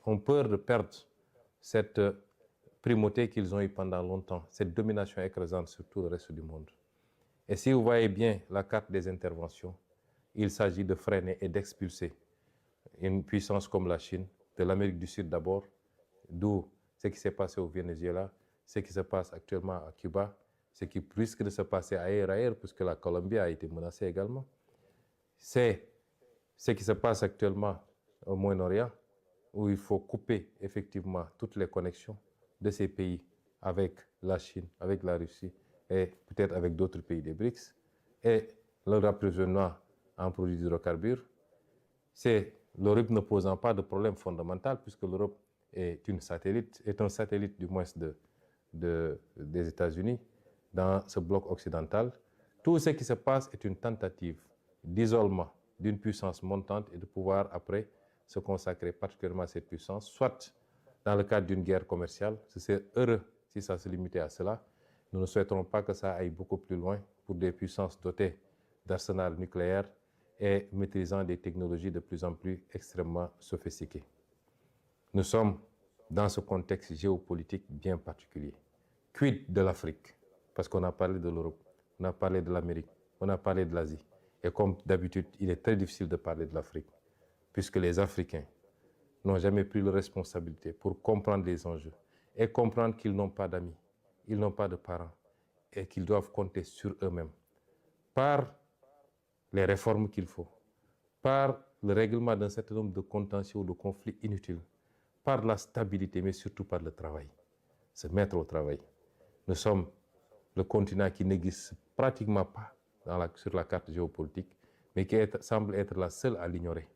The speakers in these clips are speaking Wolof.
ont peur de perdre cette primauté qu'ils ont eue pendant longtemps, cette domination écrasante sur tout le reste du monde. Et si vous voyez bien la carte des interventions, il s'agit de freiner et d'expulser une puissance comme la Chine, de l'Amérique du Sud d'abord, d'où ce qui s'est passé au Venezuela, ce qui se passe actuellement à Cuba, ce qui risque de se passer ailleurs, puisque la Colombie a été menacée également. C'est ce qui se passe actuellement au Moyen-Orient, où il faut couper effectivement toutes les connexions de ces pays avec la Chine, avec la Russie et peut-être avec d'autres pays des BRICS, et leur approvisionnement en produits d'hydrocarbures. L'Europe ne posant pas de problème fondamental, puisque l'Europe est un satellite du moins des États-Unis dans ce bloc occidental. Tout ce qui se passe est une tentative d'isolement d'une puissance montante et de pouvoir après se consacrer particulièrement à cette puissance, soit dans le cadre d'une guerre commerciale. Ce serait heureux si ça se limitait à cela. Nous ne souhaiterons pas que ça aille beaucoup plus loin pour des puissances dotées d'arsenal nucléaire et maîtrisant des technologies de plus en plus extrêmement sophistiquées. Nous sommes dans ce contexte géopolitique bien particulier. Quid de l'Afrique? Parce qu'on a parlé de l'Europe, on a parlé de l'Amérique, on a parlé de l'Asie. Et comme d'habitude, il est très difficile de parler de l'Afrique, puisque les Africains n'ont jamais pris la responsabilité pour comprendre les enjeux et comprendre qu'ils n'ont pas d'amis, ils n'ont pas de parents et qu'ils doivent compter sur eux-mêmes par les réformes qu'il faut, par le règlement d'un certain nombre de contentieux ou de conflits inutiles, par la stabilité, mais surtout par le travail, se mettre au travail. Nous sommes le continent qui n'existe pratiquement pas sur la carte géopolitique, mais qui semble être la seule à l'ignorer.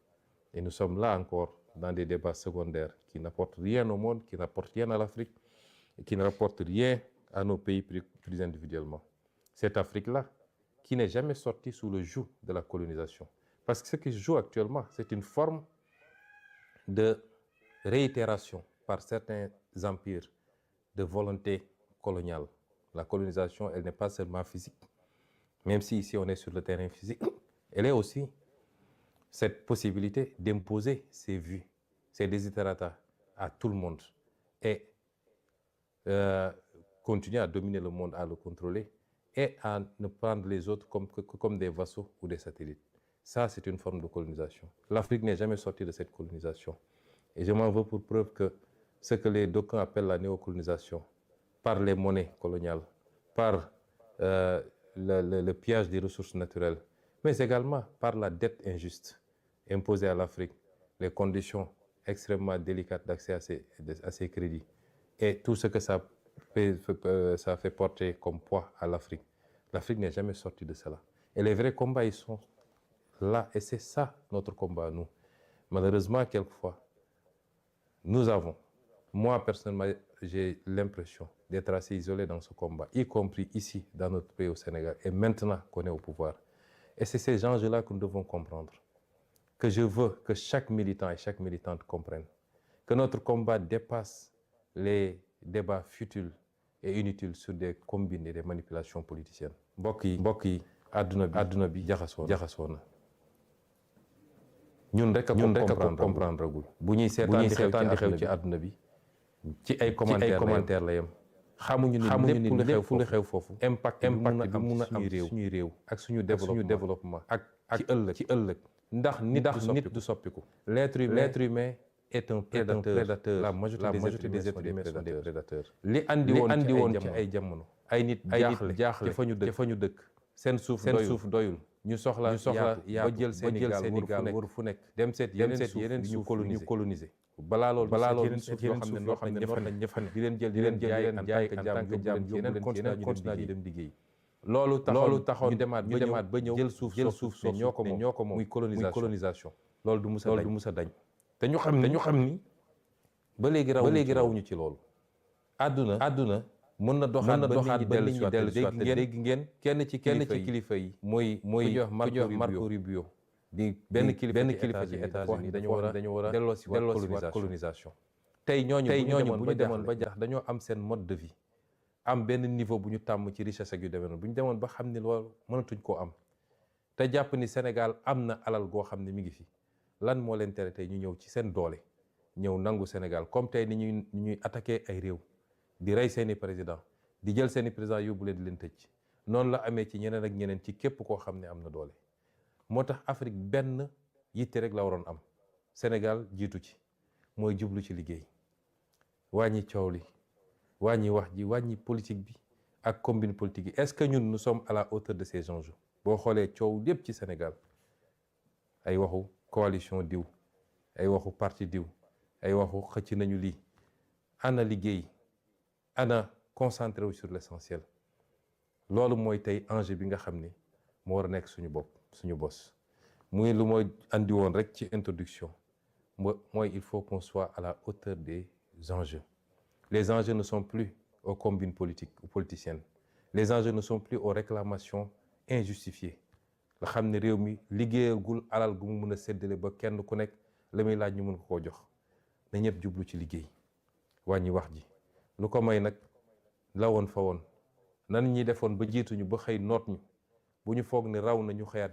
Et nous sommes là encore dans des débats secondaires qui n'apportent rien au monde, qui n'apportent rien à l'Afrique, et qui ne rapportent rien à nos pays plus individuellement. Cette Afrique-là, qui n'est jamais sortie sous le joug de la colonisation. Parce que ce qui se joue actuellement, c'est une forme de réitération par certains empires de volonté coloniale. La colonisation, elle n'est pas seulement physique, même si ici on est sur le terrain physique, elle est aussi cette possibilité d'imposer ses vues, ses desiderata à tout le monde et continuer à dominer le monde, à le contrôler et à ne prendre les autres comme des vassaux ou des satellites. Ça, c'est une forme de colonisation. L'Afrique n'est jamais sortie de cette colonisation. Et je m'en veux pour preuve que ce que les d'aucuns appellent la néocolonisation, par les monnaies coloniales, par le pillage des ressources naturelles, mais également par la dette injuste imposée à l'Afrique, les conditions extrêmement délicates d'accès à ces crédits et tout ce que ça fait porter comme poids à l'Afrique. L'Afrique n'est jamais sortie de cela. Et les vrais combats, ils sont là. Et c'est ça notre combat, nous. Malheureusement, quelquefois, moi personnellement, j'ai l'impression d'être assez isolé dans ce combat, y compris ici, dans notre pays au Sénégal, et maintenant qu'on est au pouvoir. Et c'est ces enjeux-là que nous devons comprendre. Que je veux que chaque militant et chaque militante comprennent. Que notre combat dépasse les débats futiles et inutiles sur des combines et des manipulations politiciennes. mbokk yi àdduna bi jaxasoo na ñun rek a comprendre agul bu ñuy seetaan di xew ci àdduna bi ci ay commentaire la yem xamuñu ni lépp lu xew foofu impact bi mun a am suñuy réew ak suñu développement ak ci ëllëg ndax nit du soppiku l'être humain est un prédateur. La majorité des êtres humains sont des prédateurs. li andi woon ci ay jamono ay nit jaaxle fa ñu dëkk seen suuf doyul ñu soxla yaatu ba jël Sénégal wër fu nekk dem seet yeneen suuf ñu coloniser balaa loolu yeneen suuf yoo xam ne ñëfa ne di leen jaay en tant que jaam yeneen continent ñu dem liggéey loolu taxoon ñu demaat ba ñëw jël suuf soosu ñoo ko moom muy colonisation loolu du mus a dañ te ñu xam ni ba léegi rawuñu ci loolu àdduna mën na doxaat ba nit ñi dellu si waat dégg ngeen kenn ci kilifa yi mooy Marco Rubio di benn kilifa ci États-Unis dañu war a delloo si waat colonisation tey ñooñu bu ñu demoon ba jax dañoo am seen mode de vie am benn niveau bu ñu tàmm ci richesse ak yu demee noonu bu ñu demoon ba xam ni loolu mënatuñ koo am te jàpp ni Sénégal am na alal goo xam ne mi ngi fi lan moo leen tere tey ñu ñëw ci seen doole ñëw nangu Sénégal comme tey ni ñuy attaqué ay réew di rey seeni président di jël seeni président yóbbu leen di leen tëj noonu la amee ci ñeneen ak ñeneen ci képp koo xam ne am na doole. moo tax Afrique benn yitte rek la waroon am Sénégal jiitu ci mooy jublu ci liggéey wàññi coow li wàññi wax ji wàññi politique bi ak combine politique yi. Est-ce que ñun nous sommes à la hauteur de ces enjeux? boo xoolee coow lépp ci Sénégal ay waxu coalition diw ay waxu parti diw ay waxu xëcc nañu lii ana liggéey ana concentré wu sur l'essentiel. loolu mooy tey enjeu bi nga xam ne moo war a nekk suñu bos muy lu mooy andi woon rek ci introduction mooy il faut qu'on soit à la hauteur des enjeux. Les enjeux ne sont plus aux combines politiques ou politiciennes. Les enjeux ne sont plus aux réclamations injustifiées. la xam ne réew mi liggéeyagul alal gu mu mën a séddale ba kenn ku nekk la muy laaj ñu mën ko koo jox na ñëpp jublu ci liggéey wàññi wax ji lu ko may nag la woon fa woon nan ñi defoon ba jiituñu ba xëy noot ñu bu ñu foog ni raw na ñu xëyaat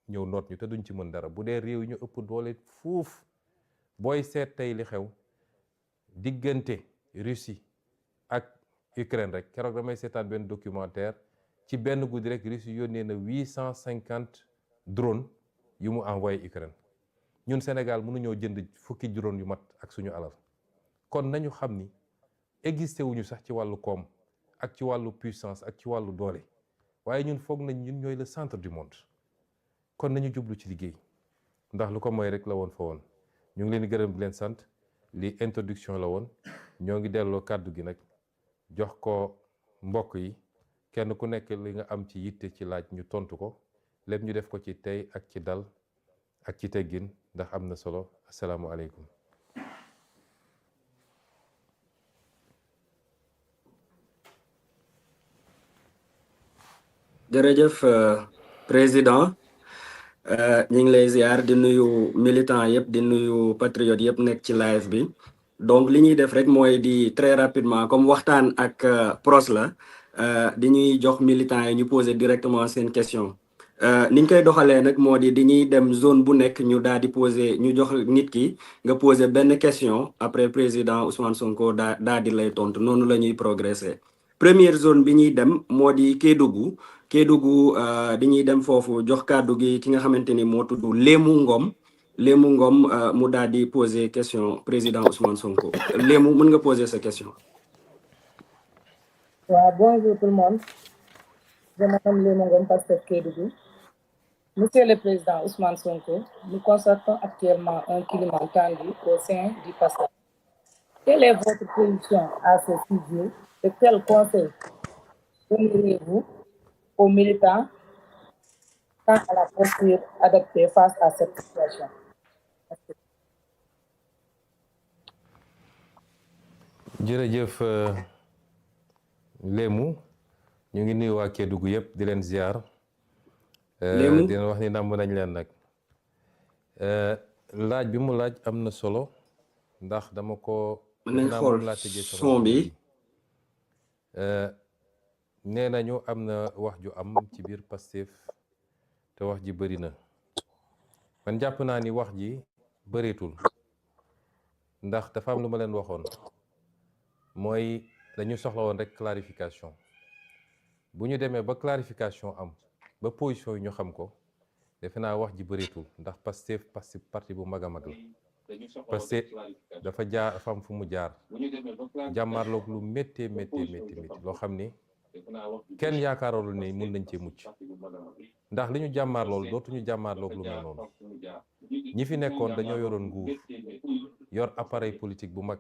ñëw noot ñu te duñ ci mën dara bu dee réew yi ñu ëpp doole fuuf booy seet tey li xew diggante Russie ak Ukraine rek keroog damay seetaan benn documentaire ci benn guddi rek Russie yónnee na 850 drones yu mu envoyé Ukraine ñun Sénégal mënuñoo jënd fukki drone yu mat ak suñu alal kon nañu xam ni existé wuñu sax ci wàllu koom ak ci wàllu puissance ak ci wàllu doole waaye ñun foog nañ ñun ñooy le centre du monde kon nañu jublu ci liggéey ndax lu ko mooy rek la woon fa woon ñu ngi leen di gërëm di leen sant li introduction la woon ñoo ngi delloo kàddu gi nag jox ko mbokk yi kenn ku nekk li nga am ci yitte ci laaj ñu tontu ko lépp ñu def ko ci tey ak ci dal ak ci teggin ndax am na solo asalaamualeykum. jërëjëf président ñu ngi lay ziar di nuyu militant yëpp di nuyu patriote yëpp nekk ci live bi donc li ñuy def rek mooy di très rapidement comme waxtaan ak pros la di ñuy jox militant yi ñu poser directement seen question niñ koy doxalee nag moo di ñuy dem zone bu nekk ñu daal di poser ñu jox nit ki nga poser benn question après président Ousmane Sonko daal di lay tontu noonu la ñuy progresser. Première zone bi ñuy dem moo di Kédougou dañuy dem foofu jox kàddu gi ki nga xamante ni moo tudd Lému Ngom mu daal di poser question président Ousmane Sonko Lému mën nga poser sa question. waaw bonjour tout le monde je m'appelle Lému Ngom pasteur Kédougou. Monsieur le président Ousmane Sonko, nous constatons actuellement un climat tendu au sein du PASTEF. Quelle est votre position à ce sujet et quel conseil donneriez-vous aux militants quant à la posture adoptée face à cette situation? jërëjëf Lému ñu ngi nuyu waa Kédougou yëpp di leen ziar. di leen wax ni namm nañ leen nag laaj bi mu laaj am na solo ndax dama ko. mën nañ xool son bi. nee nañu am na wax ju am ci biir Pastef te wax ji bëri na man jàpp naa ni wax ji bëreetul ndax dafa am lu ma leen waxoon mooy dañu soxla woon rek clarification bu ñu demee ba clarification am ba position yi ñu xam ko defe naa wax ji bëreetul ndax Pastef parti bu mag a mag la Pastef dafa am fu mu jaar jàmmaarloog lu méttee loo xam ni kenn yaakaaroon ni mun nañ cee mucc ndax li ñu jàmmaar lool dootuñu jàmmaarloog lu mel noonu ñi fi nekkoon dañoo yoroon nguur yor appareil politique bu mag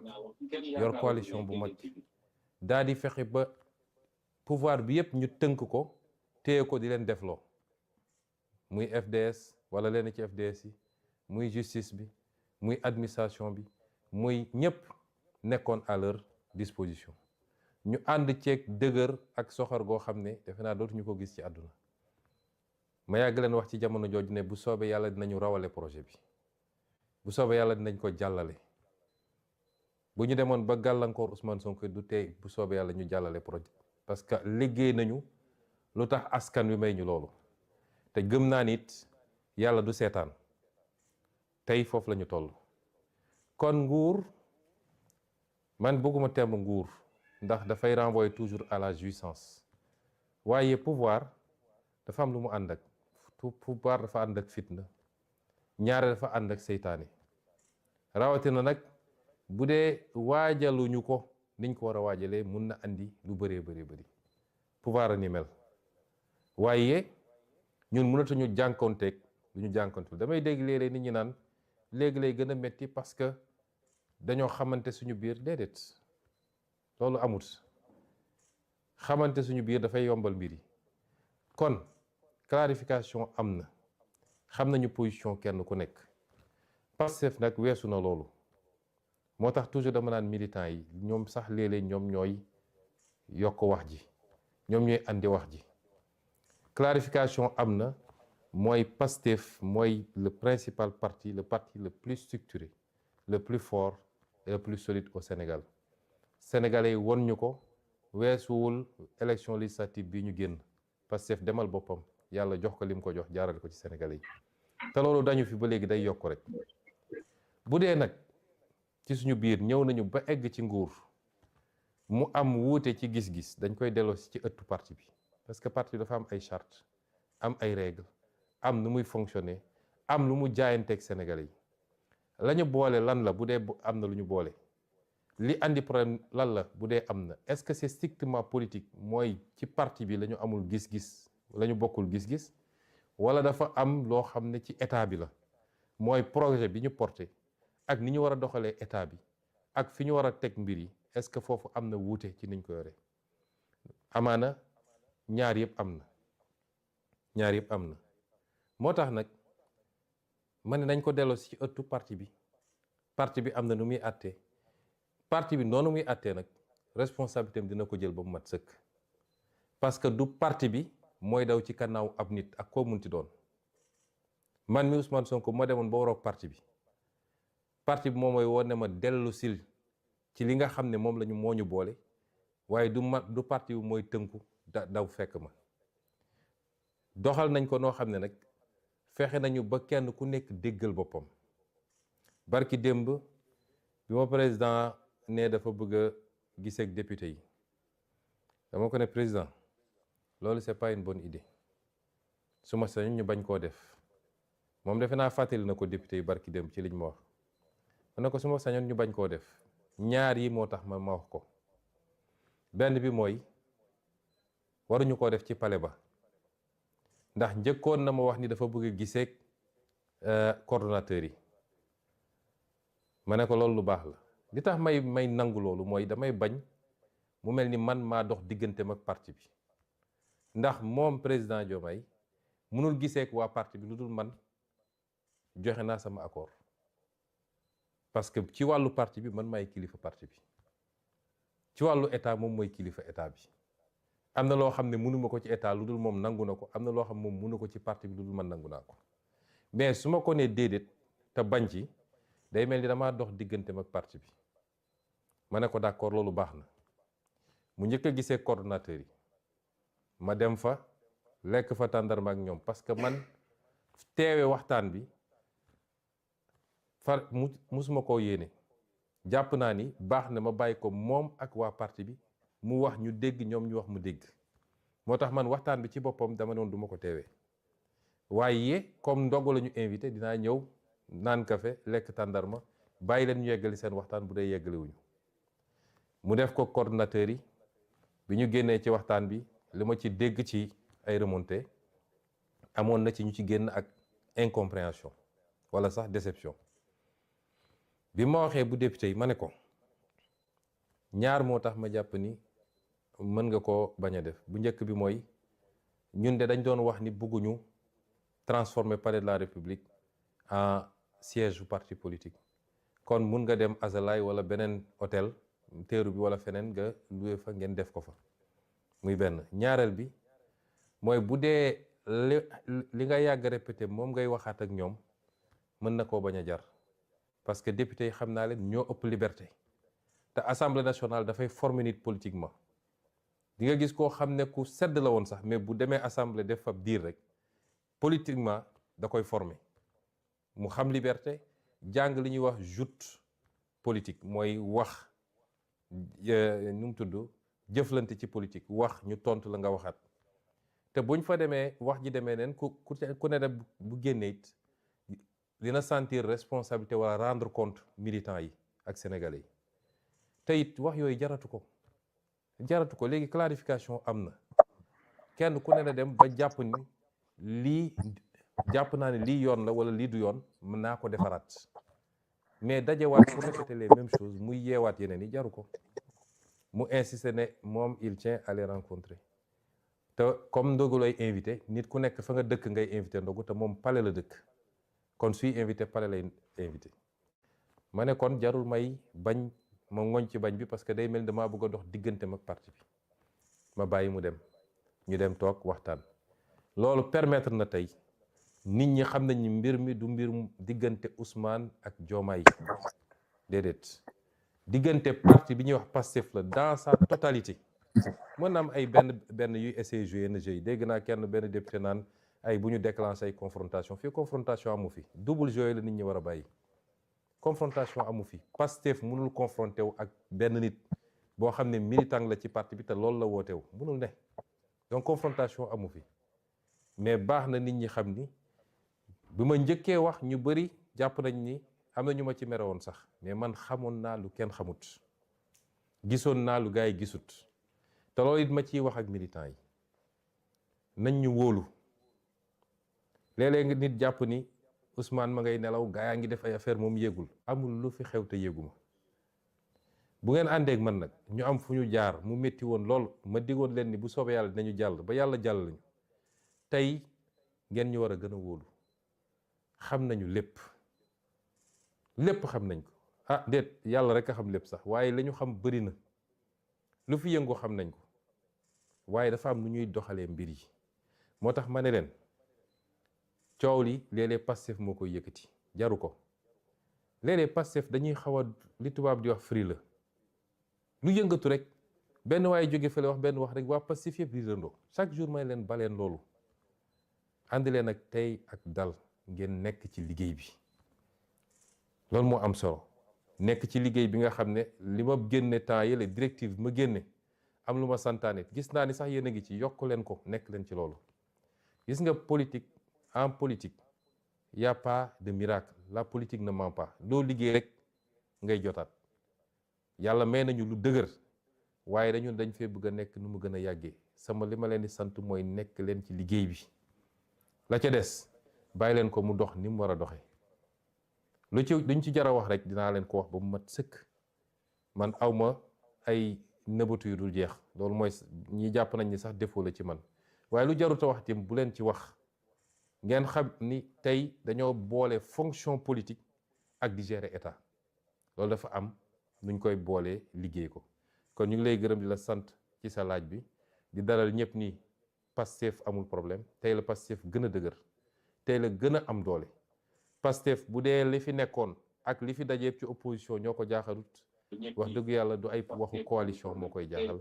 yor coalition bu mag daal di fexe ba pouvoir bi yëpp ñu tënk ko téye ko di leen defloo muy FDS wala leen ci FDS yi muy justice bi muy administration bi muy ñëpp nekkoon à leur disposition ñu ànd ceeg dëgër ak soxor goo xam ne defe naa dootuñu ko gis ci àdduna ma yàgg leen wax ci jamono jooju ne bu soobee yàlla dinañu rawale projet bi bu soobee yàlla dinañ ko jàllale bu ñu demoon ba gàllankoor Ousmane Sonko du tey bu soobee yàlla ñu jàllale projet parce que liggéey nañu lu tax askan wi may ñu loolu te gëm naa nit yàlla du seetaan tey foofu la ñu toll kon nguur man bëgguma terme nguur ndax dafay renvoyer toujours à la jouissance waaye pouvoir dafa am lu mu ànd ak pouvoir dafa ànd ak fitna ñaare dafa ànd ak seytaane rawatina nag bu dee waajaluñu ko niñ ko war a waajalee mun na andi lu bëree bëri pouvoir a ni mel waaye ñun mënatuñu jànkonteeg lu ñu jànkonteeg damay dégg léeg-léeg nit ñi naan léegi lay gën a metti parce que dañoo xamante suñu biir déedéet loolu amut xamante suñu biir dafay yombal mbir yi kon clarification am na xam nañu position kenn ku nekk Pastef nag weesu na loolu moo tax toujours dama naan militants yi ñoom sax léeg-léeg ñoom ñooy yokk wax ji ñoom ñooy andi wax ji clarification am na mooy Pastef mooy le principal parti le parti le plus structuré le plus fort et le plus solide au Sénégal sénégalais yi won ñu ko weesuwul élection législative bi ñu génn Pastef demal boppam yàlla jox ko lim ko jox jaarale ko ci sénégalais yi te loolu dañu fi ba léegi day yokk rek bu dee nag ci suñu biir ñëw nañu ba egg ci nguur mu am wuute ci gis-gis dañ koy delloo ci ëttu parti bi parce que parti bi dafa am ay charte am ay règles am nu muy fonctionner am lu mu jaayanteeg sénégalais yi la ñu boole lan la bu dee am na lu ñu boole li andi problème lan la bu dee am na est-ce que c'est strictement politique mooy ci parti bi la ñu amul gis-gis la ñu bokkul gis-gis wala dafa am loo xam ne ci état bi la mooy projet bi ñu porté ak ni ñu war a doxalee état bi ak fi ñu war a teg mbir yi est-ce que foofu am na wuute ci niñ ko yore amaana ñaar yëpp am na moo tax nag ma ne nañ ko delloo ci ëttu parti bi am na nu muy àttee parti bi noonu muy àttee nag responsabilité am dina ko jël ba mu mat sëkk parce que du parti bi mooy daw ci kannaaw ab nit ak koo munti doon man mi Ousmane Sonko moo demoon ba waroog parti bi moom mooy woon ne ma dellu sil ci li nga xam ne moom lañu moo ñu boole waaye du parti bi mooy tënku daw fekk ma doxal nañ ko noo xam ne nag fexe nañu ba kenn ku nekk déggal boppam barki démb bi ma président ne dafa bëgg a gisee ak député yi dama ko ne président loolu c'est pas une bonne idée su ma sañoon ñu bañ koo def moom defe naa fàttali na ko député yi barki démb ci liñ ma wax ma ne ko su ma sañoon ñu bañ koo def ñaar yi moo tax ma wax ko benn bi mooy waruñu koo def ci palais ba ndax njëkkoon na ma wax ni dafa bëgg a gisee coordonnateurs yi ma ne ko loolu lu baax la li tax may nangu loolu mooy damay bañ mu mel ni man maa dox digganteem ak parti bi ndax moom président Diomaye mënul gisee ak waa parti bi lu dul man joxe naa sama accord parce que ci wàllu parti bi man maay kilifa parti bi ci wàllu état moom mooy kilifa état bi am na loo xam ne mënuma ko ci état lu dul moom nangu na ko am na loo xam ne moom mënu ko ci parti bi lu dul man nangu naa ko mais su ma ko nee déedéet te bañ ci day mel ni damaa dox digganteem ak parti bi ma ne ko d'accord loolu baax na mu njëkk a gisee coordonnateurs yi ma dem fa lekk fa tàndarma ak ñoom parce que man teewe waxtaan bi musuma koo yéene jàpp naa ni baax na ma bàyyi ko moom ak waa parti bi mu wax ñu dégg ñoom ñu wax mu dégg moo tax man waxtaan bi ci boppam dama noonu duma ko teewee waaye comme ndogu la ñu invité dinaa ñëw naan café lekk tàndarma bàyyi leen ñu yeggali seen waxtaan bu dee yeggaliwuñu mu def ko coordonnateurs yi bi ñu génnee ci waxtaan bi li ma ci dégg ci ay remontées amoon na ci ñu ci génn ak incompréhension wala sax déception bi ma waxee bu député yi ma ne ko ñaar moo tax ma jàpp ni mën nga ko bañ a def bu njëkk bi mooy ñun de dañ doon wax ni bëgguñu transformer palais de la République en siège du parti politique kon mun nga dem Azalaï wala beneen hôtel teeru bi wala feneen nga loué fa ngeen def ko fa muy benn ñaareel bi mooy bu dee li nga yàgg répété moom ngay waxaat ak ñoom mën na koo bañ a jar parce que député yi xam naa leen ñoo ëpp liberté te assemblée nationale dafay former nit politiquement di nga gis koo xam ne ku sedd la woon sax mais bu demee assemblée def fa diir rek politiquement da koy former mu xam liberté jàng li ñuy wax joute politique mooy wax nu mu tudd jëflante ci politique wax ñu tontu la nga waxaat te buñ fa demee wax ji demee neen ku ne dem bu génnee it dina sentir responsabilité wala rendre compte militants yi ak sénégalais yi te it wax yooyu jaratu ko léegi clarification am na kenn ku ne na dem ba jàpp ni lii jàpp naa ne lii yoon la wala lii du yoon mën naa ko defaraat mais dajewaat pour répéter les mêmes choses muy yeewaat yeneen yi jaru ko mu insister ne moom il tient à les rencontrer te comme ndogu lay invité nit ku nekk fa nga dëkk ngay invité ndogu te moom pale la dëkk kon suy invité pale lay invité ma ne kon jarul may bañ ma ngoñ ci bañ bi parce que day mel damaa bëgg a dox diggante mag parti bi ma bàyyi mu dem ñu dem toog waxtaan loolu permettre na tey nit ñi xam nañ ni mbir mi du mbir diggante Ousmane ak Diomaye déedéet diggante parti bi ñuy wax Pastef la dans sa totalité mën na am ay benn yuy essayer jouer yenn jeu yi dégg naa kenn benn député naan ay bu ñu déclenché ay confrontation fii confrontation amu fi double jeu la nit ñi war a bàyyi confrontation amu fi Pastef mënul confronté wu ak benn nit boo xam ne militant la ci parti bi te loolu la woote wu mënul ne donc confrontation amu fi mais baax na nit ñi xam ni bi ma njëkkee wax ñu bëri jàpp nañ ni am na ñu ma ci mere woon sax mais man xamoon naa lu kenn xamut gisoon naa lu gars yi gisut te loolu it ma ciy wax ak militants yi nañ ñu wóolu léeg-léeg nit jàpp ni Ousmane ma ngay nelaw gaa yaa ngi def ay affaire moom yéegul amul lu fi xew te yéeguma bu ngeen àndeek man nag ñu am fu ñu jaar mu métti woon lool ma digoon leen ni bu soobee yàlla dinañu jàll ba yàlla jàll lañu tey ngeen ñu war a gën a wóolu xam nañu lépp xam nañ ko ah déet yàlla rek a xam lépp sax waaye la ñu xam bëri na lu fi yëngu xam nañ ko waaye dafa am nu ñuy doxalee mbir yi moo tax ma ne leen coow li léeg-léeg Pastef moo koy yëkkati jaru ko léeg-léeg Pastef dañuy xaw a li tubaab di wax free la lu yëngatu rek benn waaye jóge fële wax benn wax rek waa Pastef yëpp riirandoo chaque jour may leen baleen loolu ànd leen ak tey ak dal ngeen nekk ci liggéey bi loolu moo am solo nekk ci liggéey bi nga xam ne li ma génne temps yële directive ma génne am lu ma santaane gis naa ni sax yéen a ngi ci yokk leen ko nekk leen ci loolu gis nga politique en politique y a pas de miracle la politique ne ment pas loo liggéey rek ngay jotaat yàlla may nañu lu dëgër waaye dañ fee bëgg a nekk nu mu gën a yàggee sama li ma leen di sant mooy nekk leen ci liggéey bi la ca des bàyyi leen ko mu dox ni mu war a doxee duñ ci jar a wax rek dinaa leen ko wax ba mu mat sëkk man awma ay nëbatu yu dul jeex loolu mooy ñi jàpp nañ ni sax défaut la ci man waaye lu jarut a wax tim bu leen ci wax ngeen xam ni tey dañoo boole fonction politique ak di gérer état loolu dafa am nuñ koy boolee liggéey ko kon ñu ngi lay gërëm di la sant ci sa laaj bi di dalal ñëpp ni Pastef amul problème tey la Pastef gën a dëgër tey la gën a am doole Pastef bu dee li fi nekkoon ak li fi dajeeb ci opposition ñoo ko jaaxalut wax dëgg yàlla du ay waxu coalition moo koy jaaxal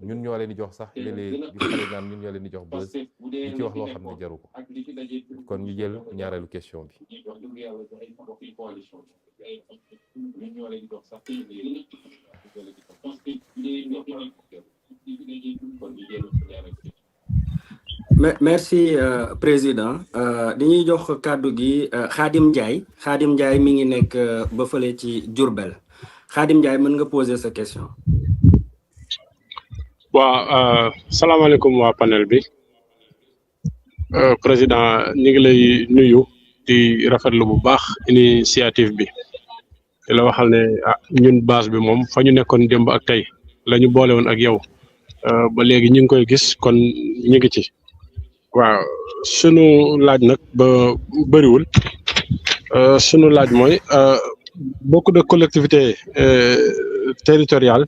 ñun ñoo leen di jox sax léeg-léeg di xale naan ñun ñoo leen di jox buzz di ci wax loo xam ne jaru ko kon ñu jël ñaareelu question bi. merci président dañuy jox kàddu gi Khadim Ndiaye mi ngi nekk ba fële ci Diourbel Khadim Ndiaye mën nga poser sa question. waaw salaamaaleykum waa panel bi président ñu ngi lay nuyu di rafetlu bu baax initiative bi di la waxal ne ñun base bi moom fa ñu nekkoon démb ak tey la ñu boole woon ak yow ba léegi ñu ngi koy gis kon ñu ngi ci. waaw sunu laaj nag ba bëriwul sunu laaj mooy beaucoup de collectivités territoriales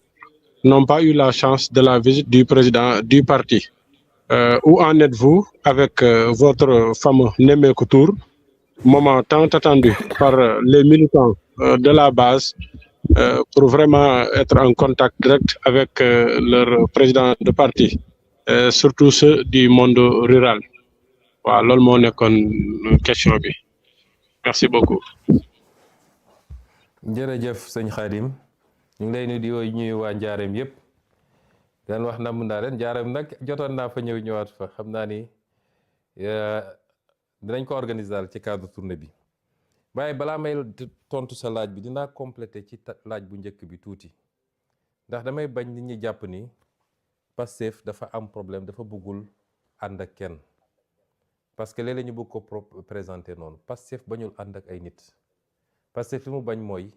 n'ont pas eu la chance de la visite du président du parti. Où en êtes-vous avec votre fameux Nemmeeku Tour, moment tant attendu par les militants de la base pour vraiment être en contact direct avec leur président de parti, surtout ceux du monde rural. Waaw loolu moo nekkoon question bi. Merci beaucoup. jërëjëf sëñ Khadim ñu ngi lay nuyu di yooyu ñuy waa Njaareem yëpp daan wax namm naa leen Njaareem nag jotoon naa fa ñëw ñëwaat fa xam naa ni dinañ ko organiser daal ci cadre tournée bi waaye balaa may tontu sa laaj bi dinaa compléter ci laaj bu njëkk bi tuuti ndax damay bañ nit ñi jàpp ni Pastef dafa am problème dafa bëggul ànd ak kenn parce que léeg-léeg ñu bëgg ko présenter noonu Pastef bañul ànd ak ay nit Pastef li mu bañ mooy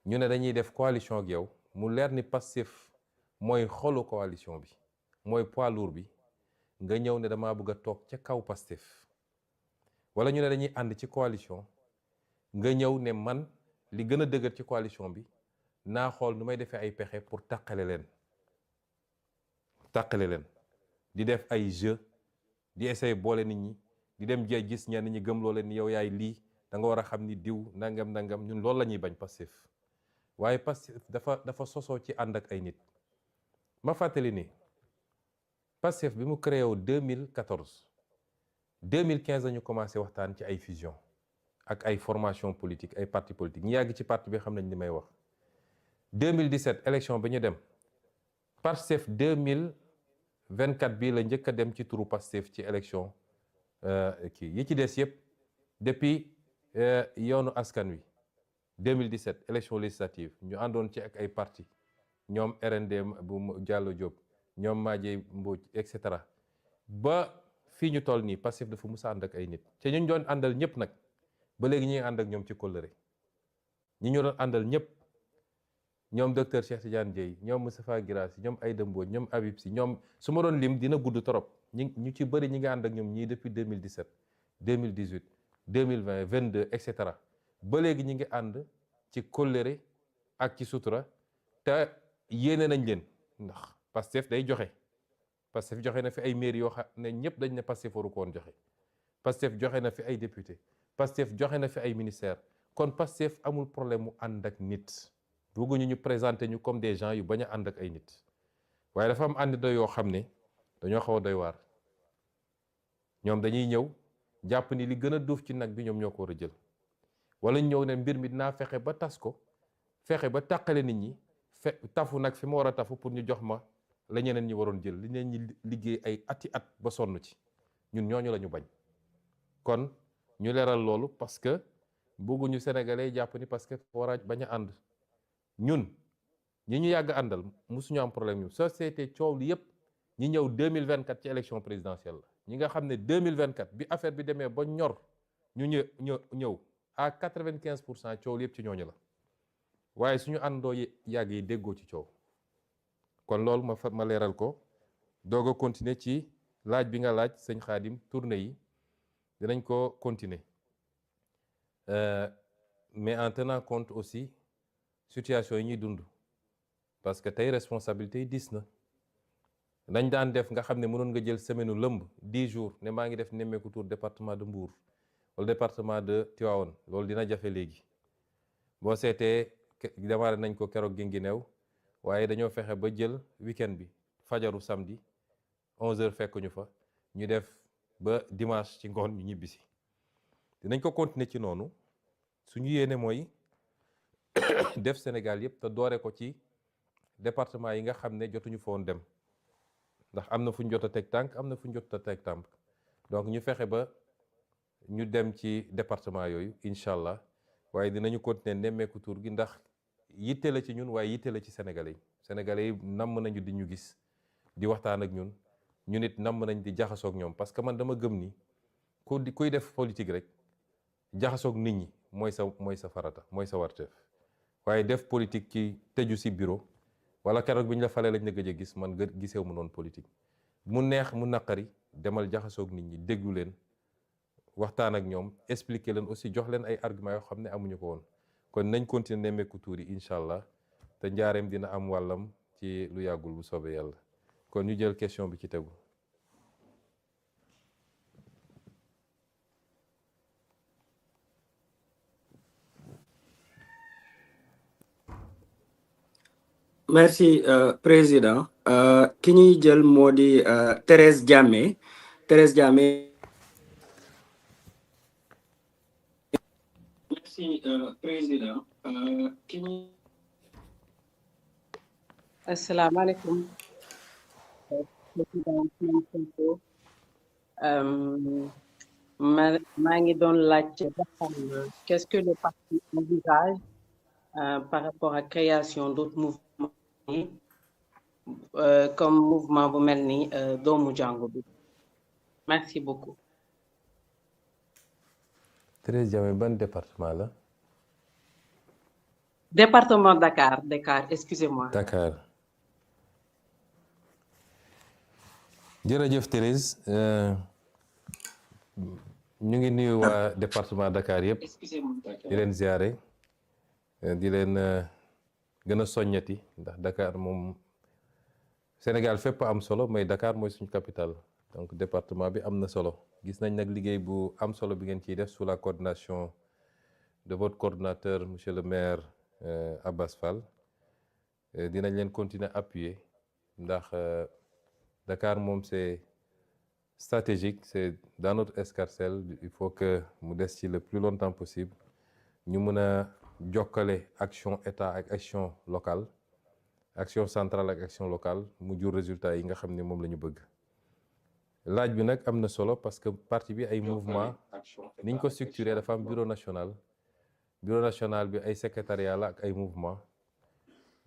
ñu ne dañuy def coalition ak yow mu leer ni Pastef mooy xolu coalition bi mooy poids lourd bi nga ñëw ne damaa bëgg a toog ca kaw Pastef wala ñu ne dañuy ànd ci coalition nga ñëw ne man li gën a dëgër ci coalition bi naa xool nu may defee ay pexe pour tàqale leen di def ay jeu di essayer boole nit ñi di dem jee gis ñenn ñi gëmloo leen ni yow yaay lii da nga war a xam ni diw nangam ñun loolu la ñuy bañ Pastef waaye Pastef dafa sosoo ci ànd ak ay nit ma fàttali ni Pastef bi mu créé wu 2014 2015 lañu commencé waxtaan ci ay fusion ak ay formation politique ay parti politique ñu yàgg ci parti bi xam nañ li may wax 2017 élection bi ñu dem Pastef 2024 bii la njëkk a dem ci turu Pastef ci élection kii yi ci des yëpp depuis yoonu askan wi 2017 élection législative ñu àndoon ci ak ay parti ñoom RND bu Diallo Diop ñoom Madieye Mbodj et cetera ba fii ñu toll nii Pastef dafa mus a ànd ak ay nit te ñu doon àndal ñëpp nag ba léegi ñuy ànd ak ñoom ci kóllëre ñi ñu doon àndal ñëpp ñoom docteur Cheikh Tidiane Dièye ñoom Moustapha Guirassy ñoom Aïda Mbodj ñoom Habib Sy ñoom su ma doon lim dina gudd trop ñu ci bëri ñi nga ànd ak ñoom ñii depuis 2017 2018 2020 22 et cetera ba léegi ñi ngi ànd ci kóllëre ak ci sutura te yéene nañ leen ndax Pastef day joxe Pastef joxe na fi ay maire yoo xam ne ñëpp dañ ne Pastef waru ko woon joxe Pastef joxe na fi ay député Pastef joxe na fi ay ministère kon Pastef amul problème mu ànd ak nit bëgguñu ñu présenter ñu comme des gens yu bañ a ànd ak ay nit waaye dafa am ànd yoo xam ne dañoo xaw a doy waar ñoom dañuy ñëw jàpp ni li gën a duuf ci nag bi ñoom ñoo ko war a jël wala ñëw ne mbir mi dinaa fexe ba tas ko fexe ba tàqale nit ñi tafu nag fi ma war a tafu pour ñu jox ma la ñeneen ñi waroon jël li ñeneen ñi liggéey ay ati at ba sonn ci ñun ñooñu la ñu bañ kon ñu leeral loolu parce que bëgguñu sénégalais jàpp ni parce que war a bañ a ànd ñun ñi ñu yàgg àndal musuñu am problème ñu société coow li yëpp ñi ñëw 2024 ci élection présidentielle la ñi nga xam ne 2024 bi affaire bi demee ba ñor ñu ñëw à 95% coow li yëpp ci ñooñu la waaye suñu àndoo yàgg yi déggoo ci coow kon loolu ma leeral ko doog a continuer ci laaj bi nga laaj sëñ Khadim tournée yi dinañ ko continuer mais en tenant compte aussi situation yi ñuy dund parce que tey responsabilité yi diis na dañ daan def nga xam ne mënoon nga jël semaine u lëmb 10 jours ne maa ngi def nemmeeku tour département de Mbour wala département de Tivaouane loolu dina jafe léegi boo seetee démarré nañ ko keroog Guinguinéo waaye dañoo fexe ba jël week-end bi fajaru samedi 11h fekk ñu fa ñu def ba dimanche ci ngoon ñu ñibbisi dinañ ko continuer ci noonu suñu yéene mooy def Sénégal yëpp te doore ko ci département yi nga xam ne jotuñu fa woon dem ndax am na fu ñu jot a teg tànk am na fu ñu jot a teg tànk donc ñu fexe ba ñu dem ci département yooyu incha allah waaye dinañu continuer nemmeeku tour gi ndax yitte la ci ñun waaye yitte la ci sénégalais yi namm nañu di ñu gis di waxtaan ak ñun nit namm nañ di jaxasoog ñoom parce que man dama gëm ni kuy def politique rek jaxasoog nit ñi mooy sa farata mooy sa warteef waaye def politique ci tëju si bureau wala keroog bi ñu la falee lañ la gëj a gis man giseewu mu noonu politique mu neex mu naqari demal jaxasoog nit ñi déglu leen waxtaan ak ñoom expliquer leen aussi jox leen ay arguments yoo xam ne amuñu ko woon kon nañ continuer nemmeeku tuur yi incha allah te njaareem dina am wàllam ci lu yàggul bu soobee yàlla kon ñu jël question bi ci tegu. merci président ki ñuy jël moo di Thérèse Diamé. Merci merci président. Assalamu alaikum. Président Ousmane Sonko. maa ngi doon laajte ba xam qu'est-ce que le parti envisage par rapport à création d'autres mouvements comme mouvement bu mel ni doomu jàngu bi. Merci beaucoup. Thérèse Diamé ban département la? Département Dakar, excusez-moi. Dakar. jërëjëf Thérèse ñu ngi nuyu waa département Dakar yëpp di leen ziare di leen gën a soññati ndax Dakar moom Sénégal fépp am solo mais Dakar mooy suñu capitale donc département bi am na solo gis nañ nag liggéey bu am solo bi ngeen ciy def sous la coordination de votre coordinateur monsieur le maire Abbas Fall dinañ leen continuer appuyer ndax Dakar moom c'est stratégique, c'est dans notre escarcelle, il faut que mu des ci le plus longtemps possible ñu mën a jokkale action état ak action locale action centrale ak action locale mu jur résultat yi nga xam ne moom la ñu bëgg. laaj bi nag am na solo parce que parti bi ay mouvement niñ ko structuré dafa am bureau national bi ay secrétariat la ak ay mouvement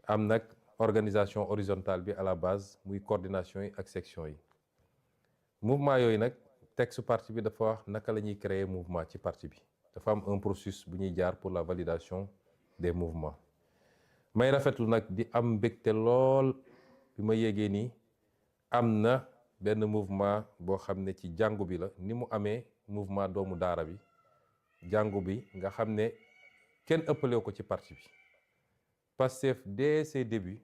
am nag organisation horizontale bi à la base muy coordination yi ak section yi. mouvement yooyu nag texte parti bi dafa wax naka la ñuy créer mouvement ci parti bi dafa am un processus bu ñuy jaar pour la validation des mouvements may rafetlu nag di am mbégte lool bi ma yégee nii am na benn mouvement boo xam ne ci jàngu bi la ni mu amee mouvement doomu daara bi jàngu bi nga xam ne kenn ëppalew ko ci parti bi Pastef dès ses débuts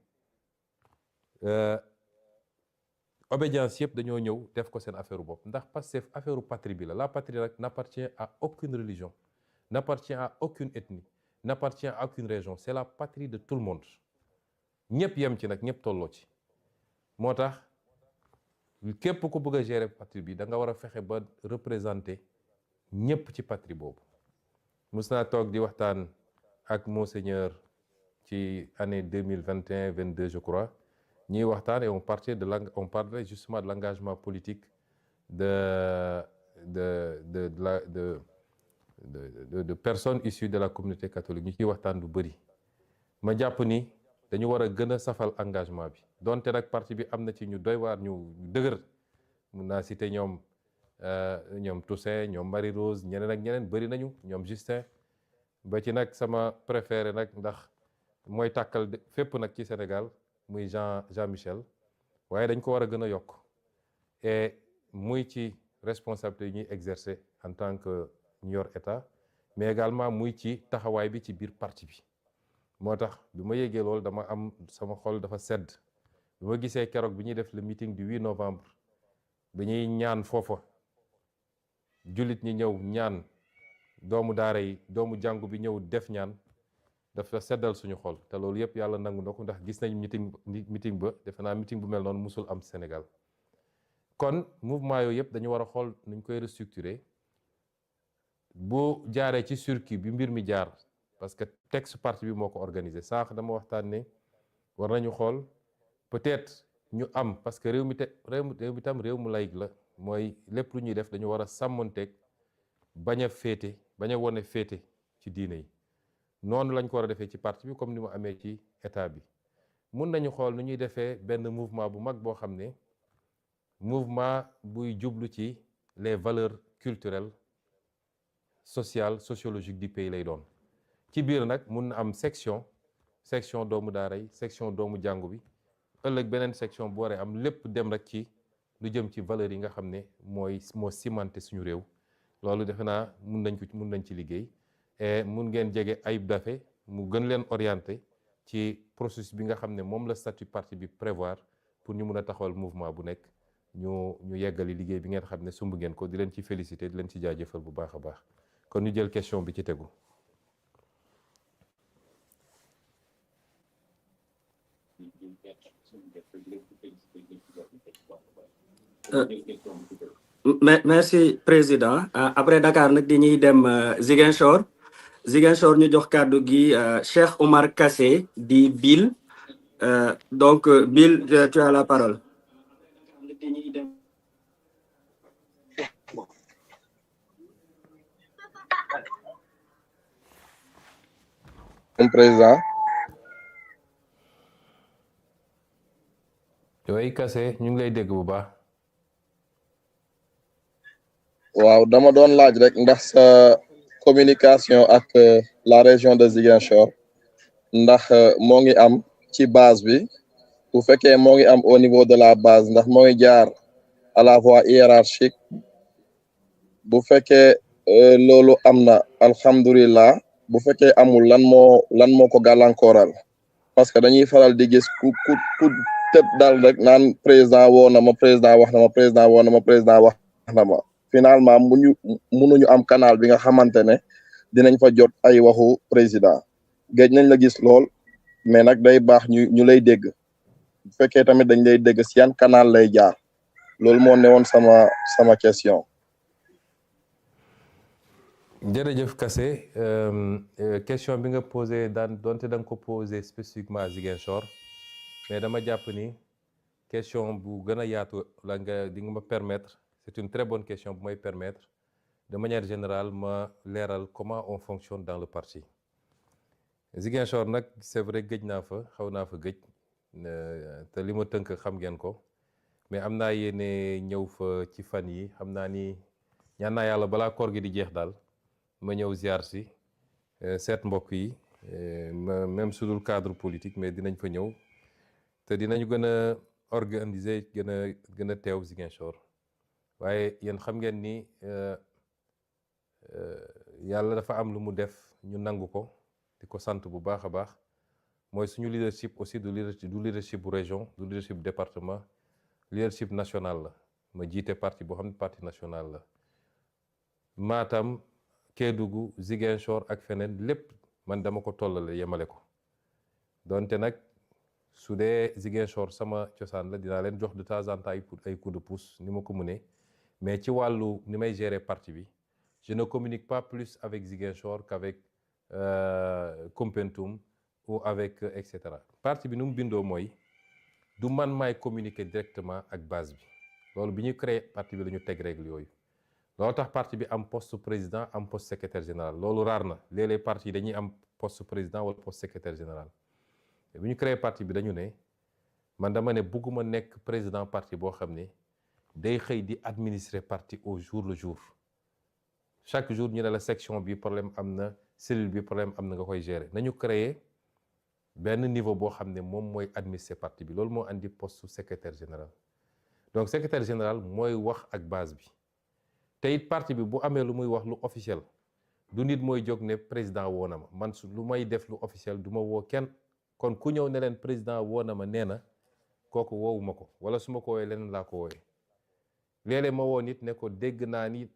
obédience yëpp dañoo ñëw def ko seen affaire bopp ndax Pastef affaire patrie bi la patrie nag n'appartient à aucune religion n'appartient à aucune ethnie n'appartient à aucune région c'est la patrie de tout le monde ñëpp yem ci nag ñëpp tolloo ci moo tax képp ku bëgg a gérer patrie bi da nga war a fexe ba représenter ñëpp ci patrie boobu mus naa toog di waxtaan ak monseigneur ci année 2021-22 je crois ñuy waxtaan et on parlait justement de l'engagement politique de personnes issues de la communauté catholique ñu ciy waxtaan lu bëri ma jàpp ni dañu war a gën a safal engagement bi donte nag parti bi am na ci ñu doy waar ñu dëgër mun naa citer ñoom Toussaint ñoom Marie Rose ñeneen ak ñeneen bëri nañu ñoom Justin ba ci nag sama préféré nag ndax mooy tàkkal fépp nag ci Sénégal muy Jean Michel waaye dañ ko war a gën a yokk et muy ci responsabilité yi ñuy exercer en tant que ñu yor état mais également muy ci taxawaay bi ci biir parti bi moo tax bi ma yégee loolu dama am sama xol dafa sedd bi ma gisee keroog bi ñuy def le meeting du 8 novembre bi ñuy ñaan foofa jullit ñi ñëw ñaan doomu daara yi doomu jàngu bi ñëw def ñaan dafa seddal suñu xol te loolu yëpp yàlla nangu na ko ndax gis nañ meeting ba defe naa meeting bu mel noonu musul am Sénégal kon mouvement yooyu yëpp dañu war a xool nuñ koy restructurer bu jaaree ci circuit bi mbir mi jaar parce que texte parti bi moo ko organisé sànq dama waxtaan ne war nañu xool peut-être ñu am parce que réew mi tam réew mu laïc la mooy lépp lu ñuy def dañu war a sàmmonteeg bañ a wone féete ci diine yi noonu lañ ko war a defee ci parti bi comme ni mu amee ci état bi mun nañu xool nu ñuy defee benn mouvement bu mag boo xam ne mouvement buy jublu ci les valeurs culturelles sociales sociologiques du pays lay doon ci biir nag mun na am section doomu daara yi section doomu jàngu bi ëllëg beneen section bu waree am lépp dem rek ci lu jëm ci valeurs yi nga xam ne moo cimenté suñu réew loolu defe naa mun nañ ci liggéey et mun ngeen jege Ayib Daffé mu gën leen orienté ci processus bi nga xam ne moom la statut parti bi prévoir pour ñu mun a taxawal mouvement bu nekk ñu yeggali liggéey bi ngeen xam ne sumb ngeen ko di leen ci félicité di leen ci jaajëfal bu baax a baax kon ñu jël question bi ci tegu. Merci président après Dakar nag dañuy dem Ziguinchor Ziguinchor ñu jox kàddu gi Cheikh Omar Kassé di Bill. Donc Bill, tu as la parole. Président. yooyu Kassé ñu ngi lay dégg bu baax. waaw dama doon laaj rek ndax sa communication ak la région de Ziguinchor ndax moo ngi am ci base bi bu fekkee moo ngi am au niveau de la base ndax moo ngi jaar à la voie hiérarchique bu fekkee loolu am na alhamdulilah bu fekkee amul lan moo ko gàllankooral parce que dañuy faral di gis ku tëb daal rek naan président woo na ma président wax na ma président woo na ma président wax na ma finalement munuñu am canal bi nga xamante ne dinañ fa jot ay waxu président géej nañ la gis lool mais nag day baax ñu lay dégg bu fekkee tamit dañ lay dégg si yan canal lay jaar loolu moo newoon sama question. jërëjëf Kassé question bi nga posé donte da nga ko posé spécifiquement à Ziguinchor mais dama jàpp ni question bu gën a yaatu la di nga ma permettre c'est une très bonne question bu may permettre de manière générale ma leeral comment on fonctionne dans le parti. Ziguinchor nag c'est vrai gëj naa fa xaw naa fa gëj te li ma tënk xam ngeen ko mais am naa yéene ñëw fa ci fan yi xam naa ni ñaan naa yàlla balaa koor gi di jeex daal ma ñëw ziar si seet mbokk yi même su dul cadre politique mais dinañ fa ñëw te dinañu gën a organiser gën a teew Ziguinchor waaye yéen xam ngeen ni yàlla dafa am lu mu def ñu nangu ko di ko sant bu baax a baax mooy suñu leadership aussi du leadership bu région du leadership bu département leadership national la ma jiite parti boo xam ne parti national la Matam Kédougou Ziguinchor ak feneen lépp man dama ko tollale yemale ko donte nag su dee Ziguinchor sama cosaan la dinaa leen jox de temps en temps ay coup de pouce ni ma ko mënee mais ci wàllu ni may gérer parti bi je ne communique pas plus avec Ziguinchor qu'avec Koumpentoum ou avec et cetera parti bi nu mu bindoo mooy du man maay communiquer directement ak base bi loolu bi ñu créé parti bi la ñu teg règle yooyu loolu tax parti bi am poste président am poste secrétaire général loolu raar na léeg-léeg parti yi dañuy am poste président wala poste secrétaire général bi ñu créé parti bi dañu ne man dama ne bugguma nekk président parti boo xam ne day xëy di administrer parti au jour le jour chaque jour ñu ne la section bi problème am na cellule bi problème am na nga koy gérer nañu créer benn niveau boo xam ne moom mooy administrer parti bi loolu moo andi poste secrétaire général donc secrétaire général mooy wax ak base bi te it parti bi bu amee lu muy wax lu officiel du nit mooy jóg ne président woo na ma man su lu may def lu officiel du ma woo kenn kon ku ñëw ne leen président woo na ma nee na kooku woowuma ko wala su ma ko woowee leneen laa ko woowee léeg-léeg ma woo nit ne ko dégg naa ni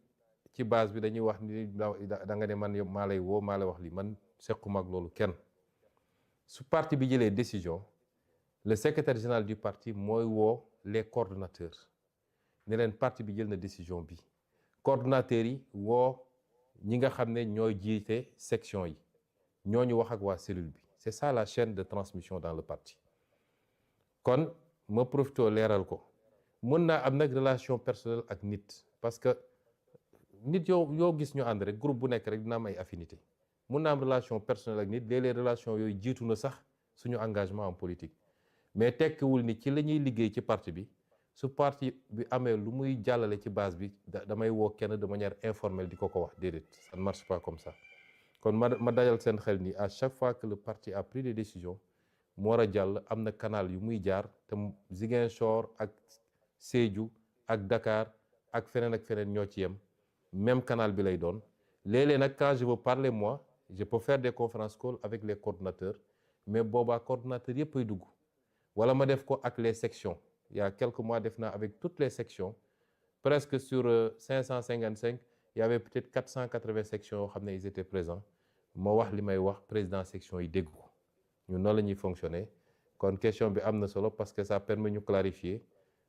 ci base bi dañuy wax ni da nga ne man maa lay woo maa lay wax li man sequma ak loolu kenn su parti bi jëlee décision le secrétaire général du parti mooy woo les coordonnateurs ne leen parti bi jël na décision bi coordonnateurs yi woo ñi nga xam ne ñooy jiite section yi ñooñu wax ak waa cellule bi c'est ça la chaîne de transmission dans le parti kon ma profité leeral ko mën naa am nag relation personnelle ak nit parce que nit yoo gis ñu ànd rek groupe bu nekk rek dina am ay affinité mën naa am relation personnelle ak nit léeg-léeg relation yooyu jiitu na sax suñu engagement en politique mais tekkiwul ni ci la ñuy liggéey ci parti bi su parti bi amee lu muy jàllale ci base bi damay woo kenn de manière informelle di ko wax déedéet ça ne marche pas comme ça kon ma dajal seen xel ni à chaque fois que le parti a pris des décisions mu war a jàll am na canal yu muy jaar te Ziguinchor ak Sédhiou ak Dakar ak feneen ñoo ci yem même canal bi lay doon léeg-léeg nag quand je veux parler moi je peux faire des conférences call avec les coordonnateurs mais boobaa coordonnateurs yëpp ay dugg wala ma def ko ak les sections il y a quelques mois def naa avec toutes les sections presque sur 555 il y avait peut-être 480 sections yoo xam ne ils étaient présents ma wax li may wax président section yi dégg ko ñun noonu la ñuy fonctionner kon question bi am na solo parce que ça permet ñu clarifier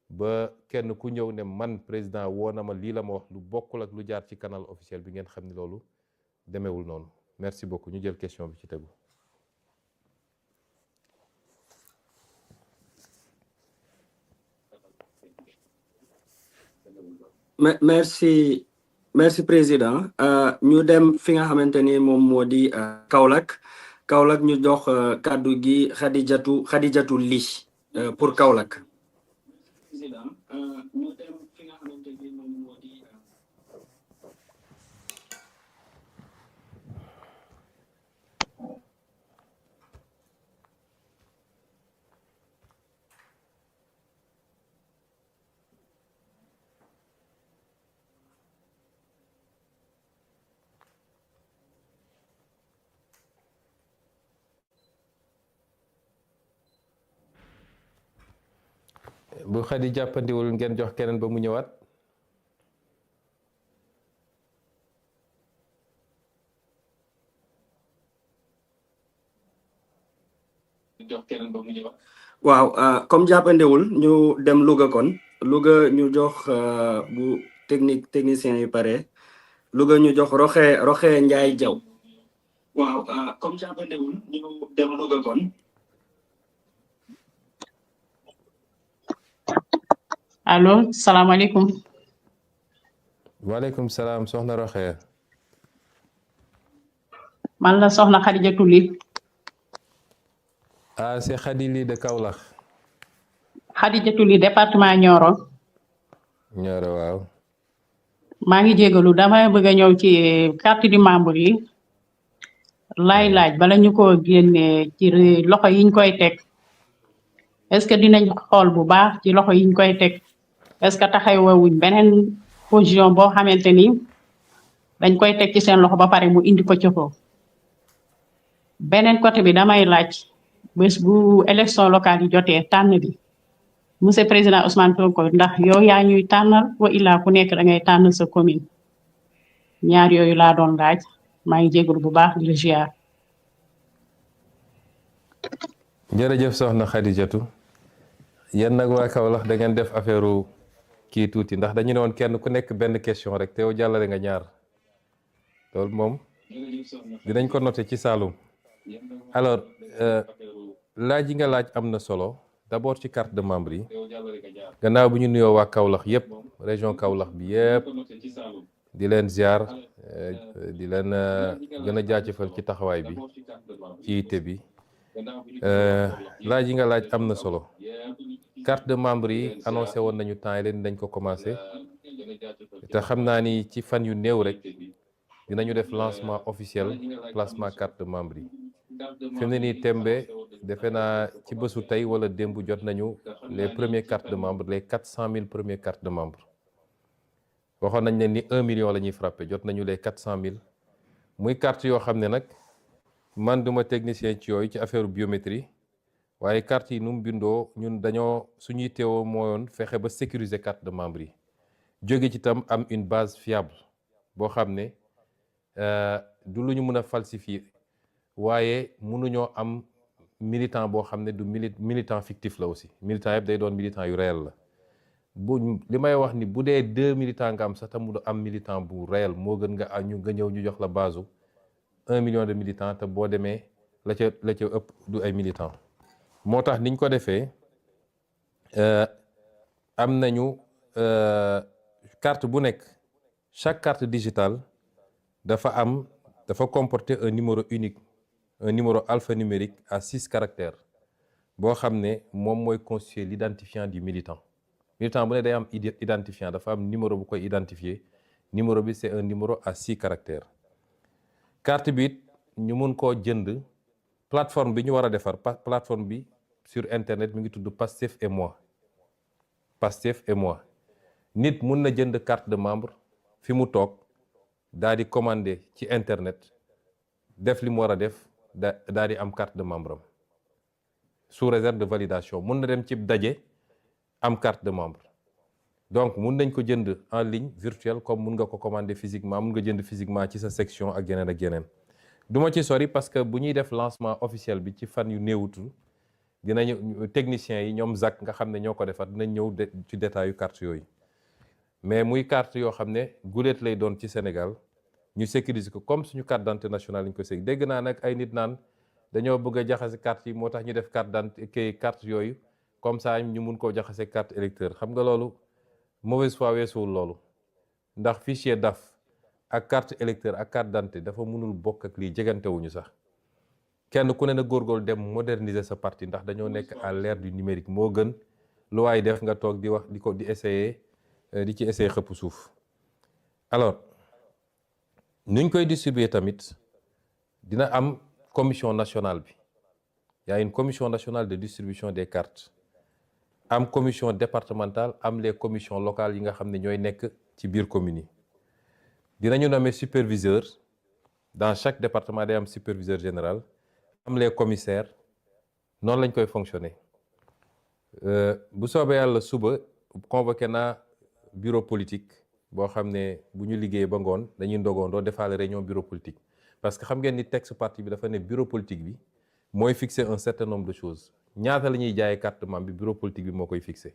ba kenn ku ñëw ne man président woo na ma lii la ma wax lu bokkul ak lu jaar ci canal officiel bi ngeen xam ni loolu demeewul noonu merci beaucoup ñu jël question bi ci tegu. merci président ñu dem fi nga xamante ni moom moo di Kaolack ñu jox kàddu gi Khadijatou Ly pour Kaolack. bu Khady jàppandiwul ngeen jox keneen ba mu ñëwaat. waaw comme jàppandiwul ñu dem Louga kon Louga ñu jox bu technicien yi pare Louga ñu jox Roxe Njaay Jaw waaw comme jàppandiwul ñu dem Louga kon. allo salaamaaleykum. waaleykum salaam soxna Roxe. man la soxna Khadijatou Ly. ah c'est Khady Ly de Kaolack. Khadijatou Ly département Nioro. Nioro waaw. maa ngi jégalu dama bëgg a ñëw ci carte du membre yi laaj bala ñu ko génnee ci loxo yiñ koy teg est-ce que dinañ xool bu baax ci loxo yiñ koy teg est-ce que taxawuñ beneen position boo xamante ni dañ koy teg ci seen loxo ba pare mu indi ko ci ko beneen côté bi damay laaj bés bu élection locale yi jotee tànn bi monsieur président Ousmane Sonko ndax yow yaa ñuy tànnal wa illaa ku nekk da ngay tànn sa commune ñaar yooyu laa doon laaj maa ngi jégalu bu baax di ziar. jërëjëf soxna Khadijatou yéen nag waa Kaolack da ngeen def affaire kii tuuti ndax dañu ne woon kenn ku nekk benn question rek te yow jàllale nga ñaar loolu moom dinañ ko noté ci Saloum. alors laaj yi nga laaj am na solo d'abord ci carte de membre yi gannaaw bu ñu nuyoo waa Kaolack yëpp région Kaolack bi yëpp di leen ziar di leen gën a jaajëfal ci taxawaay bi ci yitte bi laaj yi nga laaj am na solo carte de membre yi annoncé woon nañu temps yi leen dañ ko commencé te xam naa ni ci fan yu néew rek dinañu def lancement officiel placement carte de membre yi fi mu ne nii tembe defe naa ci bésu tey wala démb jot nañu les premiers cartes de membre les 400 000 premières cartes de membre waxoon nañ ne ni 1 million la ñuy frappé jot nañu les 400 000 muy carte yoo xam ne nag man duma technicien ci yooyu ci affaire biométrie waaye carte yi nu mu bindoo ñun dañoo suñuy teewoo mooyoon fexe ba sécuriser carte de membre yi jóge ci tam am une base fiable boo xam ne du lu ñu mën a falsifier waaye mënuñoo am militant boo xam ne du militant fictif la aussi militant yëpp day doon militant yu réel la bu li may wax ni bu dee 2 militants nga am sax te mu am militant bu réel moo gën nga ñëw ñu jox la base 1 million de militants te boo demee la ca ëpp du ay militants moo tax niñ ko defee am nañu carte bu nekk chaque carte digitale dafa comporter un numéro unique un numéro alphanumérique à 6 caractères boo xam ne moom mooy constituer l'identifiant du militant bu ne day am identifiant dafa am numéro bu koy identifier numéro bi c'est un numéro à 6 caractères carte bi it ñu mun koo jënd plateforme bi ñu war a defar plateforme bi sur internet mi ngi tudd Pastef et moi nit mun na jënd carte de membre fi mu toog daal di commander ci internet def li mu war a def daal di am carte de membre am sous réserve de validation mun na dem ci daje am carte de membre donc mun nañ ko jënd en ligne virtuelle comme mun nga ko commander physiquement mun nga jënd physiquement ci sa section ak yeneen du ma ci sori parce que bu ñuy def lancement officiel bi ci fan yu néewutul dinañu techniciens yi ñoom ZAC nga xam ne ñoo ko defar dinañ ñëw ci détail yu carte yooyu mais muy carte yoo xam ne guléet lay doon ci Sénégal ñu sécuriser ko comme suñu carte d'identité nationale lañ ko sécuriser. dégg naa nag ay nit naan dañoo bëgg a jaxase carte yi moo tax ñu def carte d'identité carte yooyu comme ça ñu mun koo jaxase carte électeur. xam nga loolu mauvaise foi weesuwul loolu ndax fichier DAF ak carte électeur ak carte d'identité dafa mënul bokk ak lii jegantewuñu sax. kenn ku ne na góorgóorlu dem moderniser sa parti ndax dañoo nekk à l'ère du numérique moo gën lu waay def nga toog di wax di essayer di ci essayer xëpp suuf. alors nuñ koy distribuer tamit dina am commission nationale bi y a une commission nationale de distribution des cartes am commission départementale am les commissions locales yi nga xam ne ñooy nekk ci biir communes yi. dinañu nommer superviseur dans chaque département day am superviseur général am les commissaires noonu lañ koy fonctionner. bu soobee yàlla suba convoqué naa bureau politique boo xam ne bu ñu liggéeyee ba ngoon dañuy ndogoondoo defaale réunion bureau politique parce que xam ngeen ni texte parti bi dafa ne bureau politique bi mooy fixer un certain nombre de choses. ñaata la ñuy jaayee carte membre bi bureau politique bi moo koy fixer.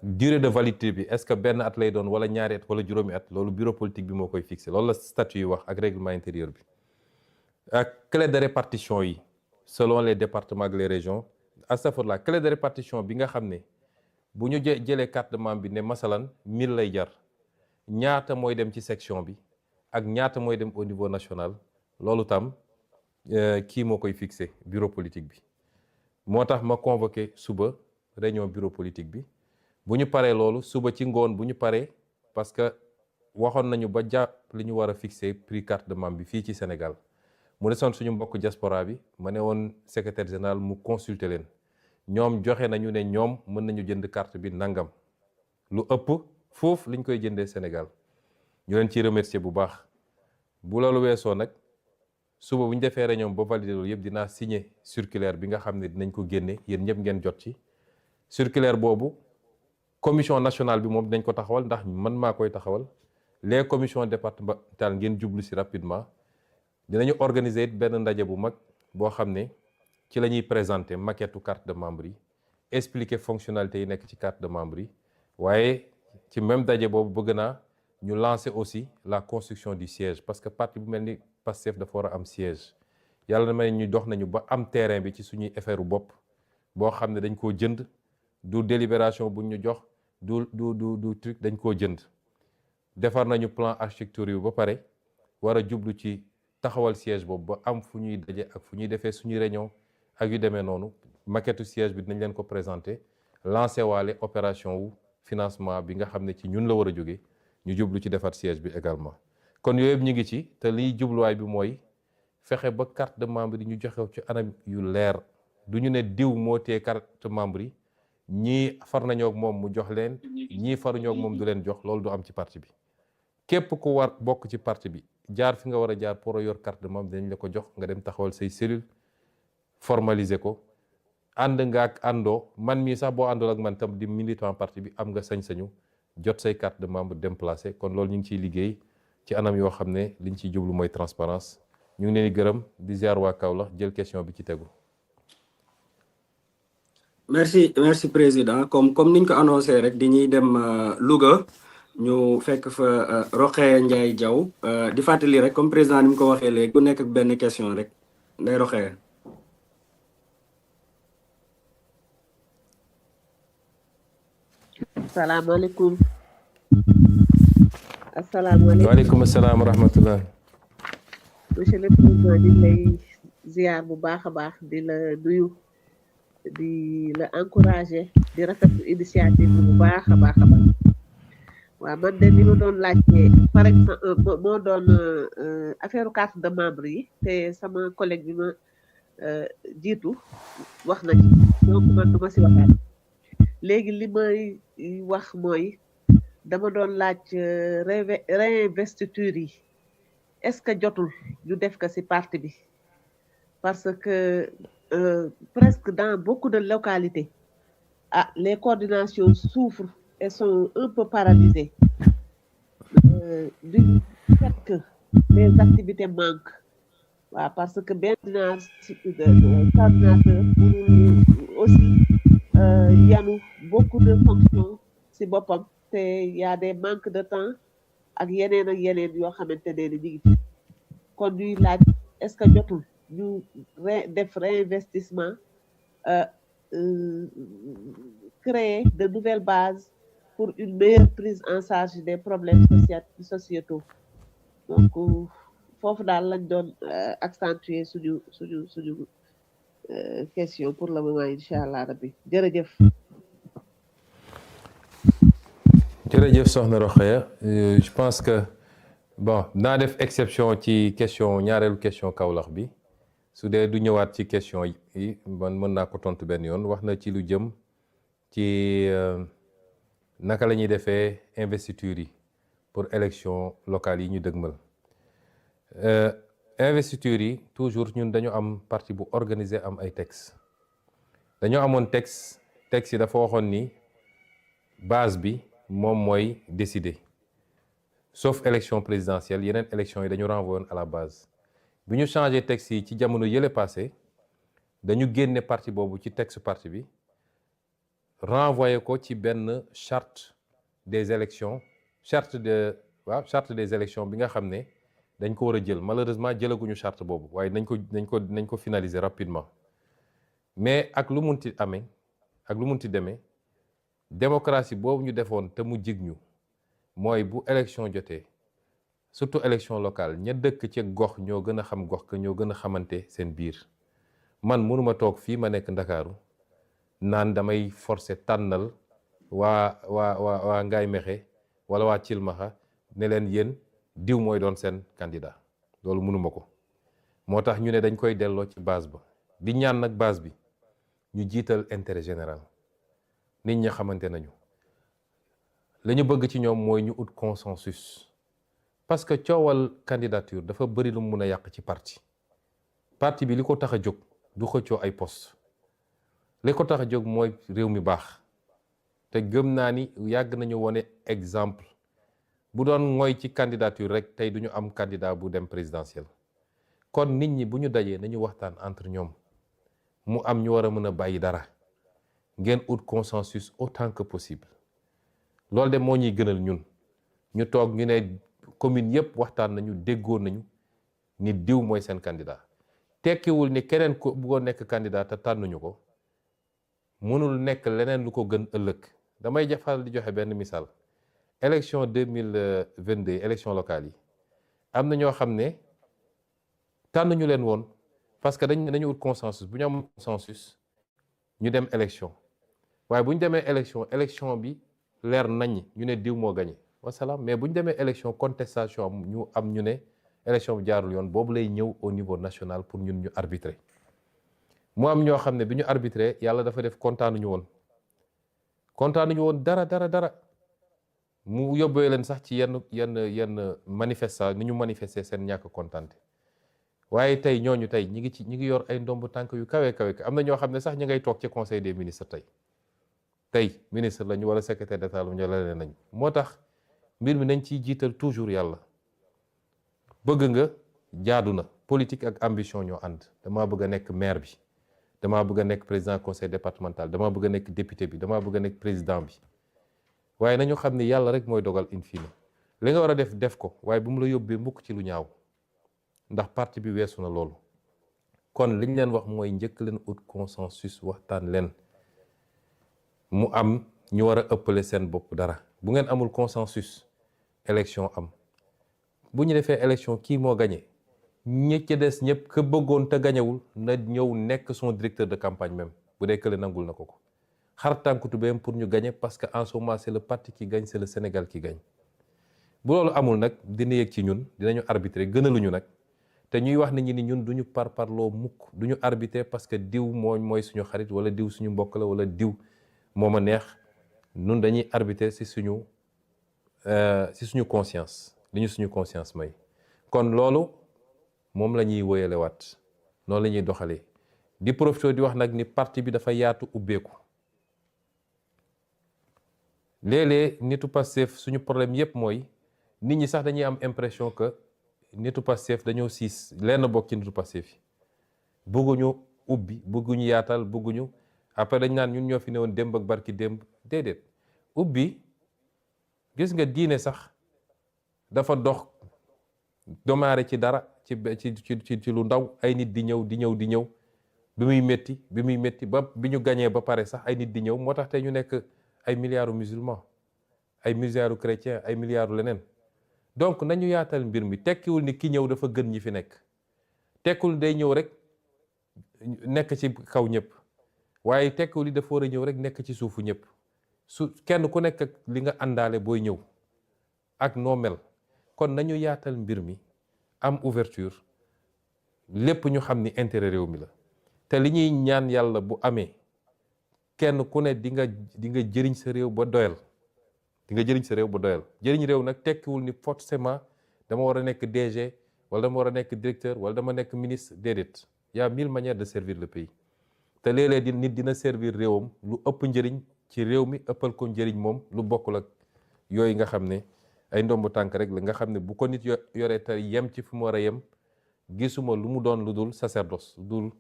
durée de validité bi est-ce que benn at lay doon wala ñaari at wala juróomi at loolu bureau politique bi moo koy fixer loolu la statut yi wax ak règlement intérieur bi. ak clé de répartition yi selon les départements ak les régions astafurlah clé de répartition bi nga xam ne bu ñu jëlee carte de membre bi ne masalan 1000 lay jar ñaata mooy dem ci section bi ak ñaata mooy dem au niveau national loolu tam kii moo koy fixé bureau politique bi. moo tax ma convoqué suba réunion bureau politique bi bu ñu paree loolu suba ci ngoon bu ñu paree parce que waxoon nañu ba jàpp li ñu war a fixé prix carte de membre bi fii ci Sénégal mu desoon suñu mbokk diaspora bi ma ne woon secrétaire général mu consulter leen. ñoom joxe nañu ne ñoom mën nañu jënd carte bi nangam lu ëpp foofu liñ koy jëndee Sénégal ñu leen ciy remercier bu baax. bu loolu weesoo nag suba bu ñu defee réunion ba valider loolu yëpp dinaa signer circulaire bi nga xam ne dinañ ko génne yéen ñëpp ngeen jot ci. circulaire boobu commission nationale bi moom dinañ ko taxawal ndax man maa koy taxawal les commissions départementales ngeen jublu si rapidement. dinañu organiser benn ndaje bu mag boo xam ne ci la ñuy présenter maquette carte de membre yi expliquer fonctionnalité yi nekk ci carte de membre yi waaye ci même daje boobu bëgg naa ñu lancer aussi la construction du siège parce que parti bu mel ni Pastef dafa war a am siège yàlla na may ñu dox nañu ba am terrain bi ci suñuy affaire bopp boo xam ne dañ koo jënd du délibération buñ ñu jox du truc dañ koo jënd defar nañu plan architecture yu ba pare war a jublu ci taxawal siège boobu ba am fu ñuy daje ak fu ñuy defee suñuy réunion ak yu demee noonu maquette siège bi dinañ leen ko présenter lancer waale opération wu financement bi nga xam ne ci ñun la war a jóge ñu jublu ci defar siège bi également. kon yooyu yëpp ñu ngi ci te liy jubluwaay bi mooy fexe ba carte de membre yi ñu joxe ci anam yu leer du ñu ne diw moo tee carte membre yi ñii far nañoo ak moom mu jox leen ñii faruñoo ak moom du leen jox loolu du am ci parti bi. képp ku war bokk ci parti bi jaar fi nga war a jaar pour yor carte de membre dañ la ko jox nga dem taxawal say cellule formaliser ko ànd nga ak àndoo man mii sax boo àndul ak man tam di militant parti bi am nga sañ-sañu jot say carte de membre dem placé kon loolu ñu ngi ciy liggéey ci anam yoo xam ne liñ ciy jublu mooy transparence ñu ngi leen di gërëm di ziar waa Kaolack jël question bi ci tegu. merci président comme niñ ko annoncé rek di ñuy dem Louga ñu fekk fa Rokhaya Ndiaye Diaw di fàttali rek comme président ni mu ko waxee léegi ku nekk ak benn question rek nday Rokhaya. asalaamaaleykum. asalaamaaleykum waaleykum salaam wa rahmatullah. monsieur le président di lay ziar bu baax a baax di la nuyu di la encourager di rafetlu initiative bi bu baax a baax a baax. waaw man de li ma doon laajte par exemple moo doon affaire carte de membre yi te sama collègue bi ma jiitu wax na ci donc man du ma si waxaat léegi li may wax mooy dama doon laaj réinvestiture yi est-ce que jotul ñu def ko si parti bi parce que presque dans beaucoup de localités les coordinations souffrent et sont un peu paralysées du fait que les activités manquent. Parce que bien coordinateur aussi il y a beaucoup de fonctions si bopam il y a des manques de temps ak yeneen yoo xamante ne ni ñu ngi fi kon ñuy laaj est-ce que jotul ñu def réinvestissement créer de nouvelles bases pour une meilleure prise en charge des problèmes sociétaux donc foofu daal lañ doon accentuer suñu question pour le moment incha allah rabbi jërëjëf. jërëjëf soxna Rokhaya je pense que bon naa def exception ci question ñaareelu question Kaolack bi su dee du ñëwaat ci question yi man mën naa ko tontu benn yoon wax na ci lu jëm ci naka la ñuy defee investiture yi pour élection locale yi ñu dëgmal investiture yi toujours ñun dañu am parti bu organisé am ay texte dañoo amoon texte yi dafa waxoon ni base bi moom mooy décider sauf élection présidentielle yeneen élection yi dañu renvoyer woon à la base bi ñu changé texte yi ci jamono yële passé dañu génne parti boobu ci texte parti bi renvoyer ko ci benn charte des élections charte des élections bi nga xam ne dañ ko war a jël malheureusement jëlaguñu charte boobu waaye nañ ko finaliser rapidement mais ak lu munti amee ak lu munti demee démocratie boobu ñu defoon te mu jig ñu mooy bu élection jotee surtout élection locale ña dëkk ci gox ñoo gën a xam gox ka ñoo gën a xamante seen biir man mënuma toog fii ma nekk Ndakaaru naan damay forcer tànnal waa Ngaye Mékhé wala waa Thilmakha ne leen yéen diw mooy doon seen candidat loolu mënuma ko moo tax ñu ne dañ koy delloo ci base ba di ñaan nag base bi ñu jiital intérêt général nit ñi xamante nañu la ñu bëgg ci ñoom mooy ñu ut consensus parce que coowal candidature dafa bëri lu mu mun a yàq ci parti bi li ko tax a jóg du xëccoo ay poste li ko tax a jóg mooy réew mi baax te gëm naa ni yàgg nañu wone exemple bu doon mooy ci candidature rek tey duñu am candidat bu dem présidentiel kon nit ñi bu ñu dajee nañu waxtaan entre ñoom mu am ñu war a mën a bàyyi dara ngeen ut consensus autant que possible loolu de moo ñuy gënal ñun ñu toog ñu ne commune yépp waxtaan nañu déggoo nañu ni diw mooy seen candidat tekkiwul ni keneen ko bëggoon nekk candidat te tànnuñu ko mënul nekk leneen lu ko gën ëllëg damay jafal di joxe benn misaal élection 2022 élection locale yi am na ñoo xam ne tànnuñu leen woon parce que dañu ut consensus bu ñu am consensus ñu dem élection waaye bu ñu demee élection bi leer nañ ñu ne diw moo gagné wasalaam mais bu ñu demee élection contestation am ñu ne élection bi jaarul yoon boobu lay ñëw au niveau national pour ñun ñu arbitrer mu am ñoo xam ne bi ñu arbitrer yàlla dafa def kontaanuñu woon dara mu yóbbee leen sax ci yenn manifestation ni ñu manifester seen ñàkk kontante waaye tey ñooñu tey ñi ngi yor ay ndomb tànk yu kawe am na ñoo xam ne sax ñi ngay toog ci conseil des ministres tey ministre lañu wala secrétaire d'état lañu wala leneen nañ moo tax mbir mi nañ ciy jiital toujours yàlla bëgg nga jaadu na politique ak ambition ñoo ànd damaa bëgg a nekk maire bi damaa bëgg a nekk président conseil départemental damaa bëgg a nekk député bi damaa bëgg a nekk président bi waaye nañu xam ne yàlla rek mooy dogal in fine li nga war a def ko waaye bu mu la yóbbee mukk ci lu ñaaw ndax parti bi weesu na loolu kon liñ leen wax mooy njëkk leen ut consensus waxtaan leen mu am ñu war a ëppale seen bopp dara bu ngeen amul consensus élection am bu ñu defee élection kii moo gagné ñi ci des ñëpp ka bëggoon te gañewul na ñëw nekk son directeur de campagne même bu dee kële nangul na ko xar tànku tubéyam pour ñu gagner parce que en ce moment c'est le parti qui gagne c'est le Sénégal qui gagne bu loolu amul nag dina yëg ci ñun dinañu arbitrer gënaluñu nag te ñuy wax nit ñi ni ñun duñu parparloo mukk duñu arbitrer parce que diw mooy suñu xarit wala diw suñu mbokk la wala diw moo ma neex ñun dañuy arbitrer ci suñu conscience li ñu suñu conscience may kon loolu moom la ñuy wóyale waat noonu la ñuy doxalee di profité di wax nag ni parti bi dafa yaatu ubbeeku léeg-léeg nitu Pastef suñu problème yépp mooy nit ñi sax dañuy am impression que nitu Pastef dañoo siis lenn bokk ci nitu Pastef yi bëgguñu ubbi bëgguñu yaatal bëgguñu après dañ naan ñun ñoo fi newoon démb ak barki démb déedéet ubbi gis nga diine sax dafa dox domaare ci dara ci lu ndaw ay nit di ñëw bi muy métti ba bi ñu gañee ba pare sax ay nit di ñëw moo tax tey ñu nekk ay milliards musulmans ay milliards chrétiens ay milliards leneen donc nañu yaatal mbir mi tekkiwul ni ki ñëw dafa gën ñi fi nekk tekkiwul day ñëw rek nekk ci kaw ñëpp waaye tekkiwul ni dafa war a ñëw rek nekk ci suufu ñëpp su kenn ku nekk ak li nga àndaale booy ñëw ak noo mel kon nañu yaatal mbir mi am ouverture lépp ñu xam ni intérêt réew mi la te li ñuy ñaan yàlla bu amee kenn ku ne di nga jëriñ sa réew ba doyal jëriñ réew nag tekkiwul ni forcément dama war a nekk DG wala dama war a nekk directeur wala dama nekk ministre déedéet y a 1000 manières de servir le pays te léeg-léeg nit dina servir réewam lu ëpp njëriñ ci réew mi ëppal ko njëriñ moom lu bokkul ak yooyu nga xam ne ay ndomb tànk rek la nga xam ne bu ko nit yoree te yem ci fu mu war a yem gisuma lu mu doon lu dul sacerdoce lu dul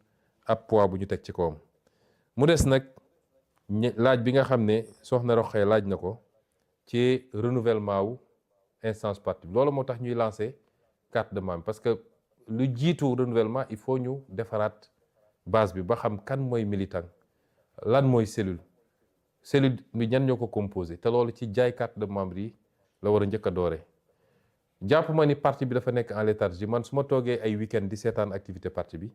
ab poids bu ñu teg ci kawam. mu des nag laaj bi nga xam ne soxna Roxaya laaj na ko ci renouvellement wu instance parti loolu moo tax ñuy lancer carte de membre parce que lu jiitu renouvellement il faut ñu defaraat base bi ba xam kan mooy militant lan mooy cellule bi ñan ñoo ko composé te loolu ci jaay carte de membre yi la war a njëkk a dooree jàpp ma ni parti bi dafa nekk en léthargie man su ma toogee ay week-end di seetaan activité parti bi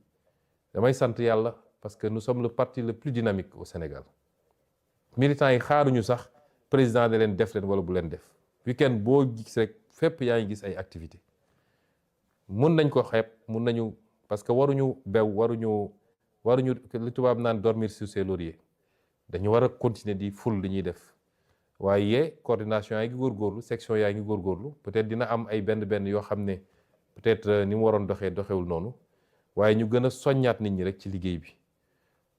damay sant yàlla parce que nous sommes le parti le plus dynamique au Sénégal militants yi xaaruñu sax président de leen def leen wala bu leen def week-end boo gis rek fépp yaa ngi gis ay activité mun nañ ko xeeb mun nañu parce que waruñu bew waruñu li tubaab naan dormir sur ses lauriers dañu war a continuer di ful li ñuy def waaye coordination yaa ngi góorgóorlu section yaa ngi góorgóorlu peut-être dina am ay benn yoo xam ne peut-être ni mu waroon doxewul noonu waaye ñu gën a soññaat nit ñi rek ci liggéey bi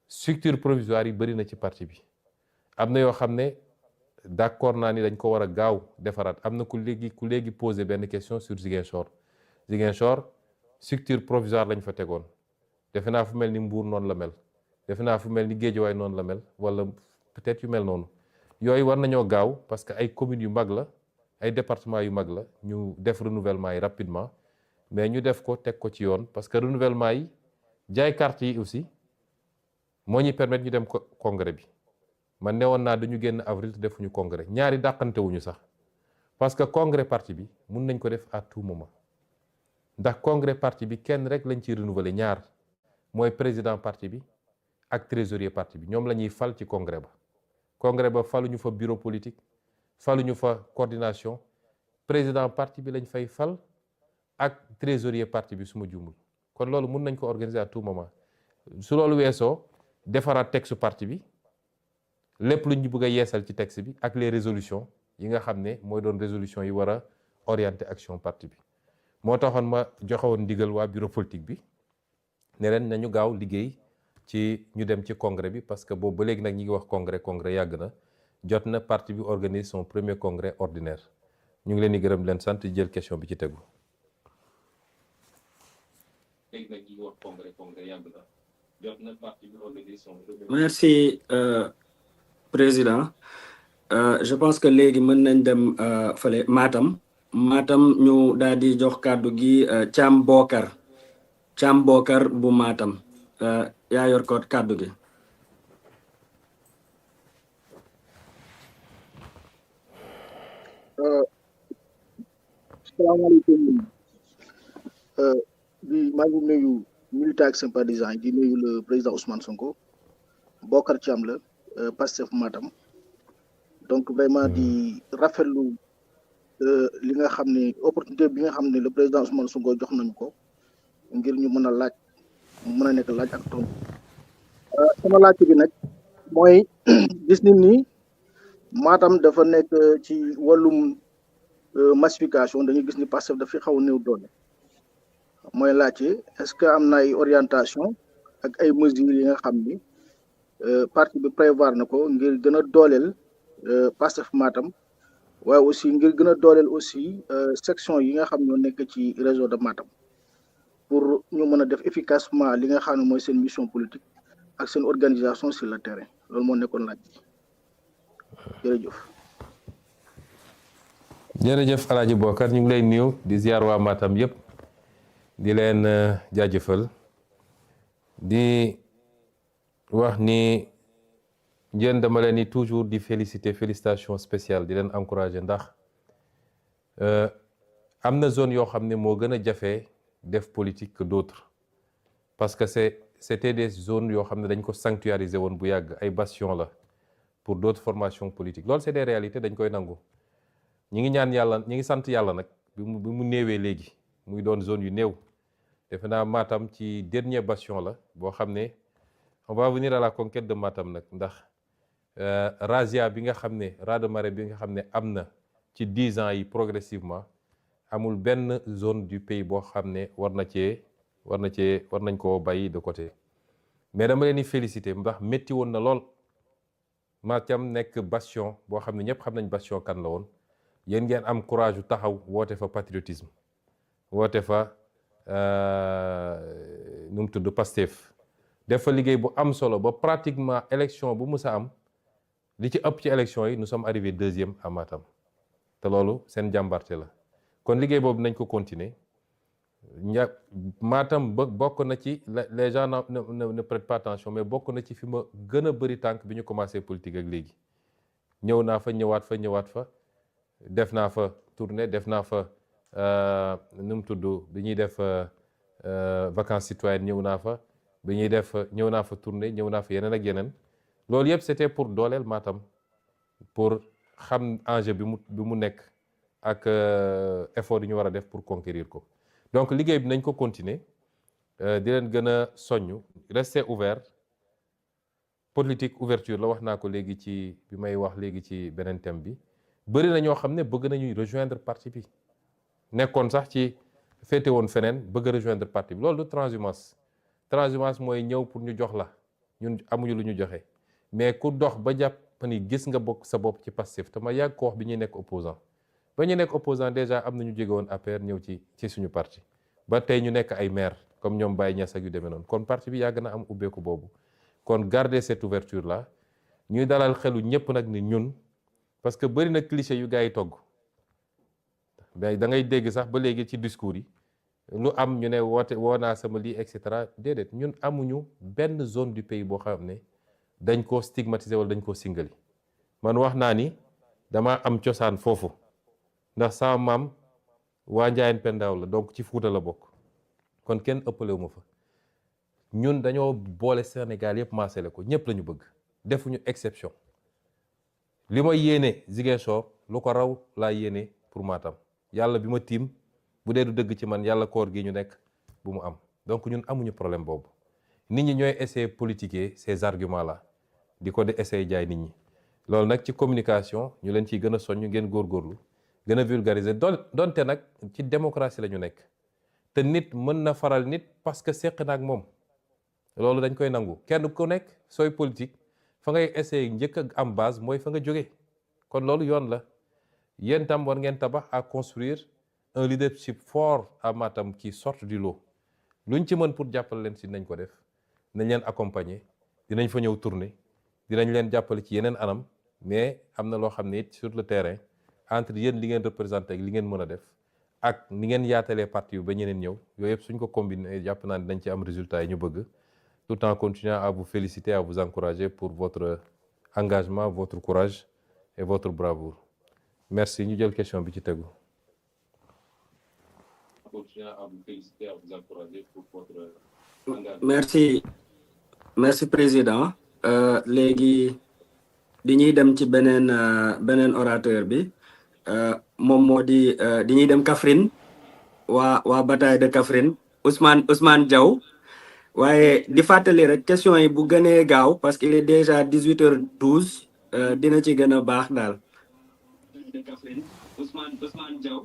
structure provisoire yi bëri na ci parti bi am na yoo xam ne d'accord naa ni dañ ko war a gaaw defaraat am na ku léegi poser benn question sur Ziguinchor structure provisoire lañ fa tegoon defe naa fu mel ni Mbour noonu la mel defe naa fu mel ni Guédiawaye noonu la mel wala peut-être yu mel noonu yooyu war nañoo gaaw parce que ay communes yu mag la ay départements yu mag la ñu def renouvellement yi rapidement mais ñu def ko teg ko ci yoon parce que renouvellement yi jaay carte yi aussi moo ñuy permettre ñu dem congrès bi man ne woon naa dañu génn avril te defuñu congrès ñaari dàqante wuñu sax parce que congrès parti bi mun nañ ko def à tout moment ndax congrès parti bi kenn rek lañ ciy renouveler ñaar mooy président parti bi ak trésorier parti bi ñoom la ñuy fal ci congrès ba faluñu fa bureau politique faluñu fa coordination président parti bi lañ fay fal ak trésorier parti bi su ma juumul kon loolu mun nañ ko organiser à tout moment su loolu weesoo defaraat texte parti bi lépp lu ñu bëgg a yeesal ci texte bi ak les résolutions yi nga xam ne mooy doon résolution yi war a orienter action parti bi moo taxoon ma joxewoon ndigal waa bureau politique bi ne leen nañu gaaw liggéey ci ñu dem ci congrès bi parce que boobu ba léegi nag ñi ngi wax congrès yàgg na jot na parti bi organise son premier congrès ordinaire ñu ngi leen di gërëm leen sant jël question bi ci tegu. Merci président je pense que léegi mën nañ dem fële Matam ñu daal di jox kàddu gi Thiam Bokar bu Matam yaa yor ko kàddu gi. Salaamaaleykum maa ngi nuyu militants ak sympathisants di nuyu le président Ousmane Sonko Bokar Thiam la Pastef Matam donc vraiment di rafetlu li nga xam ne opportunité bi nga xam ne le président Ousmane Sonko jox nañu ko ngir ñu mën a laaj mu mën a nekk laaj ak tontu sama laaj bi nag mooy gis nañ ni Matam dafa nekk ci wàllum massification dañuy gis ni Pastef daf fi xaw a néew doole mooy laajte est-ce que am na ay orientation ak ay mesures yi nga xam ni parti bi prévoir na ko ngir gën a dooleel Pastef Matam waaye aussi ngir gën a dooleel aussi section yi nga xam ñoo nekk ci réseau de Matam pour ñu mën a def efficacement li nga xam ne mooy seen mission politique ak seen organisation sur le terrain loolu moo nekkoon laaj bi jërëjëf. jërëjëf Alaaji Bokar ñu ngi lay nuyu di ziar waa Matam yëpp di leen jaajëfal di wax ni yéen dama leen ni toujours di félicitation spéciale di leen encourager ndax am na zone yoo xam ne moo gën a jafe def politique que d'autres parce que c'était des zones yoo xam ne dañ ko sanctuariser woon bu yàgg ay bastions la pour d'autres formations politiques loolu c'est des réalités dañ koy nangu ñi ngi ñaan yàlla ñi ngi sant yàlla nag bi mu néewee léegi muy doon zone yu néew defe naa Matam ci dernier bastion la boo xam ne on va venir à la conquête de Matam nag ndax razzia bi nga xam ne raz-de-marée bi nga xam ne am na ci 10 ans yi progressivement amul benn zone du pays boo xam ne war nañ koo bàyyi de côté mais dama leen di féliciter ndax métti woon na lool Matam nekk bastion boo xam ne ñëpp xam nañ bastion kan la woon yéen ngeen am courage yu taxaw woote fa patriotisme woote fa nu mu tudd Pastef def fa liggéey bu am solo ba pratiquement élection bu mus a am li ci ëpp ci élection yi nous sommes arrivés 2e à Matam te loolu seen jàmbarte la kon liggéey boobu nañ ko continuer Matam bokk na ci les gens ne prêtent pas attention mais bokk na ci fi ma gën a bëri tànk bi ñu commencé politique ak léegi ñëw naa fa ñëwaat fa def naa fa tournée def naa fa nu mu tudd bi ñuy def vacances citoyennes ñëw naa fa bi ñuy def ñëw naa fa tournée ñëw naa fa yeneen ak yeneen loolu yëpp c'était pour dooleel Matam pour xam enjeu bi mu nekk ak effort yi ñu war a def pour conquérir ko donc liggéey bi nañ ko continuer di leen gën a soññ rester ouvert politique ouverture la wax naa ko léegi ci bi may wax léegi ci beneen thème bi bëri na ñoo xam ne bëgg nañuy rejoindre parti bi nekkoon sax ci féete woon feneen bëgg a rejoindre parti bi loolu du transhumance mooy ñëw pour ñu jox la ñun amuñu lu ñu joxe mais ku dox ba jàpp ni gis nga bokk sa bopp ci Pastef te ma yàgg ko wax bi ñuy nekk opposant ba ñu nekk opposant déjà am na ñu jóge woon APR ñëw ci suñu parti ba tey ñu nekk ay maire comme ñoom Baye Niass ak yu demee noonu kon parti bi yàgg na am ubbeeku boobu kon garder cette ouverture là ñuy dalal xelu ñëpp nag ni ñun parce que bëri na cliché yu gars yi togg da ngay dégg sax ba léegi ci discours yi lu am ñu ne woo naa sama lii et cetera déedéet ñun amuñu benn zone du pays boo xam ne dañ koo stigmatiser wala dañ koo singali man wax naa ni dama am cosaan foofu ndax sama maam waa Njaayeen Pendaaw la donc ci Fuuta la bokk kon kenn ëppalewu ma fa ñun dañoo boole Sénégal yëpp maasale ko ñëpp la ñu bëgg defuñu exception li ma yéene Ziguinchor lu ko raw laa yéene pour Matam yàlla bi ma tiim bu dee du dëgg ci man yàlla koor gi ñu nekk bu mu am donc ñun amuñu problème boobu nit ñi ñooy essayer politiquer ces arguments là di ko de essayer jaay nit ñi loolu nag ci communication ñu leen ciy gën a soññ ngeen góorgóorlu gën a vulgariser donte nag ci démocratie la ñu nekk te nit mën na faral nit parce que seq na ak moom loolu dañ koy nangu kenn ku nekk sooy politique fa ngay essayer njëkk a am base mooy fa nga jóge kon loolu yoon la yéen tam war ngeen tabax à construire un leadership fort à Matam qui sorte du lot luñ ci mën pour jàppale leen si nañ ko def nañ leen accompagner dinañ fa ñëw tourner dinañ leen jàppale ci yeneen anam mais am na loo xam ne it sur le terrain entre yéen li ngeen représenté ak li ngeen mën a def ak ni ngeen yaatalee parti yu ba ñeneen ñëw yooyu yëpp suñ ko combiner jàpp naa ne dañ ci am résultat yi ñu bëgg tout en continuant à vous féliciter, à vous encourager pour votre engagement, votre courage et votre bravoure. Merci. Ñu jël question bi ci tegu. Continuer à vous féliciter, à vous encourager pour votre engagement. Merci président. Léegi dañuy dem ci beneen orateur bi moom moo di dañuy dem Kaffrine waa bataille de Kaffrine Ousmane Diaw. waaye di fàttali rek question yi bu gënee gaaw parce qu'il est déjà 18h12 dina ci gën a baax daal. Ousmane Diaw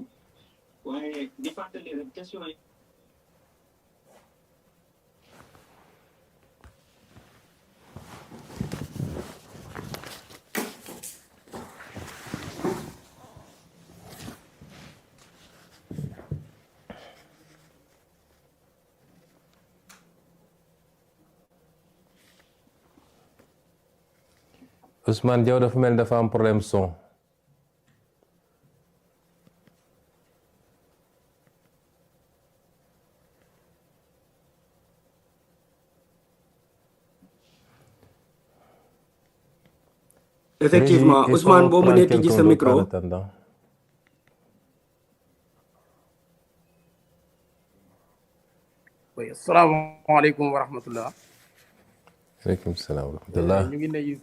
waaye di fàttali rek question yi. Ousmane Diaw dafa mel dafa am problème son effectivement Régie, est-ce Ousmane qu'on boo prend mënee tijji quelqu'un sa d'autre micro en attendant? Oui, asalaamaaleykum wa rahmatullah. Aleykum salaam wa rahmatullah. ñu ngi nuyu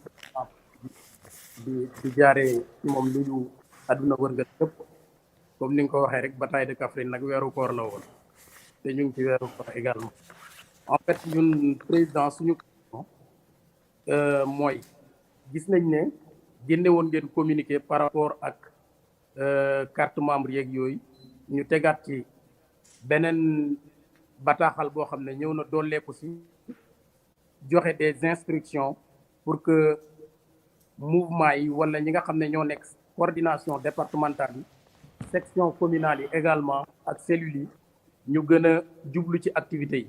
di jaaree moom nuyu àdduna wërngal yëpp comme ni nga ko waxee rek bataille de Kaffrine nag weeru koor la woon te ñu ngi ci weeru koor également. En fait ñun président suñu mooy gis nañ ne génne woon ngeen communiqué par rapport ak carte membre yeeg yooyu ñu tegaat ci beneen bataaxal boo xam ne ñëw na dooleeku si joxe des instructions pour que mouvement yi wala ñi nga xam ne ñoo nekk coordination départementale yi section communale yi également ak cellules yi ñu gën a jublu ci activités yi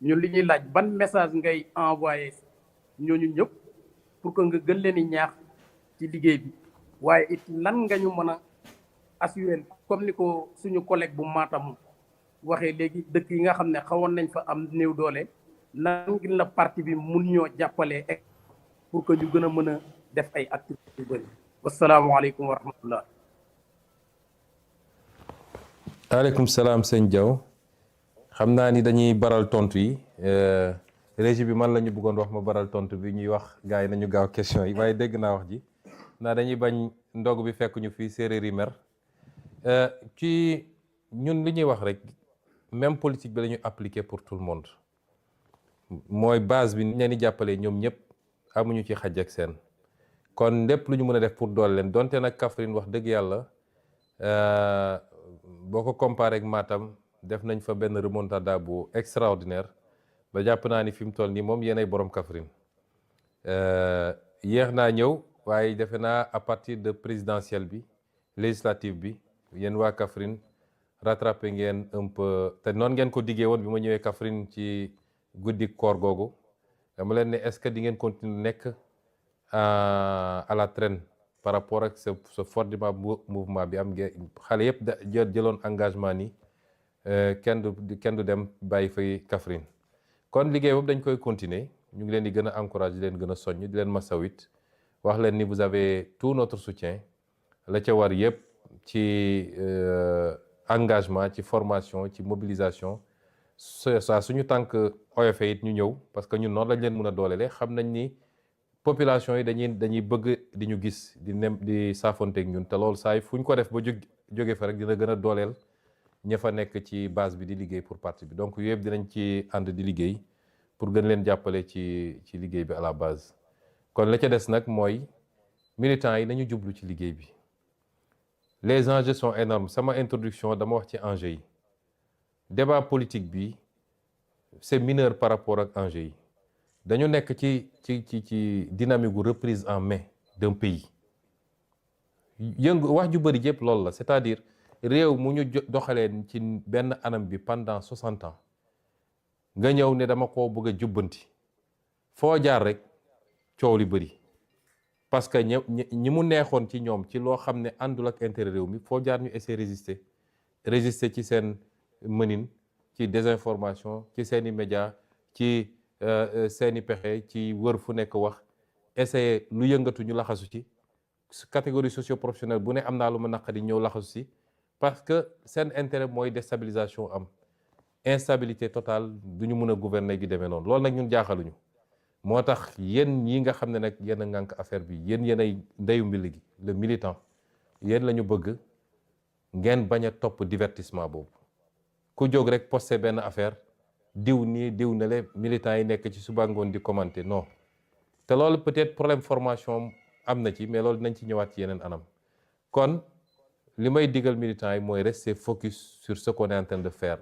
ñun li ñuy laaj ban message ngay envoyé ñooñu ñëpp pour que nga gën leen di ñaax ci liggéey bi waaye it lan nga ñu mën a assurer comme ni ko suñu collègue bu Matam waxee léegi dëkk yi nga xam ne xawoon nañ fa am néew doole nan ngir la parti bi mun ñoo jàppalee pour que ñu gën a mën a def ay activités yu bëri wasalaamaaleykum wa rahmatullah. Aleykum salaam sëñ Diaw xam naa ni dañuy baral tontu yi régie bi man la ñu bëggoon wax ma baral tontu bi ñuy wax gars yi nañu gaaw question yi waaye dégg naa wax ji naa dañuy bañ ndog bi fekk ñu fii séeréer yi mer ci ñun li ñuy wax rek même politique bi la ñu appliquer pour tout le monde mooy base bi ni leen di jàppalee ñoom ñëpp amuñu ci xaj ak seen kon lépp lu ñu mën a def pour doole leen donte nag Kaffrine wax dëgg yàlla boo ko comparé ak Matam def nañ fa benn remontada bu extraordinaire ba jàpp naa ni fi mu toll nii moom yéenay borom Kaffrine yéex naa ñëw waaye defe naa à partir de présidentielle bi législative bi yéen waa Kaffrine rattrapé ngeen un peu te noonu ngeen ko diggee woon bi ma ñëwee Kaffrine ci guddi koor googu dama leen ne est-ce que di ngeen continuer nekk à la traîne par rapport ak ce fortement mouvement bi am ngeen xale yëpp jëloon engagement ni kenn du dem bàyyi fay Kaffrine kon liggéey boobu dañ koy continuer ñu ngi leen di gën a encourager di leen gën a soññ di leen masawit wax leen ni vous avez tout notre soutien la ca war yëpp ci engagement ci formation ci mobilisation saa suñu tànk oyofe it ñu ñëw parce que ñun noonu lañ leen mën a dooleele xam nañ ni population yi dañuy bëgg di ñu gis di saafonteeg ñun te loolu saa yi fu ñu ko def ba jóge fa rek dina gën a dooleel ña fa nekk ci base bi di liggéey pour parti bi donc yëpp dinañ ci ànd di liggéey pour gën leen jàppale ci liggéey bi à la base kon la ca des nag mooy militants yi nañu jublu ci liggéey bi les enjeux sont énormes sama introduction dama wax ci enjeux yi débat politique bi c'est mineur par rapport ak enjeux yi dañu nekk ci dynamique gu reprise en main d'un pays wax ju bëri yëpp loolu la c'est-à-dire réew mu ñu doxalee ci benn anam bi pendant 60 ans nga ñëw ne dama koo bëgg a jubbanti foo jaar rek coow li bëri parce que ñi mu neexoon ci ñoom ci loo xam ne àndul ak intérêt réew mi foo jaar ñu essayer résister ci seen mënin ci désinformation ci seeni médias ci seeni pexe ci wër fu nekk wax essayer lu yëngatu ñu laxasu ci catégorie socio-professionnelle bu ne am naa lu ma naqari ñëw laxasu si parce que seen intérêt mooy déstabilisation am instabilité totale du ñu mën a gouverner gi demee noonu loolu nag ñun jaaxaluñu moo tax yéen ñi nga xam ne nag yéen a ngànk affaire bi yéen ay ndeyu mbil gi le militant yéen la ñu bëgg ngeen bañ a topp divertissement boobu ku jóg rek posté benn affaire diw nii diw na le militants yi nekk ci suba ngoon di commenter non te loolu peut-être problème formation am na ci mais loolu dinañ ci ñëwaat ci yeneen anam kon li may digal militants yi mooy rester focus sur ce qu'on est en train de faire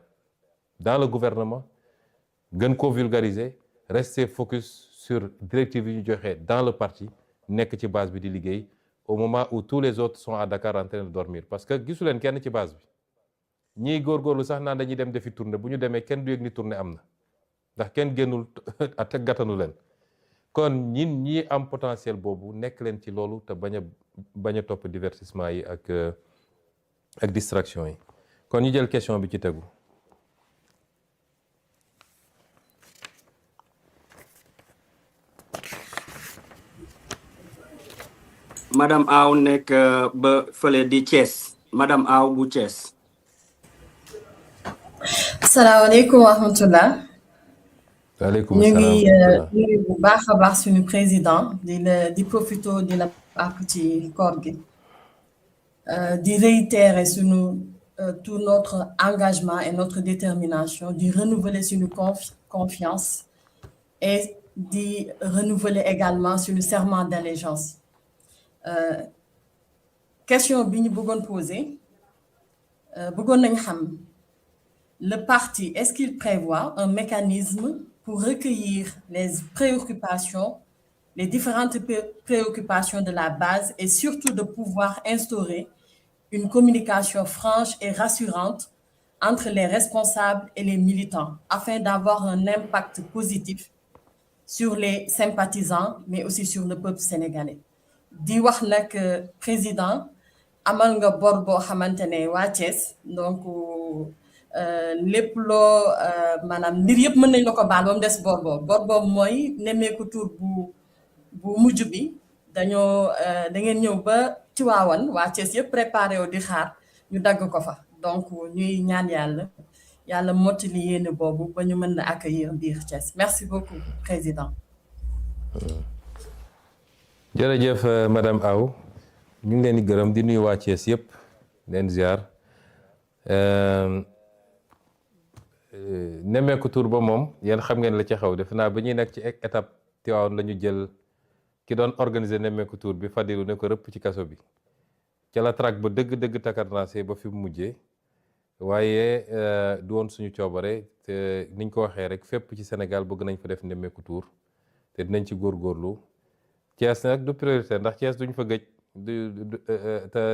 dans le gouvernement gën koo vulgariser rester focus sur directive yi ñu joxe dans le parti nekk ci base bi di liggéey au moment où tous les autres sont à Dakar en train de dormir parce que gisu leen kenn ci base bi ñiy góorgóorlu sax naan dañuy dem defi tournée bu ñu demee kenn du yëg ni tournée am na ndax kenn génnul te gàttanu leen kon ñi am potentiel boobu nekk leen ci loolu te bañ a topp divertissement yi ak distraction yi kon ñu jël question bi ci tegu. madame Aw nekk ba fële di Thiès madame Aw bu Thiès. salaamaaleykum wa rahmatullah. waaleykum ñu salaam ngi wa rahmatullah. nuyu bu baax a baax suñu président di profito di la àpp ci koor gi di réitérer tout notre engagement et notre détermination di renouveler suñu confiance et di renouveler également suñu serment d'allégeance. Question bi ñu bëggoon poser bëggoon nañ xam le parti, est-ce qu'il prévoit un mécanisme pour recueillir les préoccupations, les différentes préoccupations de la base et surtout de pouvoir instaurer une communication franche et rassurante entre les responsables et les militants afin d'avoir un impact positif sur les sympathisants, mais aussi sur le peuple sénégalais. Di wax nak président amal nga bor boo xamante ne waa Thiès donc lépp loo maanaam mbir yëpp mën nañ la ko baal ba mu des bor boobu mooy nemmeeku tur bu mujj bi da ngeen ñëw ba Tiwaawan waa Thiès yëpp préparé wu di xaar ñu dagg ko fa donc ñuy ñaan yàlla mottali yéene boobu ba ñu mën na accueillir biir Thiès. Merci beaucoup président. jërëjëf madame Aw ñu ngi leen di gërëm di nuyu waa Thiès yëpp leen ziar nemmeeku tur ba moom yéen xam ngeen la ci xew defe naa ba ñuy nekk ci étape Tiwaawan la ñu jël ki doon organiser nemmeeku tur bi Fadilu ne ko rëpp ci kaso bi ca la traque ba dëgg takarnaase ba fi mu mujjee waaye du woon suñu coobare te niñ ko waxee rek fépp ci Sénégal bëgg nañ fa def nemmeeku tur te dinañ ci góorgóorlu Thiès nag du priorité ndax Thiès duñ fa gëj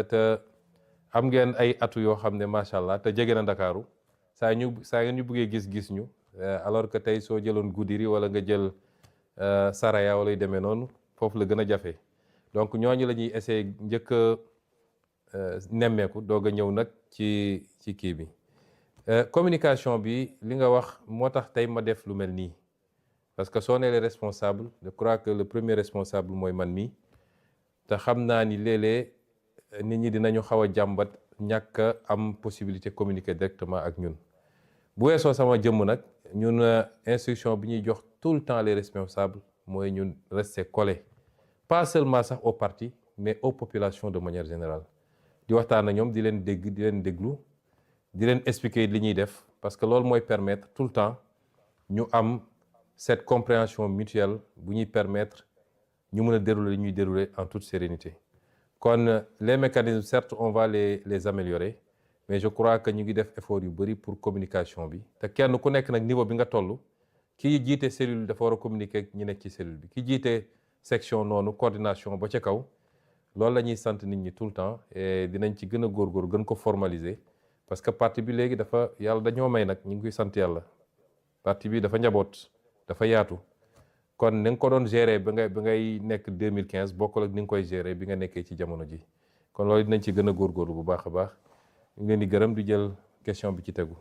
te am ngeen ay atu yoo xam ne macha allah te jege na Ndakaaru saa ngeen ñu bëggee gis ñu alors que tey soo jëloon Goudiri wala nga jël Saraya wala yu demee noonu foofu la gën a jafe donc ñooñu la ñuy essayer njëkk nemmeeku doog a ñëw nag ci kii bi communication bi li nga wax moo tax tey ma def lu mel nii parce que soo nee les responsables je crois que le premier responsable mooy man mii te xam naa ni léeg-léeg nit ñi dinañu xaw a jàmbat ñàkk a am possibilité communiquer directement ak ñun bu weesoo sama jëmm nag ñun instruction bi ñuy jox tout le temps les responsables mooy ñun rester collés pas seulement sax au parti mais aux populations de manière générale di waxtaan ak ñoom di leen dégg di leen déglu di leen expliquer li ñuy def parce que loolu mooy permettre tout le temps ñu am cette compréhension mutuelle bu ñuy permettre ñu mën a dérouler li ñuy dérouler en toute sérénité kon les mécanismes certes on va les améliorer mais je crois que ñu ngi def effort yu bëri pour communication bi te kenn ku nekk nag niveau bi nga toll ki jiite cellule dafa war a communiquer ak ñi nekk ci cellule bi ki jiite section noonu coordination ba ca kaw loolu la ñuy sant nit ñi tout le temps et dinañ ci gën a góorgóor gën ko formaliser parce que parti bi léegi dafa yàlla dañoo may nag ñu ngi koy sant yàlla parti bi dafa njaboot dafa yaatu kon ni nga ko doon gérer ba ngay nekk 2015 bokkul ak ni nga koy gérer bi nga nekkee ci jamono ji kon loolu dinañ ci gën a góorgóorlu bu baax a baax ñu ngi leen di gërëm di jël question bi ci tegu.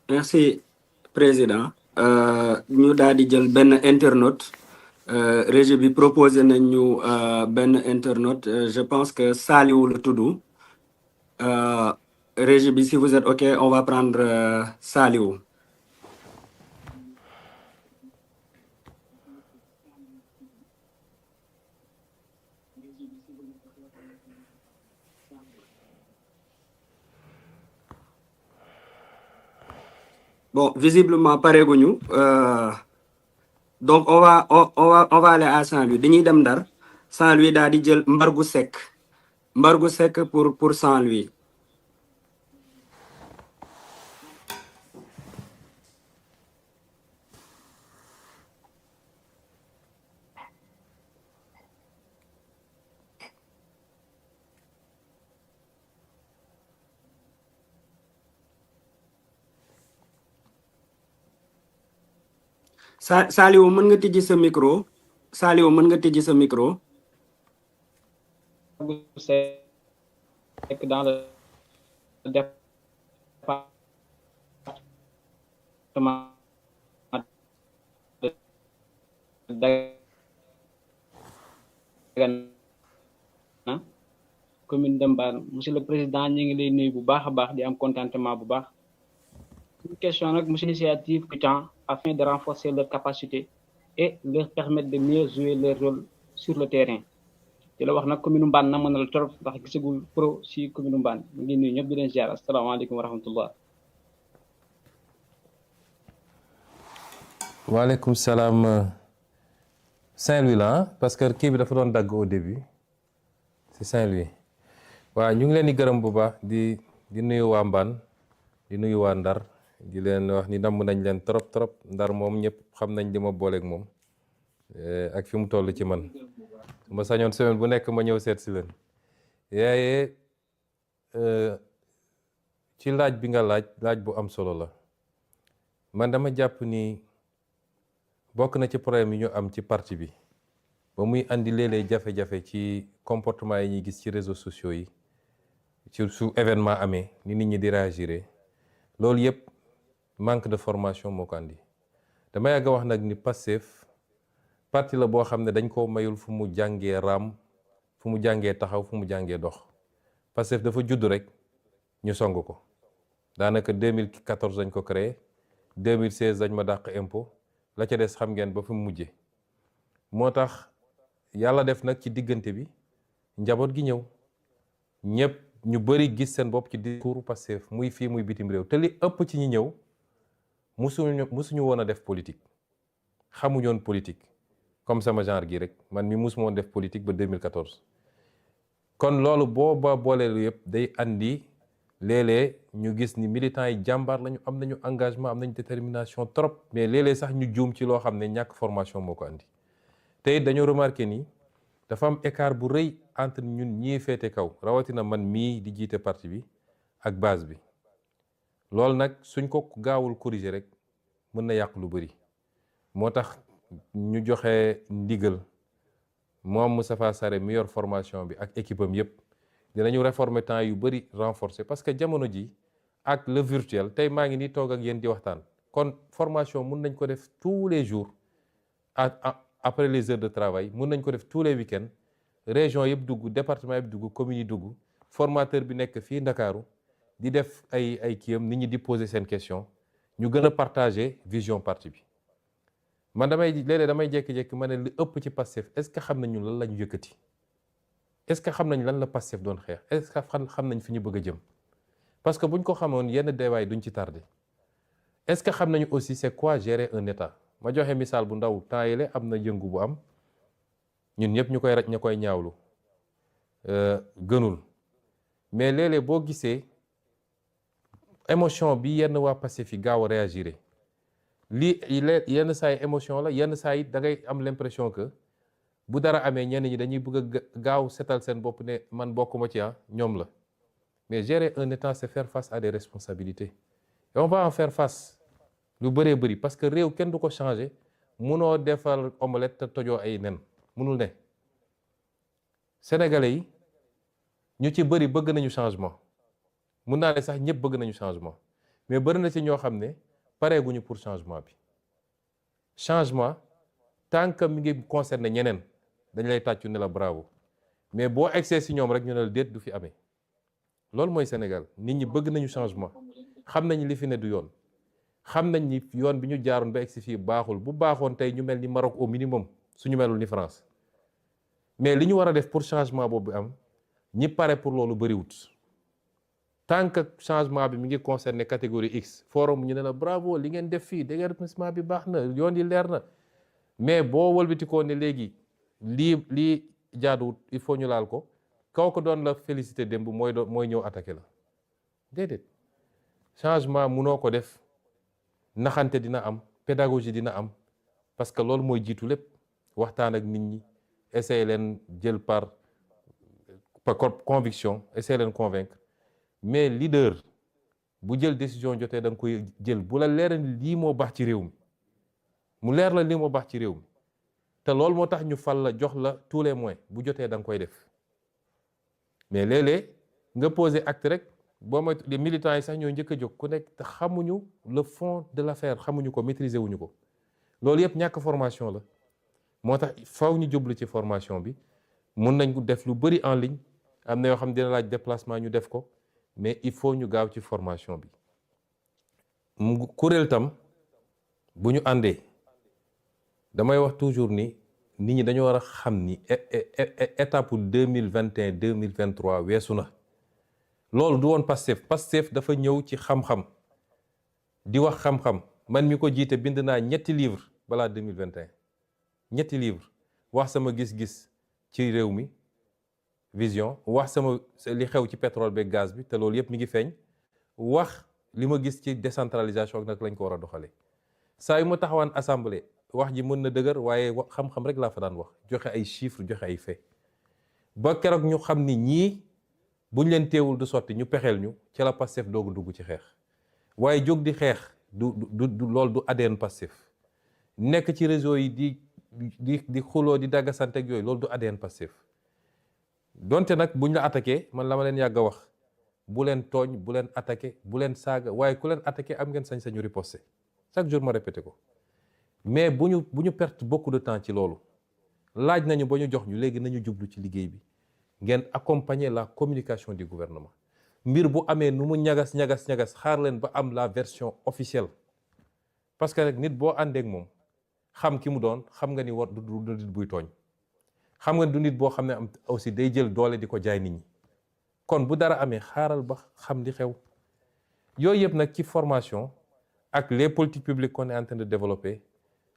Merci président ñu daal di jël benn internaute régie bi proposé nañ ñu benn internaute je pense que Saliou la tudd régie bi si vous êtes ok on va prendre Saliou. Bon, visiblement pareeguñu donc on va aller à Saint-Louis dañuy dem Ndar Saint-Louis daal di jël Mbargu Seck pour Saint-Louis. Saliou mën nga tijji sa micro Saliou mën nga tijji sa micro. Dans le département de Dagana commune de Mbane monsieur le président ñu ngi lay nuyu bu baax a baax di am contentement bu baax une question nag monsieur l'initiative du temps afin de renforcer leur capacité et leur permettre de mieux jouer leur rôle sur le terrain ci la wax nag commune Mbane na mën a la trop ndax gisagul pro si commune Mbane ñu ngi nuyu ñëpp di leen ziar asalaamaaleykum wa rahmatullah. waaleykum salaam. Saint-Louis la parce que kii bi dafa doon dagg au début c'est Saint-Louis waaw ñu ngi leen di gërëm bu baax di nuyu waa Mbane di nuyu waa Ndar di leen wax ni namm nañ leen trop Ndar moom ñëpp xam nañ li ma booleeg moom ak fi mu toll ci man su ma sañoon semaine bu nekk ma ñëw seet si leen yaaye ci laaj bi nga laaj bu am solo la man dama jàpp ni bokk na ci problème yi ñu am ci parti bi ba muy andi léeg-léeg jafe-jafe ci comportement yi ñuy gis ci réseaux sociaux yi ci su événement amee ni nit ñi di réagir loolu yëpp manque de formation moo ko andi dama yàgg a wax nag ni Pastef parti la boo xam ne dañ ko mayul fu mu jàngee raam fu mu jàngee taxaw fu mu jàngee dox Pastef dafa judd rek ñu song ko daanaka 2014 dañ ko créé 2016 dañ ma dàq impôt la ca des xam ngeen ba fi mu mujjee moo tax yàlla def nag ci diggante bi njaboot gi ñëw ñëpp ñu bëri gis seen bopp ci discours Pastef muy fii muy bitim réew te li ëpp ci ñi ñëw musuñu woon a def politique xamuñoon politique comme sama genre gi rek man mi musuma woon def politique ba 2014 kon loolu boo booleelu yëpp day andi léeg-léeg ñu gis ni militants yi jàmbaar lañu am nañu engagement am nañu détermination trop mais léeg-léeg sax ñu juum ci loo xam ne ñàkk formation moo ko andi te it dañoo remarqué ni dafa am écart bu rëy entre ñun ñii féete kaw rawatina man mii di jiite parti bi ak base bi loolu nag suñ ko gaawul corriger rek mën na yàq lu bëri moo tax ñu joxe ndigal moom Moustapha Sarré mi yor formation bi ak équipe am yëpp dinañu réformer temps yu bëri renforcer parce que jamono ji ak le virtuel tey maa ngi nii toog ak yéen di waxtaan kon formation mun nañ ko def tous les jours après les heures de travail mun nañ ko def tous les week-ends région yëpp dugg département yëpp dugg commune yi dugg formateur bi nekk fii Ndakaaru di def ay kiyam nit ñi di poser seen question ñu gën a partager vision parti bi man léeg-léeg damay jékki-jékki ma ne li ëpp ci Pastef est-ce que xam nañu lan la ñu yëkkati est-ce que xam nañ lan la Pastef doon xeex est-ce que xam nañ fi ñu bëgg a jëm parce que buñ ko xamoon yenn déwaay duñ ci tardé est-ce que xam nañu aussi c'est quoi gérer un état ma joxe misaal bu ndaw temps yële am na yëngu bu am ñun ñëpp ñu koy raj ña koy ñaawlu gënul mais léeg-léeg boo gisee émotion bi yenn waa Pastef yi gaaw a réagir lii yenn saa yi émotion la yenn saa yi da ngay am l'impression que bu dara amee ñenn ñi dañuy bëgg a gaaw setal seen bopp ne man bokkuma ci ñoom la mais gérer un état c'est faire face à des responsabilités et on va en faire face lu bëree bëri parce que réew kenn du ko changer munoo defal omelette te tojoo ay nen munul ne sénégalais yi ñu ci bëri bëgg nañu changement mun naa ne sax ñëpp bëgg nañu changement mais bëri na ci ñoo xam ne pareeguñu pour changement bi changement tant que mi ngi concerné ñeneen dañ lay tàccu ne la bravo mais boo egsee si ñoom rek ñu ne la déet du fi amee loolu mooy Sénégal nit ñi bëgg nañu changement xam nañ li fi ne du yoon xam nañ ni yoon bi ñu jaaroon ba egsi fii baaxul bu baaxoon tey ñu mel ni Maroc au minimum suñu melul ni France mais li ñu war a def pour changement boobu am ñi pare pour loolu bëriwut tant que changement bi mi ngi concerné catégorie X forum ñu ne la bravo li ngeen def fii déguerpissement bi baax na yoon yi leer na mais boo wëlbatikoo ne léegi lii jaaduwut il faut ñu laal ko kaw ko doon la félicité démb mooy ñëw attaqué la déedéet changement munoo ko def naxante dina am pédagogie dina am parce que loolu mooy jiitu lépp waxtaan ak nit ñi essayer leen jël par conviction essayer leen convaincre mais leader bu jël décision jotee da nga koy jël bu la leer ni lii moo baax ci réew mi mu leer la lii moo baax ci réew mi te loolu moo tax ñu fal la jox la tous les moyens bu jotee da nga koy def mais léeg-léeg nga poser acte rek boo mooy les militants yi sax ñoo njëkk a jóg ku nekk te xamuñu le fond de l'affaire, xamuñu ko, maîtriser wuñu ko. loolu yëpp ñàkk formation la moo tax faw ñu jublu ci formation bi. mun nañ ko def lu bëri en ligne, am na yoo xam dina laaj déplacement ñu def ko, mais il faut ñu gaaw ci formation bi. kuréel tam bu ñu àndee damay wax toujours ni nit ñi dañoo war a xam ni étape 2021 2023 weesu na. loolu du woon Pastef dafa ñëw ci xam-xam di wax xam-xam. man mi ko jiite bind naa 3 livres balaa 2021 3 livres wax sama gis-gis ci réew mi vision, wax sama li xew ci pétrole beeg gaz bi te loolu yëpp mi ngi feeñ, wax li ma gis ci décentralisation ak nag lañ ko war a doxalee. saa yu ma taxawaan assemblée wax ji mën na dëgër waaye xam-xam rek laa fa daan wax, joxe ay chiffres, joxe ay faits ba keroog ñu xam ni ñii buñ leen teewul du sotti ñu pexeel ñu ci la Pastef doogu dugg ci xeex. waaye jóg di xeex du loolu du ADN Pastef. nekk ci réseau yi di xuloo di daggasante ak yooyu loolu du ADN Pastef. donte nag buñ la attaqué man la ma leen yàgg a wax bu leen tooñ, bu leen attaqué, bu leen saaga, waaye ku leen attaqué am ngeen sañ-sañu riposter. chaque jour ma répété ko. mais bu ñu perte beaucoup de temps ci loolu laaj nañu ba ñu jox ñu léegi nañu jublu ci liggéey bi ngeen accompagner la communication du gouvernement. mbir bu amee nu mu ñagas xaar leen ba am la version officielle parce que rek nit boo àndeek moom xam ki mu doon xam nga ni war du nit buy tooñ, xam nga du nit boo xam ne am aussi day jël doole di ko jaay nit ñi. kon bu dara amee xaaral ba xam li xew. yooyu yëpp nag ci formation ak les politiques publiques qu'on est en train de développer,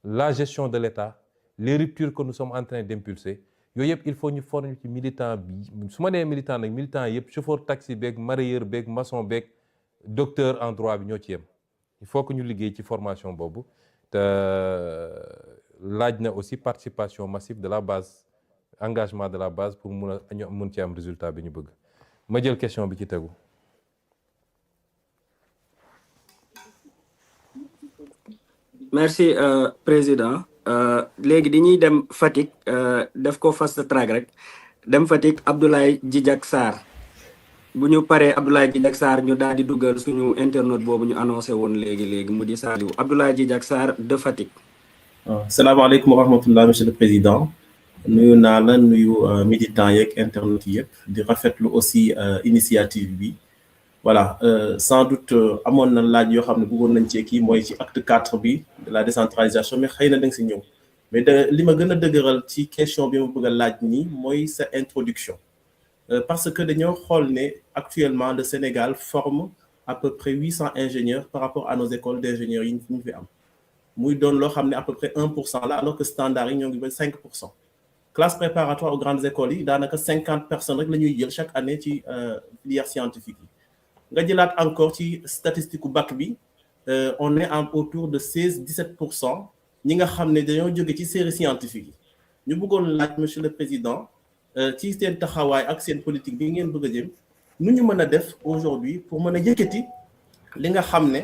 la gestion de l'État, les ruptures que nous sommes en train d'impulser, yooyu yëpp il faut ñu former ci militant bi. su ma nee militant nag militant yëpp chauffeur taxi beeg mareyeur beeg maçon beeg docteur en droit bi ñoo ci yem. il faut que ñu liggéey ci formation boobu te laaj na aussi participation massive de la base, engagement de la base pour mun ci am résultat bi ñu bëgg. ma jël question bi ci tegu. merci président. léegi dañuy dem Fatick def ko fast track rek dem Fatick Abdoulaye Djidjack Sarr bu ñu paree Abdoulaye Djidjack Sarr ñu daal di dugal suñu internet boobu ñu annoncé woon léegi mu di Saliou. Abdoulaye Djidjack Sarr de Fatick. salaamaaleykum wa rahmatullah monsieur le président. nuyu naa la nuyu militants yeeg internet yëpp di rafetlu aussi initiative bi. voilà sans doute amoon na laaj yoo xam ne bëggoon nañ ci kii mooy ci acte 4 bi de la décentralisation mais xëy na da nga si ñëw mais li ma gën a dëgëral ci question bi ma bëgg a laaj nii mooy sa introduction parce que dañoo xool ne actuellement le Sénégal forme à peu près 800 ingénieurs par rapport à nos écoles d'ingénieurs yi ñu fi am muy doon loo xam ne à peu près 1% là alors que standard yi ñoo ngi ba 5%. classe préparatoire aux grandes écoles yi daanaka 50 personnes rek la ñuy jël chaque année ci filière scientifique yi. nga jëlaat encore ci statistique u bac bi on est autour de 16-17% ñi nga xam ne dañoo jóge ci série scientifique yi ñu bëggoon laaj monsieur le président ci seen taxawaay ak seen politique bi ngeen bëgg a jëm nu ñu mën a def aujourd'hui pour mën a yëkkati li nga xam ne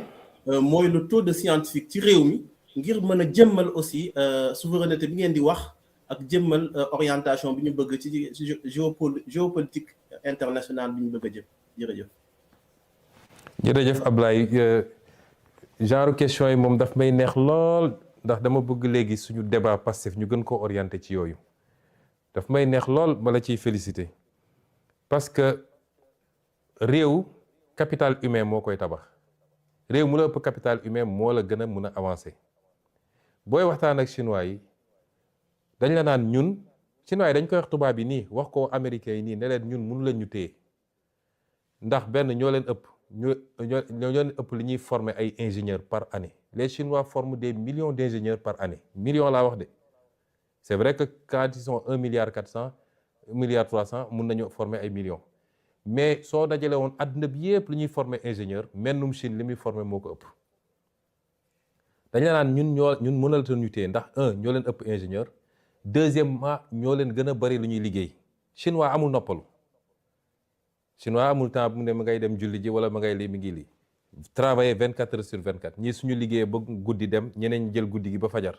mooy le taux de scientifique ci réew mi ngir mën a jëmmal aussi souveraineté bi ngeen di wax ak jëmmal orientation bi ñu bëgg ci géopolitique internationale bi ñu bëgg a jëm jërëjëf. jërëjëf Ablaye genre question yi moom daf may neex lool ndax dama bëgg léegi suñu débat Pastef ñu gën ko orienté ci yooyu daf may neex lool ma la ciy félicité parce que réew capital humain moo koy tabax réew mu la ëpp capital humain moo la gën a mën a avancer booy waxtaan ak chinois yi dañ la naan ñun chinois yi dañ koy wax tubaab yi nii wax ko américains yi nii ne leen ñun mënu leen ñu téye ndax benn ñoo leen ëpp ñoo leen ëpp li ñuy former ay ingénieurs par année. Les Chinois forment des millions d'ingénieurs par année. Millions laa wax de. C'est vrai que quand ils sont 1,4 milliard, 1,3 milliard, mun nañu former ay millions. Mais soo dajale woon àdduna bi yëpp li ñuy former ingénieur mennum Chine li muy former moo ko ëpp. dañ la naan ñun mënalatoon ñu téye ndax ñoo leen ëpp ingénieur. Deuxièmement ñoo leen gën a bari lu ñuy liggéey. Chinois amul noppalu. Chinois amul temps bu ne ma ngay dem julli ji wala ma ngay lii mi ngi lii travailler 24 heures sur 24 ñii suñu liggéeyee ba guddi dem ñeneen jël guddi gi ba fajar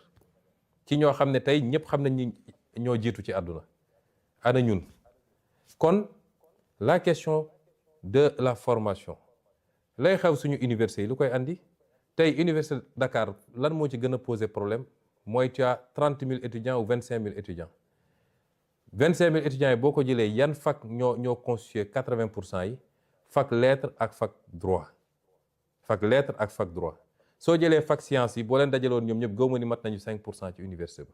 ci ñoo xam ne tey ñëpp xam nañ ni ñoo jiitu ci àdduna ana ñun kon la question de la formation lay xew suñu université yi lu koy andi tey université Dakar lan moo ci gën a poser problème mooy tu as 30 000 étudiants ou 25 000 étudiants 25 000 étudiants yi boo ko jëlee yan fac ñoo constitué 80% yi fac lettres ak fac droit soo jëlee fac sciences yi boo leen dajaloon ñoom ñëpp gëwma ni mat nañu 5% ci université ba.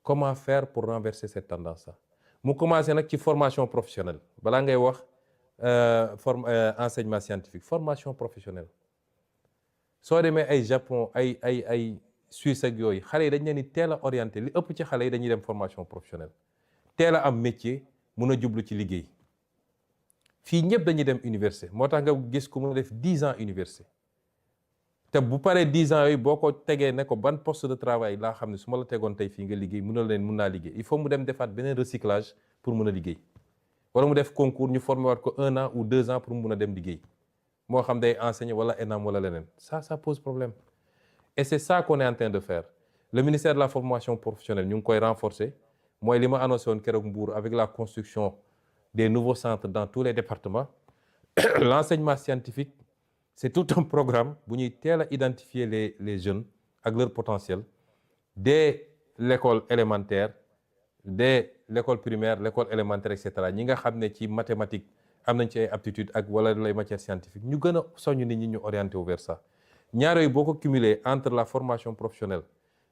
Comment faire pour renverser cette tendance-là? mu commencé nag ci formation professionnelle balaa ngay wax enseignement scientifique formation professionnelle soo demee ay Japon ay Suisse ak yooyu xale yi dañ leen di teel a orienté li ëpp ci xale yi dañuy dem formation professionnelle teel a am métier mun a jublu ci liggéey fii ñëpp dañuy dem université moo tax nga gis ku mun a def 10 ans université te bu paree 10 ans yooyu boo ko tegee ne ko ban poste de travail laa xam ne su ma la tegoon tey fii nga liggéey mun naa liggéey il faut mu dem defaat beneen recyclage pour mun a liggéey wala mu def concours ñu formé waat ko 1 an ou 2 ans pour mu mun a dem liggéey moo xam day enseigner wala ENAM wala leneen ça pose problème et c'est ça qu'on est en train de faire le ministère de la formation professionnelle ñu ngi koy renforcer mooy li ma annoncé woon keroog Mbour avec la construction des nouveaux centres dans tous les départements l'enseignement scientifique c'est tout un programme bu ñuy teel a identifier les jeunes ak leur potentiel dès l'école élémentaire dès l'école primaire l'école élémentaire et cetera ñi nga xam ne ci mathématiques am nañ ci ay aptitudes ak wala les matières scientifiques ñu gën a soññ nit ñi ñu orienté vers ça ñaar yooyu boo ko cumuler entre la formation professionnelle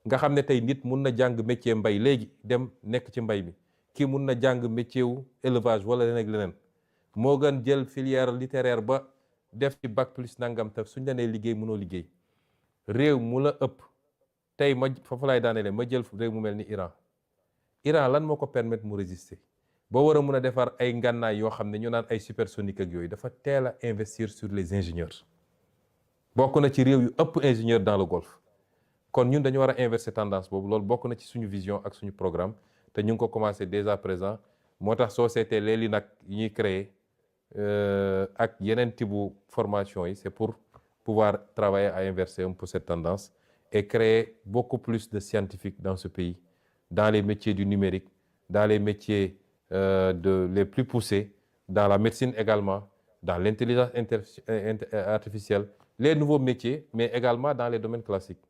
nga xam ne tey nit mun na jàng métier mbay léegi dem nekk ci mbay mi kii mun na jàng métier wu élevage wala leneen ak leneen moo gën jël filière littéraire ba def ci bac plus nangam te suñ la nee liggéey mënoo liggéey réew mu la ëpp tey ma foofu laay daanelee ma jël réew mu mel ni Iran lan moo ko permettre mu résister ba war a mun a defar ay ngànnaay yoo xam ne ñu naan ay supersonique ak yooyu dafa teel a investir sur les ingénieurs bokk na ci réew yu ëpp ingénieur dans le Golfe kon ñun dañu war a inverser tendance boobu loolu bokk na ci suñu vision ak suñu programme te ñu ngi ko commencé dès à présent moo tax société léegi nag yi ñuy créer ak yeneen type formation yi c'est pour pouvoir travailler à inverser un peu cette tendance et créer beaucoup plus de scientifiques dans ce pays dans les métiers du numérique dans les métiers les plus poussés dans la médecine également dans l'intelligence artificielle les nouveaux métiers mais également dans les domaines classiques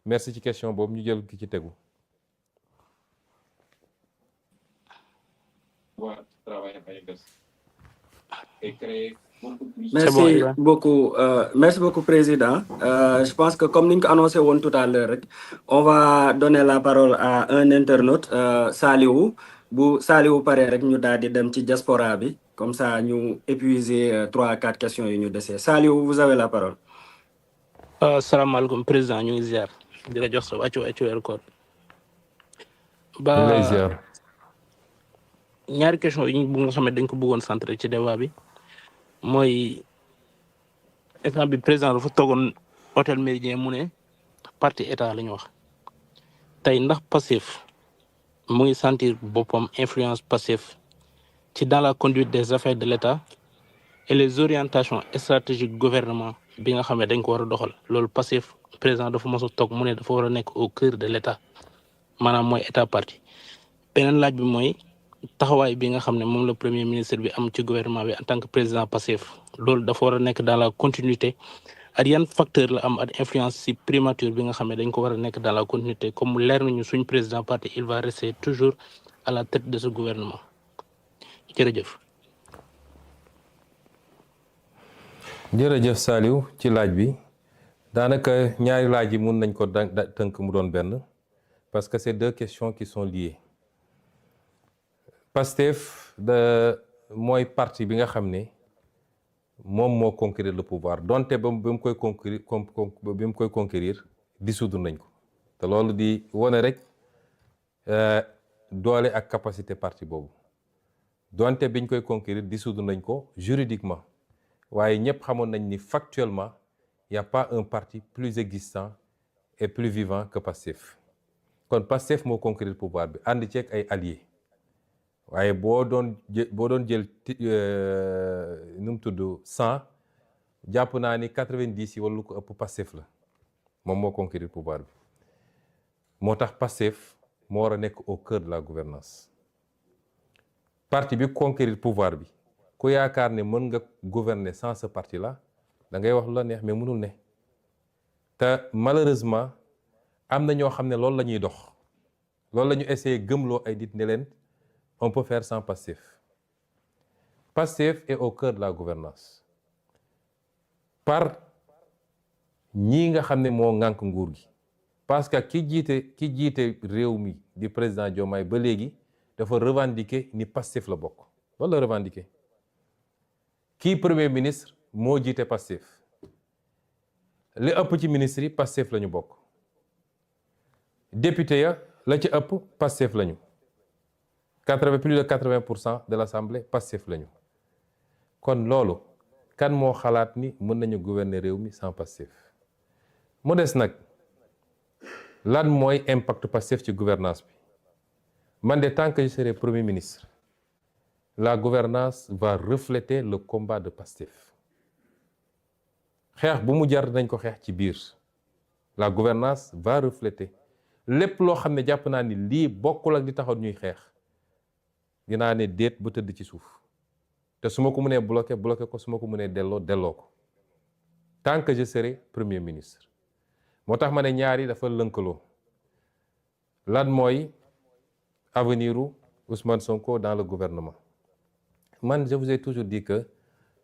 merci ci question boobu ñu jël ki ci tegu. Merci beaucoup président. Je pense que comme nous l'avons annoncé tout à l'heure, on va donner la parole à un internaute, Saliou. Bu Saliou paré rek ñu daal di dem ci diaspora bi comme ça ñu épuiser 3 à 4 questions yu ñu déssé. Saliou, vous avez la parole. Asalaamaaleykum président ñu ngi ziar di la jox sa wàccu weeru koor ba ñaari question yi bu nga xam ne dañ ko bëggoon centré ci débat bi mooy exemple bi président dafa toogoon hôtel Méridien mu ne parti état la ñu wax tey ndax Pastef mu ngi sentir boppam influence Pastef ci dans la conduite des affaires de l'État et les orientations stratégiques gouvernement bi nga xam ne dañ ko war a doxal loolu Pastef président dafa mos a toog mu ne dafa war a nekk au cœur de l'État maanaam mooy état parti beneen laaj bi mooy taxawaay bi nga xam ne moom la premier ministre bi am ci gouvernement bi en tant que président Pastef loolu dafa war a nekk dans la continuité ak yan facteur la am ak influence ci primature bi nga xam ne dañ ko war a nekk dans la continuité comme leer nañu suñ président parti il va rester toujours à la tête de ce gouvernement jërëjëf. jërëjëf Saliou ci laaj bi daanaka ñaari laaj yi mun nañ ko tënk mu doon benn parce que c'est 2 questions qui sont liées Pastef mooy parti bi nga xam ne moom moo conquérir le pouvoir donte ba mu koy conquérir dissoudre nañ ko te loolu di wone rek doole ak capacité parti boobu donte biñ koy conquérir dissoudre nañ ko juridiquement waaye ñëpp xamoon nañ ni factuellement il y a pas un parti plus existant et plus vivant que Pastef kon Pastef moo conquérir pouvoir bi ànd ceeg ay alliés waaye boo doon jël nu mu tudd 100 jàpp naa ni 90 yi wala lu ko ëpp Pastef la moom moo conquérir pouvoir bi moo tax Pastef moo war a nekk au cœur de la gouvernance parti bi conquérir pouvoir bi ku yaakaar ne mën nga gouverner sans ce parti là da ngay wax lu la neex mais mënul ne te malheureusement am na ñoo xam ne loolu la ñuy dox loolu la ñu essayé gëmloo ay nit ne leen on peut faire sans Pastef. Pastef est au cœur de la gouvernance par ñii nga xam ne moo ŋànk nguur gi parce que ki jiite réew mi di président Diomaye ba léegi dafa revendiquer ni Pastef la bokk loolu la revendiquer kii premier ministre moo jiite Pastef li ëpp ci ministre yi Pastef la ñu bokk député ya la ci ëpp Pastef la ñu plus de 80% de l'Assemblée Pastef la ñu kon loolu kan moo xalaat ni mën nañu gouverner réew mi sans Pastef mu des nag lan mooy impact Pastef ci gouvernance bi man de tant que je serai premier ministre la gouvernance va refléter le combat de Pastef xeex bu mu jar nañ ko xeex ci biir la gouvernance va refléter lépp loo xam ne jàpp naa ni lii bokkul ak di taxaw ñuy xeex dinaa ne déet ba tëdd ci suuf te su ma ko mënee bloqué ko su ma ko mënee delloo ko tant que je serai premier ministre moo tax ma ne ñaari dafa lënkaloo lan mooy avenir u Ousmane Sonko dans le gouvernement man je vous ai toujours dit que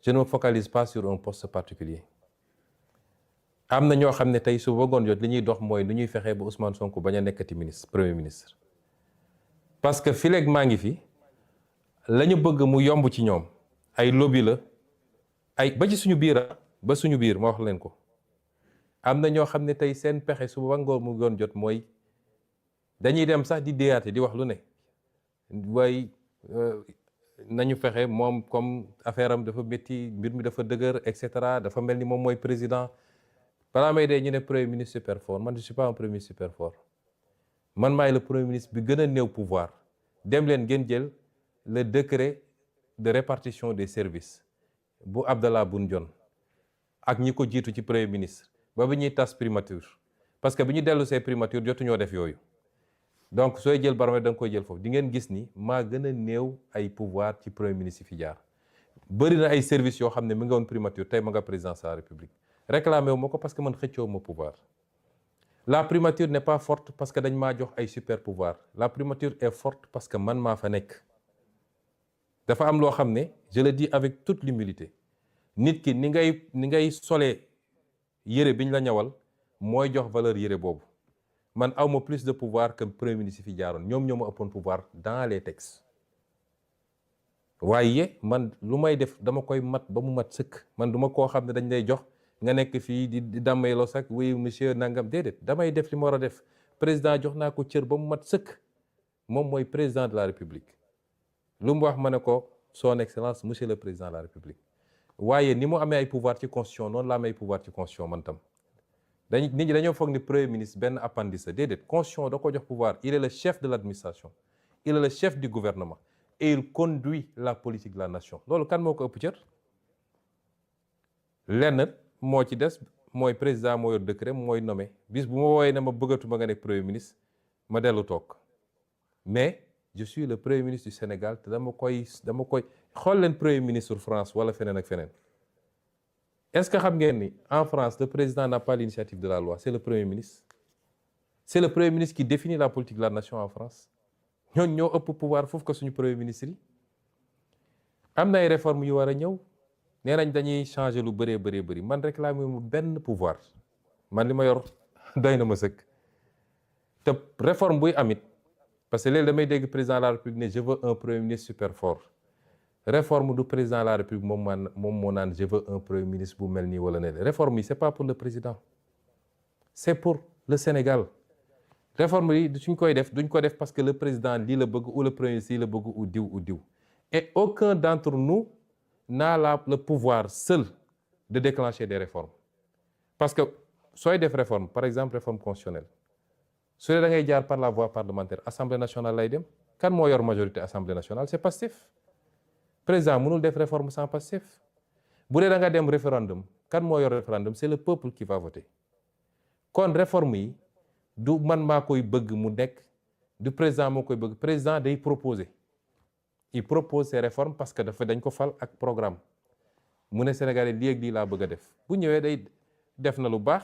je ne me focalise pas sur un poste particulier am na ñoo xam ne tey su bëggoon jot li ñuy dox mooy nu ñuy fexee ba Ousmane Sonko bañ a nekkati premier ministre parce que fileeg maa ngi fi la ñu bëgg mu yomb ci ñoom ay lobby la ay ba ci suñu biir ba suñu biir ma wax leen ko am na ñoo xam ne tey seen pexe su wangoor mu doon jot mooy dañuy dem sax di déyaate di wax lu ne waaye nañu fexe moom comme affaire am dafa métti mbir mi dafa dëgër et cetera dafa mel ni moom mooy président balaa may dee ñu ne premier ministre super fort man je suis pas un premier ministre super fort man maay le premier ministre bi gën a néew pouvoir dem leen ngeen jël le décret de répartition des services bu Abdallah Boun Dionne ak ñi ko jiitu ci premier ministre ba bi ñuy tas primature parce que bi ñu dellu see primature jotuñoo def yooyu donc sooy jël baromètre da nga koy jël foofu di ngeen gis ni maa gën a néew ay pouvoir ci premier ministre yi fi jaar bëri na ay services yoo xam ne mi nga woon primature tey ma nga présidence de la république réclamé wu ma ko parce que man xëccoo ma pouvoir la primature n'est pas forte parce que dañ maa jox ay super pouvoir la primature est forte parce que man maa fa nekk dafa am loo xam ne je le dis avec toute l'humilité nit ki ni ngay solee yére bi ñu la ñawal mooy jox valeur yére boobu man awma plus de pouvoir que premier ministre fi jaaroon ñoom ñoo ma ëppoon pouvoir dans les textes waaye man lu may def dama koy mat ba mu mat sëkk man duma koo xam ne dañ lay jox nga nekk fii di dammayloo sax oui monsieur nangam déedéet damay def li ma war a def président jox naa ko cër ba mu mat sëkk moom mooy président de la république lu mu wax ma ne ko son excellence monsieur le président de la république waaye ni mu amee ay pouvoir ci constitution noonu la amee ay pouvoir ci constitution man tam nit ñi dañoo foog ni premier ministre benn appendice déedéet constitution da ko jox pouvoir il est le chef de l'administration il est le chef du gouvernement et il conduit la politique de la nation loolu kan moo ko ëpp cër lenn moo ci des mooy président moo yor décret mooy nommé bis bu ma wooyee ne ma bëggatuma nga nekk premier ministre ma dellu toog mais je suis le premier ministre du Sénégal te dama koy xool leen premier ministre France wala feneen ak feneen est-ce que xam ngeen ni en France le président n'a pas l'initiative de la loi c'est le premier ministre qui définit la politique de la nation en France ñooñ ñoo ëpp pouvoir foofu ko suñu premier ministre yi am na ay réformes yu war a ñëw nee nañ dañuy changer lu bëri man réclamer mu benn pouvoir man li ma yor doy na ma sëkk te réforme buy amit parce que léegi damay dégg président de la république ne je veux un premier ministre super fort réforme du président de la république moom moo naan je veux un premier ministre bu mel nii wala ne réforme yi c'est pas pour le président c'est pour le Sénégal réforme yi suñ koy def duñ ko def parce que le président lii la bëgg ou le premier ministre lii la bëgg ou diw et aucun d'entre nous n'a le pouvoir seul de déclencher des réformes parce que sooy def réforme par exemple réforme constitutionnelle su dee da ngay jaar par la voie parlementaire assemblée nationale lay dem kan moo yor majorité assemblée nationale c'est Pastef président mënul def réforme sans Pastef bu dee da nga dem référendum kan moo yor référendum c'est le peuple qui va voter kon réforme yi du man maa koy bëgg mu nekk du président moo koy bëgg président day proposer il propose ses réformes parce que dañ ko fal ak programme mu ne Sénégalais lii ak lii laa bëgg a def bu ñëwee day def na lu baax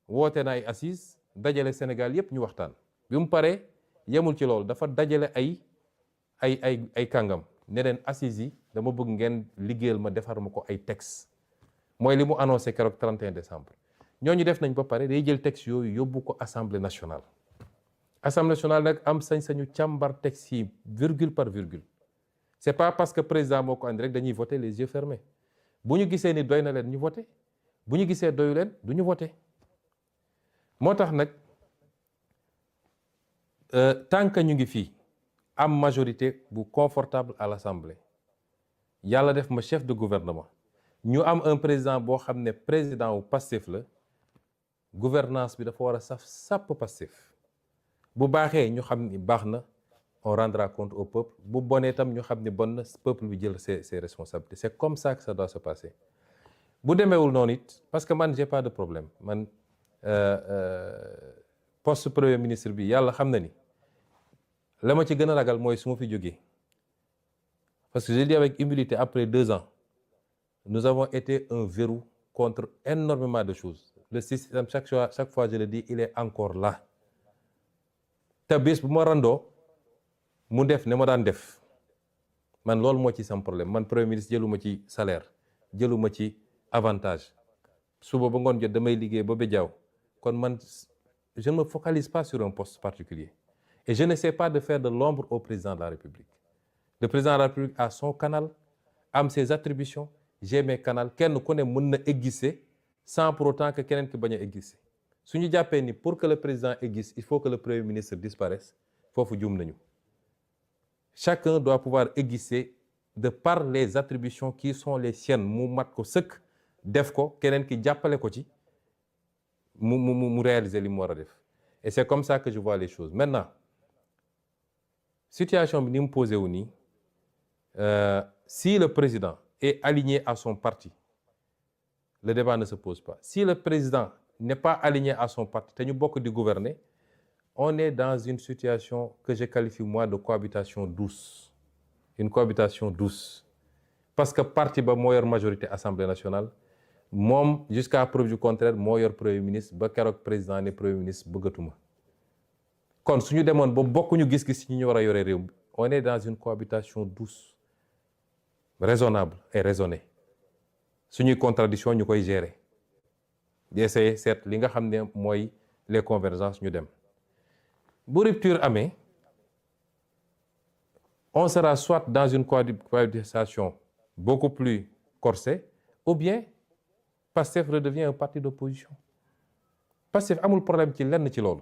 woote na ay assises dajale Sénégal yépp ñu waxtaan bi mu paree yemul ci loolu dafa dajale ay kàngam ne leen assises yi dama bëgg ngeen liggéeyal ma defar ma ko ay texte mooy li mu annoncé keroog 31 décembre ñooñu def nañ ba pare day jël texte yooyu yóbbu ko assemblée nationale nag am sañ-sañu càmbar texte yi virgule par virgule c'est pas parce que président moo ko andi rek dañuy voter les yeux fermés bu ñu gisee ni doy na leen ñu voter bu ñu gisee doyu leen du ñu voter moo tax nag tant que ñu ngi fii am majorité bu confortable à l'Assemblée yàlla def ma chef de gouvernement ñu am un président boo xam ne président wu Pastef la gouvernance bi dafa war a saf sàpp Pastef bu baaxee ñu xam ni baax na on rendra compte au peuple bu bonee tam ñu xam ni bon na peuple bi jël ses responsabilités c'est comme ça que ça doit se passer bu demeewul noonu it parce que man j'ai pas de problème man poste premier ministre bi yàlla xam na ni la ma ci gën a ragal mooy su ma fi jógee parce que je dis avec humilité après 2 ans nous avons été un verrou contre énormément de choses le système chaque fois je le dis il est encore là te bés bu ma randoo mu def ne ma daan def man loolu moo ci sam problème man premier ministre jëluma ci salaire jëluma ci avantage suba ba ngoon jot damay liggéey ba béjaaw kon man je ne me focalise pas sur un poste particulier et je n'essaie pas de faire de l'ombre au président de la République le président de la République a son canal am ses attributions j'ai mes canaux kenn ku ne mën na exister sans pour autant que keneen ki bañ a exister su ñu jàppee ni pour que le président existe il faut que le premier ministre disparaisse foofu juum nañu chacun doit pouvoir exister de par les attributions qui sont les siennes mu mat ko sëkk def ko keneen ki jàppale ko ci mu réaliser li mu war a def et c'est comme ça que je vois les choses maintenant situation bi ni mu posé wu nii si le président est aligné à son parti le débat ne se pose pas si le président n'est pas aligné à son parti te ñu bokk di gouverner on est dans une situation que je qualifie moi de cohabitation douce une cohabitation douce parce que parti ba moo yor majorité assemblée nationale moom jusqu'à preuve du contraire moo yor premier ministre ba keroog président ne premier ministre bëggatuma kon suñu demoon ba bokkuñu gis-gis ci ñu war a yore réew mi on est dans une cohabitation douce raisonnable et raisonnée suñuy contradiction ñu koy gérer di essayer seet li nga xam ne mooy les convergences ñu dem bu rupture amee on sera soit dans une cohabitation beaucoup plus corsée ou bien Pastef redevient un parti d'opposition Pastef amul problème ci lenn ci loolu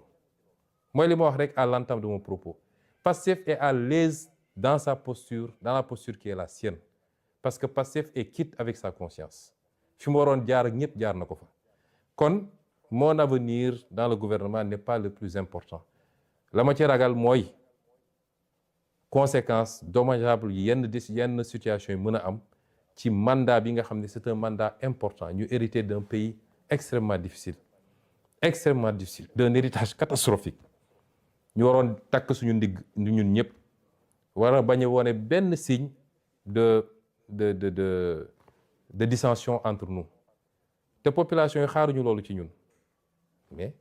mooy li ma wax rek à l'entame de mon propos Pastef est à l'aise dans sa posture dans la posture qui est la sienne parce que Pastef est quitte avec sa conscience fi mu waroon jaar ak ñëpp jaar na ko fa kon mon avenir dans le gouvernement n'est pas le plus important la ma ci ragal mooy conséquences dommageables yenn situation yi mën a am ci mandat bi nga xam ne c'est un mandat important ñu hérité d'un pays extrêmement difficile d'un héritage catastrophique ñu waroon takk suñu ndigg ñun ñëpp war a bañ a wone benn signe de dissension entre nous te population yi xaaruñu loolu ci ñun mais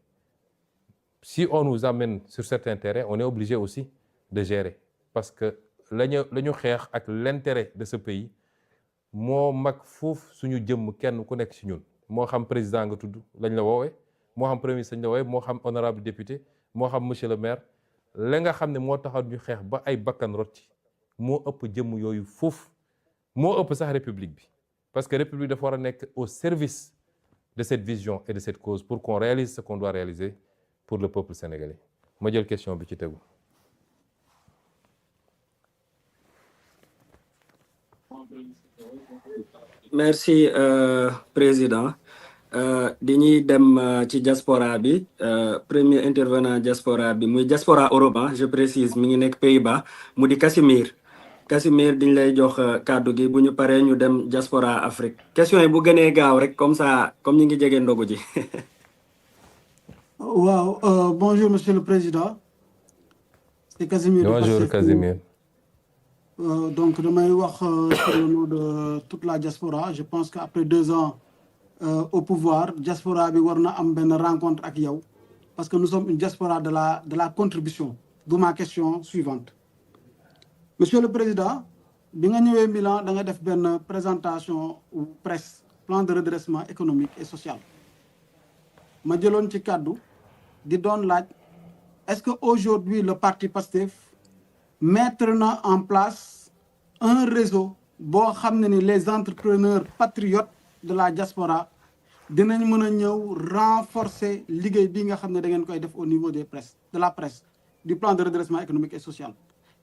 si on nous amène sur certains terrains on est obligé aussi de gérer parce que la ñu xeex ak l'intérêt de ce pays moo mag foofu suñu jëmm kenn ku nekk ci ñun moo xam président nga tudd lañ la woowee moo xam premier ministre lañ la woowee moo xam honorable député moo xam monsieur le maire la nga xam ne moo taxaw ñu xeex ba ay bakkan rot ci moo ëpp jëmm yooyu foofu moo ëpp sax république bi parce que république dafa war a nekk au service de cette vision et de cette cause pour qu'on réalise ce qu'on doit réaliser pour le peuple sénégalais ma jël question bi ci tegu. merci président dañuy dem ci diaspora bi premier intervenant diaspora bi muy diaspora Europe je précise mi ngi nekk Pays-Bas mu di Casimir diñ lay jox kàddu gi bu ñu paree ñu dem diaspora Afrique question yi bu gënee gaaw rek comme ça comme ñu ngi jege ndogu ji. waaw bonjour monsieur le président. c'est Casimir. Bonjour Casimir. Donc damay wax sur le nom de toute la diaspora. Je pense qu'après 2 ans au pouvoir, diaspora bi war na am benn rencontre ak yow parce que nous sommes une diaspora de la contribution. D'où ma question suivante. Monsieur le Président, bi nga ñëwee Milan da nga def benn présentation presse plan de redressement économique et social. Ma jëloon ci kàddu di doon laaj est-ce que aujourd'hui le parti PASTEF mettre na en place un réseau boo xam ne ni les entrepreneurs patriotes de la diaspora dinañ mën a ñëw renforcer liggéey bi nga xam ne da ngeen koy def au niveau des presse de la presse du plan de redressement économique et social.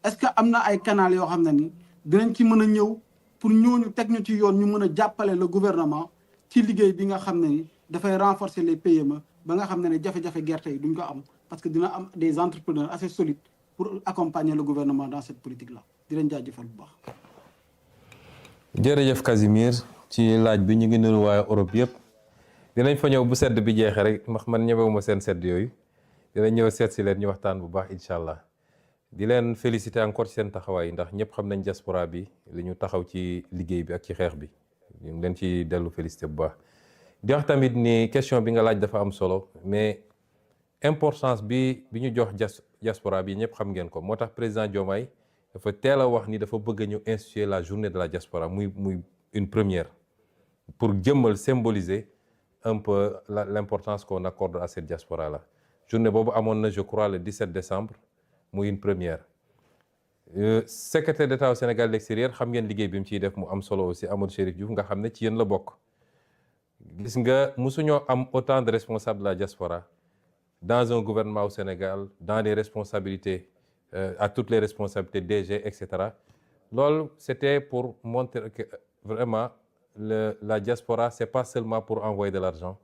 Est-ce que am na ay canal yoo xam ne ni dinañ ci mën a ñëw pour ñooñu teg ñu ci yoon ñu mën a jàppale le gouvernement ci liggéey bi nga xam ne ni dafay renforcer les PME ba nga xam ne ne jafe-jafe gerte yi duñ ko am parce que dina am des entrepreneurs assez solides pour accompagner le gouvernement dans cette politique-là di leen jaajëfal bu baax. jërëjëf Casimir ci laaj bi ñu ngi nuyu waa Europe yëpp dinañ fa ñëw bu sedd bi jeexee rek ndax man ñëwewuma seen sedd yooyu dinañ ñëw seet si leen ñu waxtaan bu baax incha allah di leen féliciter encore ci seen taxawaay ndax ñëpp xam nañ diaspora bi li ñu taxaw ci liggéey bi ak ci xeex bi ñu ngi leen ci dellu féliciter bu baax. di wax tamit ni question bi nga laaj dafa am solo mais importance bi ñu jox diaspora bi ñëpp xam ngeen ko moo tax président Diomaye dafa teel a wax ni dafa bëgg ñu instituer la journée de la diaspora muy une première pour jëmmal symboliser un peu l'importance qu'on accorde à cette diaspora là journée boobu amoon na je crois le 17 décembre muy une première. Secrétaire d'État au Sénégal de l'extérieur xam ngeen liggéey bi mu ciy def mu am solo aussi Amadou Chérif Diouf nga xam ne ci yéen la bokk gis nga mosuñoo am autant de responsables de la diaspora dans un gouvernement au Sénégal dans des responsabilités à toutes les responsabilités DG etc. loolu c'était pour montrer que vraiment la diaspora c'est pas seulement pour envoyer de l'argent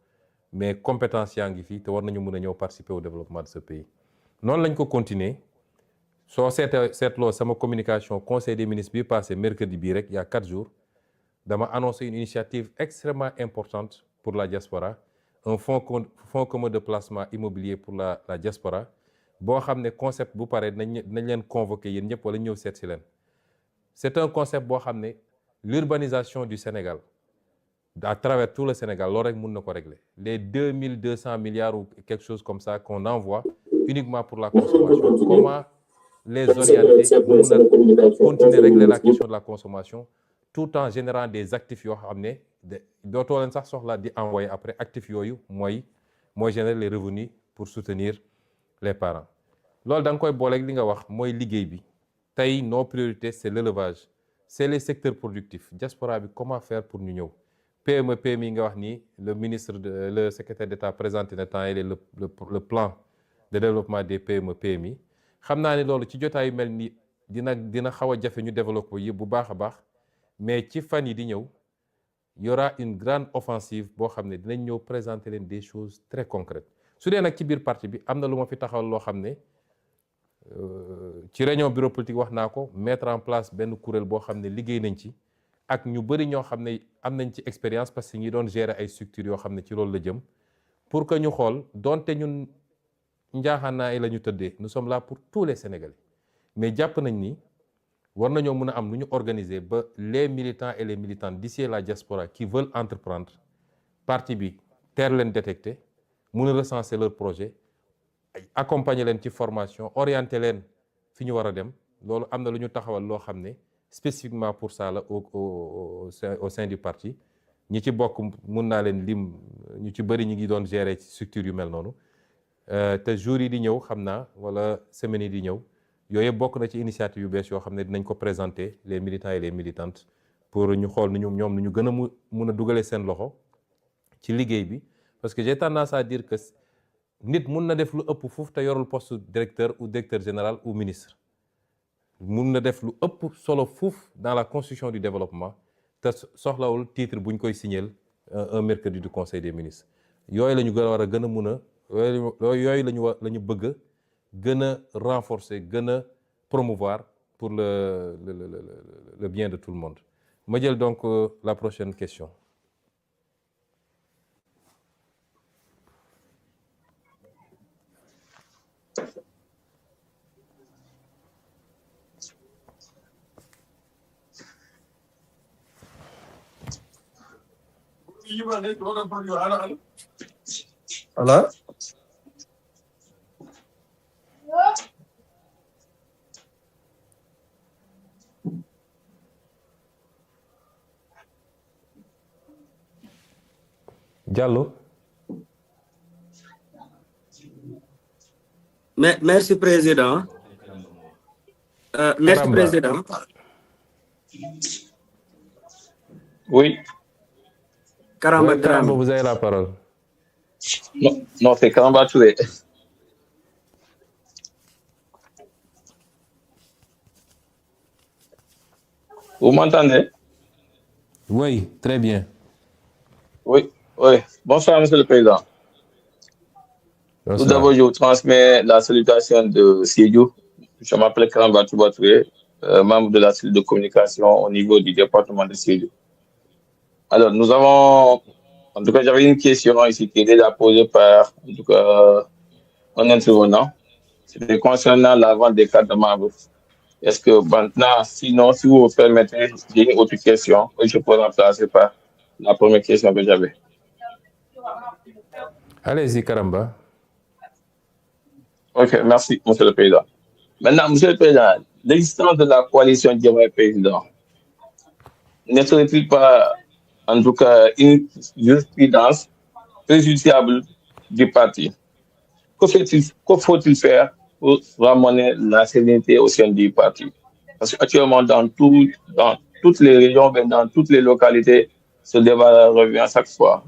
mais compétence yaa ngi fii te war nañu mën a ñëw participer au développement de ce pays noonu lañ ko continuer soo seetloo sama communication conseil des ministres bi passé mercredi bii rek il y a 4 jours dama annoncé une initiative extrêmement importante pour la diaspora un fonds commun de placement immobilier pour la diaspora boo xam ne concept bu pare nañ leen convoquer yéen ñëpp wala ñëw seet si leen c'est un concept boo xam ne l'urbanisation du Sénégal à travers tout le Sénégal loolu rek mën na ko régler les 2200 milliards ou quelque chose comme ça qu'on envoie uniquement pour la consommation comment les orienter mën a continuer régler la question de la consommation tout en générant des actifs yoo xam ne dootoo leen sax soxla di envoyer après actifs yooyu mooy générer les revenus pour soutenir les parents loolu da nga koy booleeg li nga wax mooy liggéey bi tey nos priorités c'est l'élevage c'est les secteurs productifs diaspora bi comment faire pour ñu ñëw PME PMI nga wax ni le secrétaire d'État présenté na temps yii le plan de développement des PME PMI xam naa ni loolu ci jotaay yu mel ni dina xaw a jafe ñu développer yi bu baax a baax mais ci fan yi di ñëw y aura une grande offensive boo xam ne dinañ ñëw présenter leen des choses très concrètes su dee nag ci biir parti bi am na lu ma fi taxawal loo xam ne ci réunion bureau politique wax naa ko mettre en place benn kuréel boo xam ne liggéey nañ ci ak ñu bëri ñoo xam ne am nañ ci expérience parce que ñi doon gérer ay structures yoo xam ne ci loolu la jëm pour que ñu xool donte ñun njaaxaanaay la ñu tëddee nous sommes là pour tous les Sénégalais mais jàpp nañ ni war nañoo mën a am lu ñu organiser ba les militants et les militantes d'ici la diaspora qui veulent entreprendre parti bi teel leen détecter mën a recenser leur projet accompagner leen ci formation orienter leen fi ñu war a dem loolu am na lu ñu taxawal loo xam ne spécifiquement pour ça la au sein du parti ñi ci bokk mun naa leen lim ñu ci bëri ñi ngi doon gérer ci structure yu mel noonu te jours yi di ñëw xam naa wala semaines yi di ñëw yooyu yëpp bokk na ci initiative yu bees yoo xam ne dinañ ko présenter les militants et les militantes pour ñu xool ñoom nu ñu gën a mun a dugalee seen loxo ci liggéey bi parce que j'ai tendance à dire que nit mun na def lu ëpp foofu te yorul poste directeur ou directeur général ou ministre mun na def lu ëpp solo foofu dans la construction du développement te soxlawul titre bu ñu koy signer un mercredi du conseil des ministres yooyu la ñu war a gën a mun a yooyu la ñu bëgg gën a renforcer gën a promouvoir pour le bien de tout le monde ma jël donc la prochaine question. Voilà. Diallo. Merci, Président. Merci, Karamba. Président. Oui. Karamba Oui, Karamba, Dramé. vous avez la parole. Non, non, c'est Karamba Touré. Vous m'entendez? Oui, très bien. Oui, oui. Bonsoir, Monsieur le Président. Tout Bonsoir. d'abord, je vous transmets la salutation de Sidiou. Je m'appelle Karamba Touré, membre de la cellule de communication au niveau du département de Sidiou. Alors, nous avons, en tout cas, j'avais une question ici qui est déjà posée par, en tout cas, un intervenant. C'était concernant la vente des cartes de membres. Est-ce que maintenant, sinon, si vous me permettez, j'ai une autre question que je peux remplacer par la première question que j'avais. Allez-y, Karamba. Ok, merci, Monsieur le Président. Maintenant, Monsieur le Président, l'existence de la coalition Diomaye Président ne serait-il pas, en tout cas, une jurisprudence préjudiciable du parti? Que faut-il faire pour ramener la sérénité au sein du parti? Parce qu'actuellement, dans toutes les régions, dans toutes les localités, ce débat revient à chaque fois.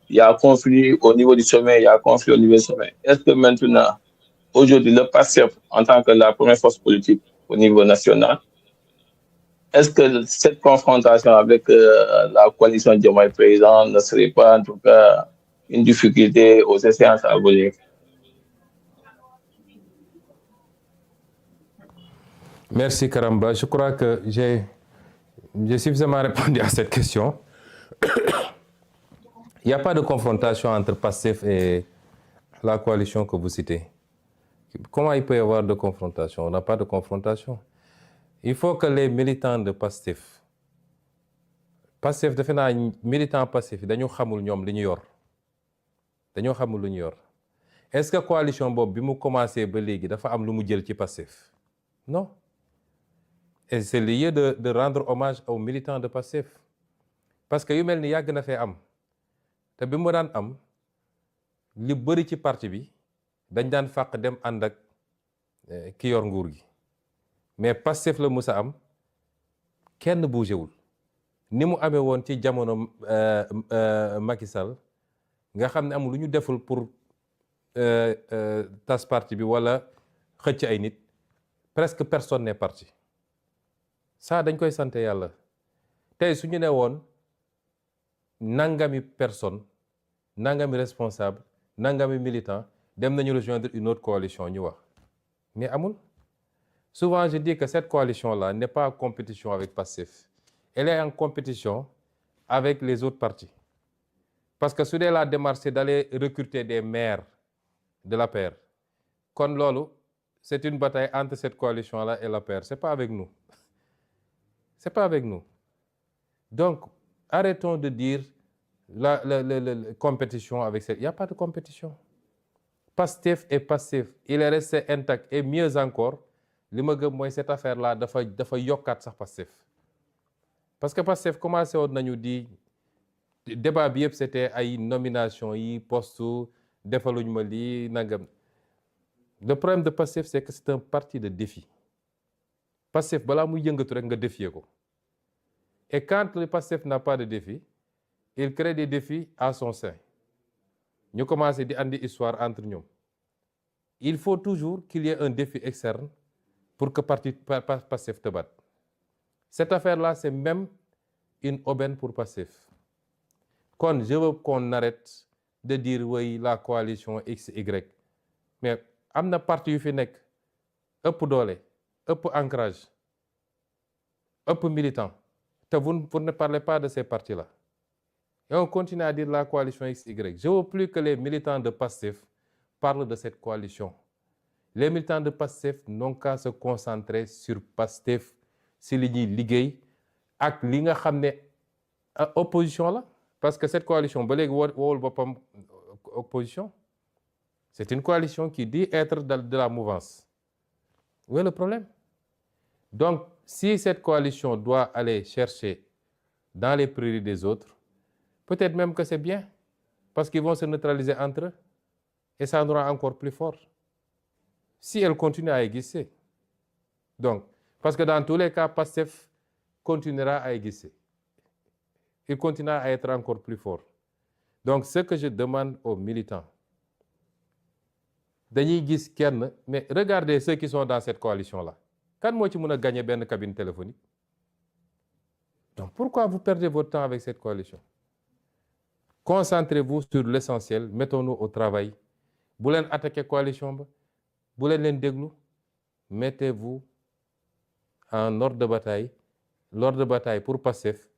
Il y a conflit au niveau du sommet, il y a conflit au niveau du sommet. Est-ce que maintenant, aujourd'hui, le PASTEF, en tant que la première force politique au niveau national, est-ce que cette confrontation avec la coalition Diomaye Président ne serait pas, en tout cas, une difficulté aux séances à venir? Merci, Karamba. Je crois que j'ai suffisamment répondu à cette question. Il n'y a pas de confrontation entre PASTEF et la coalition que vous citez. Comment il peut y avoir de confrontation? On n'a pas de confrontation. Il faut que les militants de PASTEF, defe naa militant PASTEF yi dañu xamul ñoom li ñu yor dañoo xamul lu ñu yor. Est-ce que coalition boobu bi mu commencé ba léegi dafa am lu mu jël ci PASTEF? Non. Et c'est lieu de rendre hommage aux militants de PASTEF. Parce que yu mel ni yàgg na fee am te bi mu daan am li bëri ci parti bi dañ daan fàq dem ànd ak ki yor nguur gi. Mais PASTEF la musa am kenn bougéwul ni mu amee woon ci jamono Macky Sall nga xam ne amul lu ñu deful pour tas parti bi wala xëcc ay nit, presque personne n'est parti. Ça dañ koy sant yàlla. Tey su ñu ne woon nangami personne, nangami responsable, nangami militant dem nañu rejoindre une autre coalition ñu wax. Mais amul. Souvent je dis que cette coalition-là n'est pas en compétition avec PASTEF. Elle est en compétition avec les autres partis. Parce que su dee la démarche c'est d'aller recruter des maires de l'APR. Kon loolu, c'est une bataille entre cette coalition-là et l'APR. C'est pas avec nous. C'est pas avec nous. Donc, arrêtons de dire la compétition avec cette... Il n'y a pas de compétition. PASTEF est PASTEF. Il est resté intact. Et mieux encore, li ma gëm mooy cette affaire-là dafa yokkaat sax PASTEF. Parce que PASTEF commencé woon nañu di débat bi yëpp c'était ay nomination yi poste defaluñ ma lii nangam. Le problème de PASTEF c'est que c'est un parti de défi. PASTEF balaa muy yëngatu rek nga défier ko. Et quand le PASTEF n'a pas de défi, il crée des défis à son sein. Ñu commencé di andi histoire entre ñoom. Il faut toujours qu'il y ait un défi externe pour que PASTEF te batte. Cette affaire-là, c'est même une aubaine pour PASTEF. Quand je veux qu'on arrête de dire oui, la coalition X, Y. Mais am na parti yu fi nekk ëpp doole, ëpp ancrage, ëpp militant. Te vous ne parlez pas de ces partis-là. Et on continue à dire la coalition X, Y. Je veux plus que les militants de PASTEF parlent de cette coalition. Les militants de PASTEF n'ont qu'à se concentrer sur PASTEF si li ñuy liggéey ak li nga xam ne opposition la Parce que cette coalition, opposition, c'est une coalition qui dit être de la mouvance. Où est le problème? Donc, si cette coalition doit aller chercher dans les prairies des autres, peut-être même que c'est bien, parce qu'ils vont se neutraliser entre eux, et ça nous rend encore plus fort. Si elle continue à aiguiser. Donc, parce que dans tous les cas, PASTEF continuera à aiguiser. Il continuera à être encore plus fort. Donc, ce que je demande aux militants, mais regardez ceux qui sont dans cette coalition-là. Quand moi, tu as gagné une cabine téléphonique, donc pourquoi vous perdez votre temps avec cette coalition? Concentrez-vous sur l'essentiel, mettons-nous au travail. Vous voulez attaquer la coalition, vous voulez l'endéglu, mettez-vous en ordre de bataille. L'ordre de bataille pour PASTEF,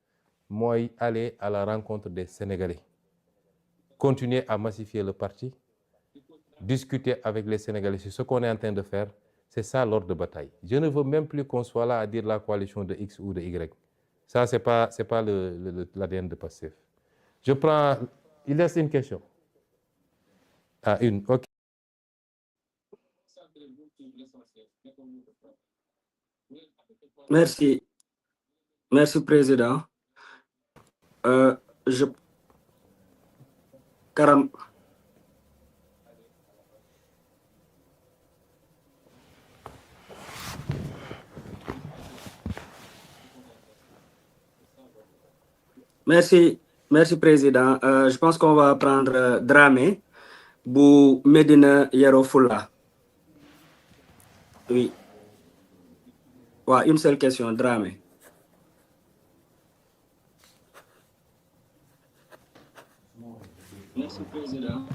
moi, aller à la rencontre des Sénégalais. Continuer à massifier le parti, discuter avec les Sénégalais sur ce qu'on est en train de faire. C'est ça l'ordre de bataille. Je ne veux même plus qu'on soit là à dire la coalition de X ou de Y. Ça, ce n'est pas l'ADN de PASTEF. Je prends... Il reste une question. Ah, une, ok. Merci. Merci, Président. Merci, Président. Je pense qu'on va prendre Dramé, Bou Medina Yerofoula. Oui. Ouais, une seule question, Dramé. Merci, Président.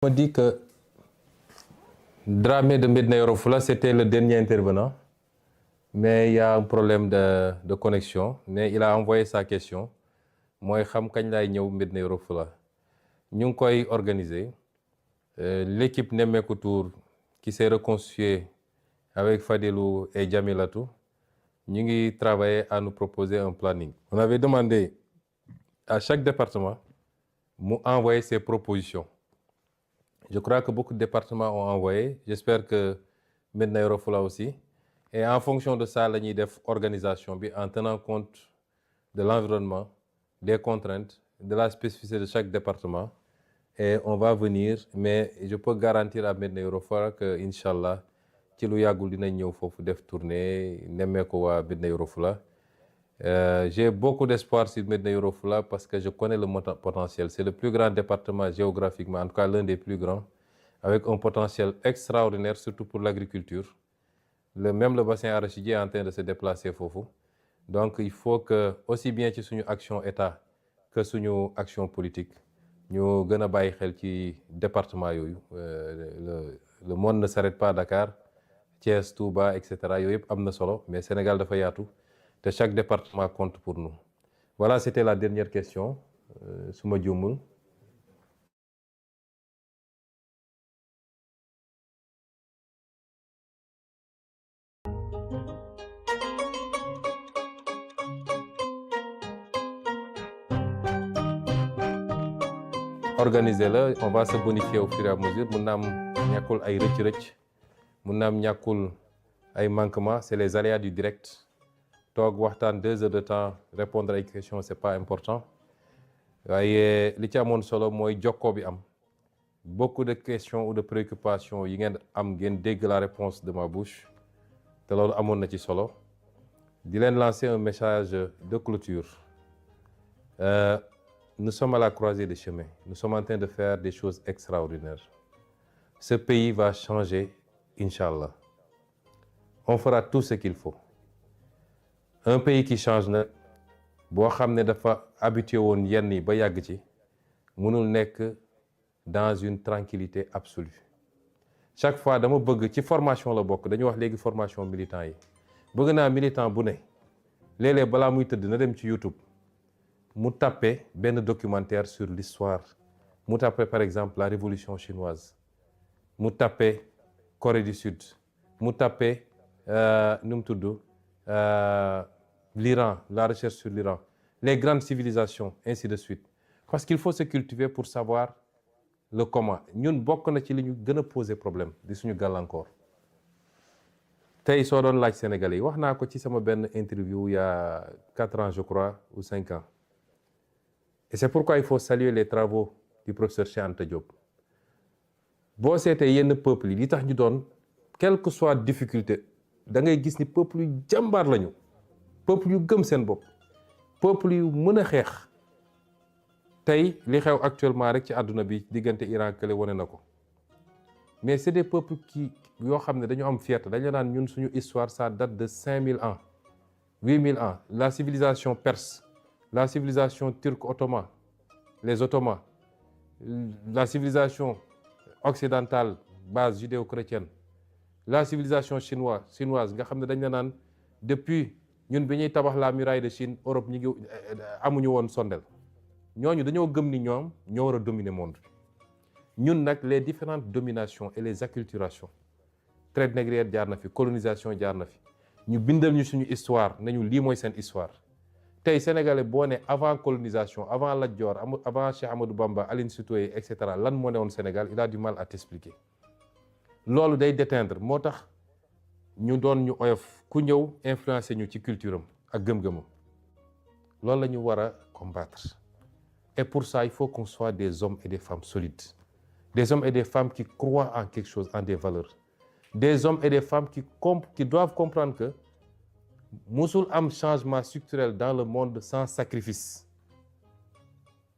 On dit que Dramé de Medina Yoro Fula, c'était le dernier intervenant, mais il y a un problème de connexion, mais il a envoyé sa question. Moi, je sais que Medina Yoro Fula. Nous avons organisé l'équipe Nemekou Tour qui s'est reconstituée avec Fadilou et Djamilatou. Nous avons travaillé à nous proposer un planning. On avait demandé à chaque département d'envoyer ses propositions. Je crois que beaucoup de départements ont envoyé. J'espère que Medina Yoro Fula aussi. Et en fonction de ça, nous avons fait organisation en tenant compte de l'environnement, des contraintes, de la spécificité de chaque département. Et on va venir, mais je peux garantir à Medina Yoro Fula que, Inch'Allah, ci lu yagul dina ñëw fofu def tournée nemmeeku waa Medina Yoro Fula. J'ai beaucoup d'espoir sur Medina Yoro Fula parce que je connais le potentiel. C'est le plus grand département géographiquement, en tout cas l'un des plus grands, avec un potentiel extraordinaire, surtout pour l'agriculture. Même le bassin arachidier est en train de se déplacer fofu. Donc il faut que, aussi bien ci suñu action État que suñu action politique, ñu gën a bàyyi xel ci département yooyu. Le monde ne s'arrête pas à Dakar, Thiès, Touba, etc. Yooyu yëpp am na solo, mais Sénégal dafa yaatu. Chaque département compte pour nous. Voilà, c'était la dernière question. Souma Dioumul. Organisez-le, on va se bonifier au fur et à mesure. Mun na am ñàkkul ay rëcc-rëcc, mun na am ñàkkul ay manquements, c'est les aléas du direct. Toog waxtaan 2 heures de temps répondre à une question, c'est pas important. waaye li ci amoon solo mooy jokkoo bi am beaucoup de questions ou de préoccupations yi ngeen am ngeen dégg la réponse de ma bouche te loolu amoon na ci solo di leen lancer un message de clôture. Nous sommes à la croisée des chemins. Nous sommes en train de faire des choses extraordinaires. Ce pays va changer, Inch'Allah. On fera tout ce qu'il faut. Un pays qui change nag boo xam ne dafa habitué woon yenn yi ba yàgg ci mënul nekk dans une tranquillité absolue. Chaque fois dama bëgg ci formation la bokk dañu wax léegi formation militant yi bëgg naa militant bu ne léeg-léeg balaa muy tëdd na dem ci YouTube mu tapé benn documentaire sur l'histoire mu tapé par exemple la révolution chinoise mu tapé Corée du Sud mu tapé nu mu tudd l'Iran, la recherche sur l'Iran, les grandes civilisations, ainsi de suite. Parce qu'il faut se cultiver pour savoir le comment. Ñun bokk na ci li ñu gën a poser problème di suñu gàllankoor tey soo doon laaj Sénégalais yi wax naa ko ci sama benn interview il y a 4 ans je crois ou 5 ans et c'est pourquoi il faut saluer les travaux du professeur Cheikh Anta Diop. boo seetee yenn peuple yi li tax ñu doon quelle que soit difficulté da ngay gis ni peuple yu jàmbaar lañu, peuple yu gëm seen bopp, peuple yu mën a xeex. tey li xew actuellement rek ci àdduna bi diggante Iran kële wane na ko mais c'est des peuples qui yoo xam ne dañu am fierté dañu naan ñun suñu histoire ça date de 5000 ans 8000 ans la civilisation perse, la civilisation turco-ottomane, les Ottomans, la civilisation occidentale base judéo-chrétienne, la civilisation chinoise nga xam ne dañ la naan depuis ñun bi ñuy tabax la muraille de Chine Europe ñi ngi amuñu woon sondel ñooñu dañoo gëm ni ñoom ñoo war a dominer monde ñun nag les différentes dominations et les acculturations traite négrière jaar na fi, colonisation jaar na fi ñu bindal ñu suñu histoire nañu lii mooy seen histoire tey sénégalais boo ne avant colonisation avant Lat Dior avant Cheikh Amadou Bamba, Aline Sitoé et cetera lan moo ne woon Sénégal il a du mal à t'expliquer loolu day déteindre moo tax ñu doon ñu oyof ku ñëw influencer ñu ci culture am ak gëm-gëmam loolu la ñu war a combattre. Et pour ça, il faut qu'on soit des hommes et des femmes solides. Des hommes et des femmes qui croient en quelque chose, en des valeurs. Des hommes et des femmes qui doivent comprendre que musul am changement structurel dans le monde sans sacrifice.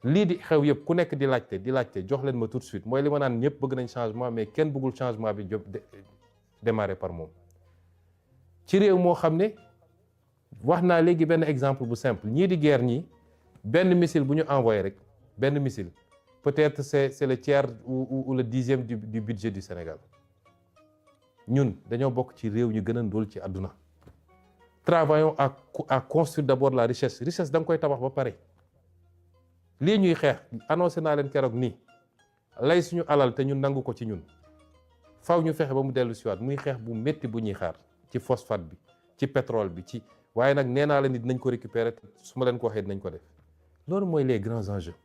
lii di xew yëpp ku nekk di laajte jox leen ma tout de suite mooy li ma naan ñëpp bëgg nañ changement mais kenn bëggul changement bi démarrer par moom. ci réew moo xam ne wax naa léegi benn exemple bu simple ñii di guerre ñii. benn missile bu ñu envoyé rek benn missile peut-être c'est le tiers ou le 10e du budget du Sénégal ñun dañoo bokk ci réew ñu gën a ndóol ci àdduna. Travaillons à construire d'abord la richesse da nga koy tabax ba pare lii ñuy xeex annoncé naa leen keroog nii lay suñu alal te ñun nangu ko ci ñun faw ñu fexe ba mu dellu siwaat muy xeex bu métti bu ñuy xaar ci phosphate bi ci pétrole bi ci waaye nag nee naa leen ni dinañ ko récupérer su ma leen ko waxee dinañ ko def. loolu mooy les grands enjeux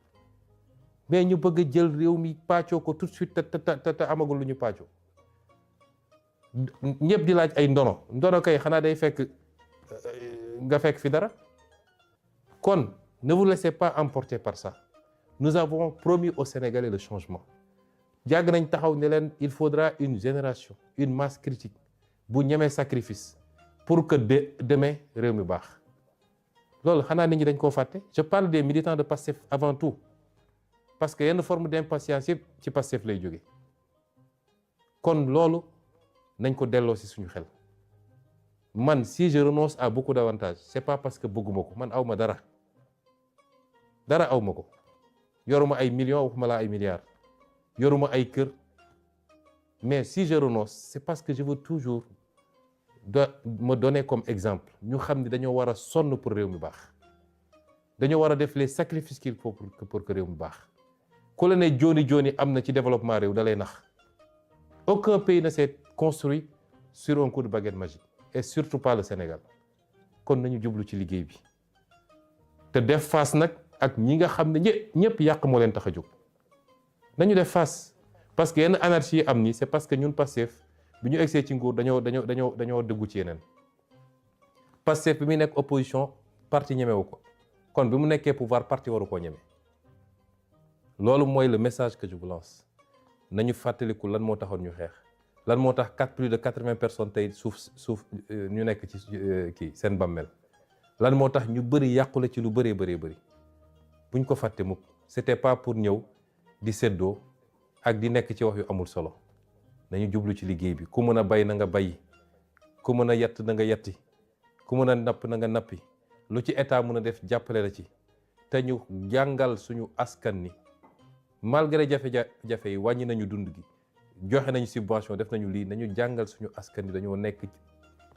mais ñu bëgg a jël réew mi pàccoo ko tout de suite te amagul lu ñu pàccoo ñëpp di laaj ay ndono kay xanaa day fekk nga fekk fi dara kon ne vous laissez pas emporter par ça nous avons promis aux Sénégalais le changement yàgg nañ taxaw ne leen il faudra une génération une masse critique bu ñemee sacrifice pour que demain réew mi baax. loolu xanaa nit ñi dañ koo fàtte je parle des militants de Pastef avant tout parce que yenn forme d'impatience yëpp ci Pastef lay jóge kon loolu nañ ko delloo ci suñu xel man si je renonce à beaucoup d'avantages c'est pas parce que bëgguma ko man awma dara awma ko yoruma ay millions waxuma laa ay milliards yoruma ay kër mais si je renonce c'est parce que je veux toujours me donner comme exemple ñu xam ni dañoo war a sonn pour réew mi baax dañoo war a def les sacrifices qu'il faut pour que réew mi baax ku la ne jooni am na ci développement réew da lay nax aucun pays ne s'est construit sur un coup de baguette magique et surtout pas le Sénégal kon nañu jublu ci liggéey bi te def face nag ak ñi nga xam ne ñëpp yàq moo leen tax a jóg nañu def face parce que yenn anarchie yi am ni c'est parce que ñun Pastef bi ñu egsee ci nguur dañoo dëggu ci yeneen Pastef bi muy nekk opposition parti ñemewu ko kon bi mu nekkee pouvoir parti waru koo ñeme loolu mooy le message que je vous lance nañu fàttaliku lan moo taxoon ñu xeex lan moo tax plus de 80 personnes tey suuf ñu nekk ci kii seen bàmmeel lan moo tax ñu bëri yàqule ci lu bëree bëri buñ ko fàtte mukk c'était pas pour ñëw di séddoo ak di nekk ci wax yu amul solo nañu jublu ci liggéey bi ku mën a bay na nga bay ku mën a yatt na nga yatti ku mën a napp na nga nappi lu ci état mën a def jàppale la ci te ñu jàngal suñu askan ni malgré jafe-jafe yi wàññi nañu dund gi joxe nañu subvention def nañu lii nañu jàngal suñu askan ni dañoo nekk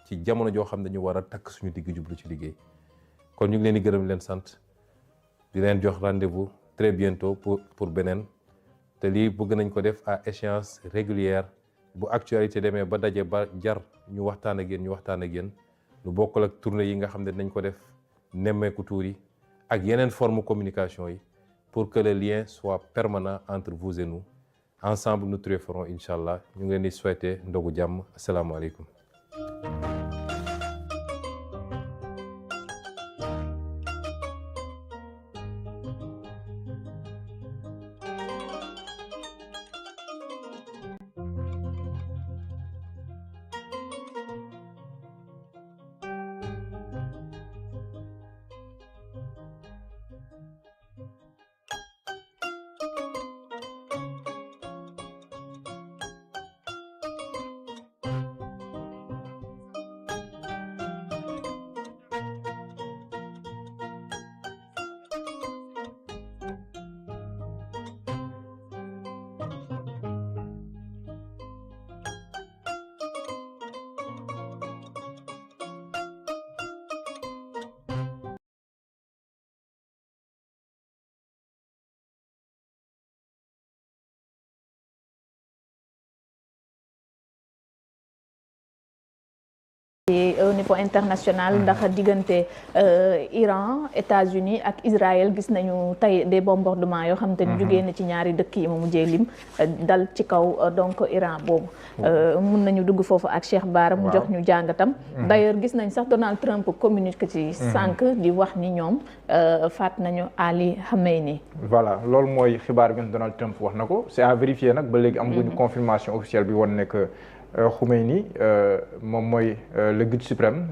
ci jamono joo xam ne dañu war a takk suñu digg jublu ci liggéey kon ñu ngi leen di gërëm leen sant di leen jox rendez-vous très bientôt pour beneen te lii bëgg nañ ko def à échéance régulière bu actualité demee ba daje ba jar ñu waxtaan ak yéen lu bokkul ak tournée yi nga xam ne nañ ko def nemmeeku tuur yi ak yeneen forme communication yi pour que le lien soit permanent entre vous et nous ensemble nous triompherons inchallah ñu ngi leen di souhaiter ndogu jàmm asalaamaaleykum. au niveau international ndax diggante Iran États-Unis ak Israël gis nañu tey des bombardements yoo xam te ne jugee na ci ñaari dëkk yi ma mujjee lim dal ci kaw donc Iran boobu mun nañu dugg foofu ak Cheikh Bara mu jox ñu jàngatam d'ailleurs gis nañ sax Donald Trump communiqué ci sànq di wax ni ñoom faat nañu Ali Khamenei. voilà loolu mooy xibaar bi Donald Trump wax na ko c'est à vérifier nag ba léegi amaguñu confirmation officielle bi woon nekk Khomeini moom mooy le guide suprême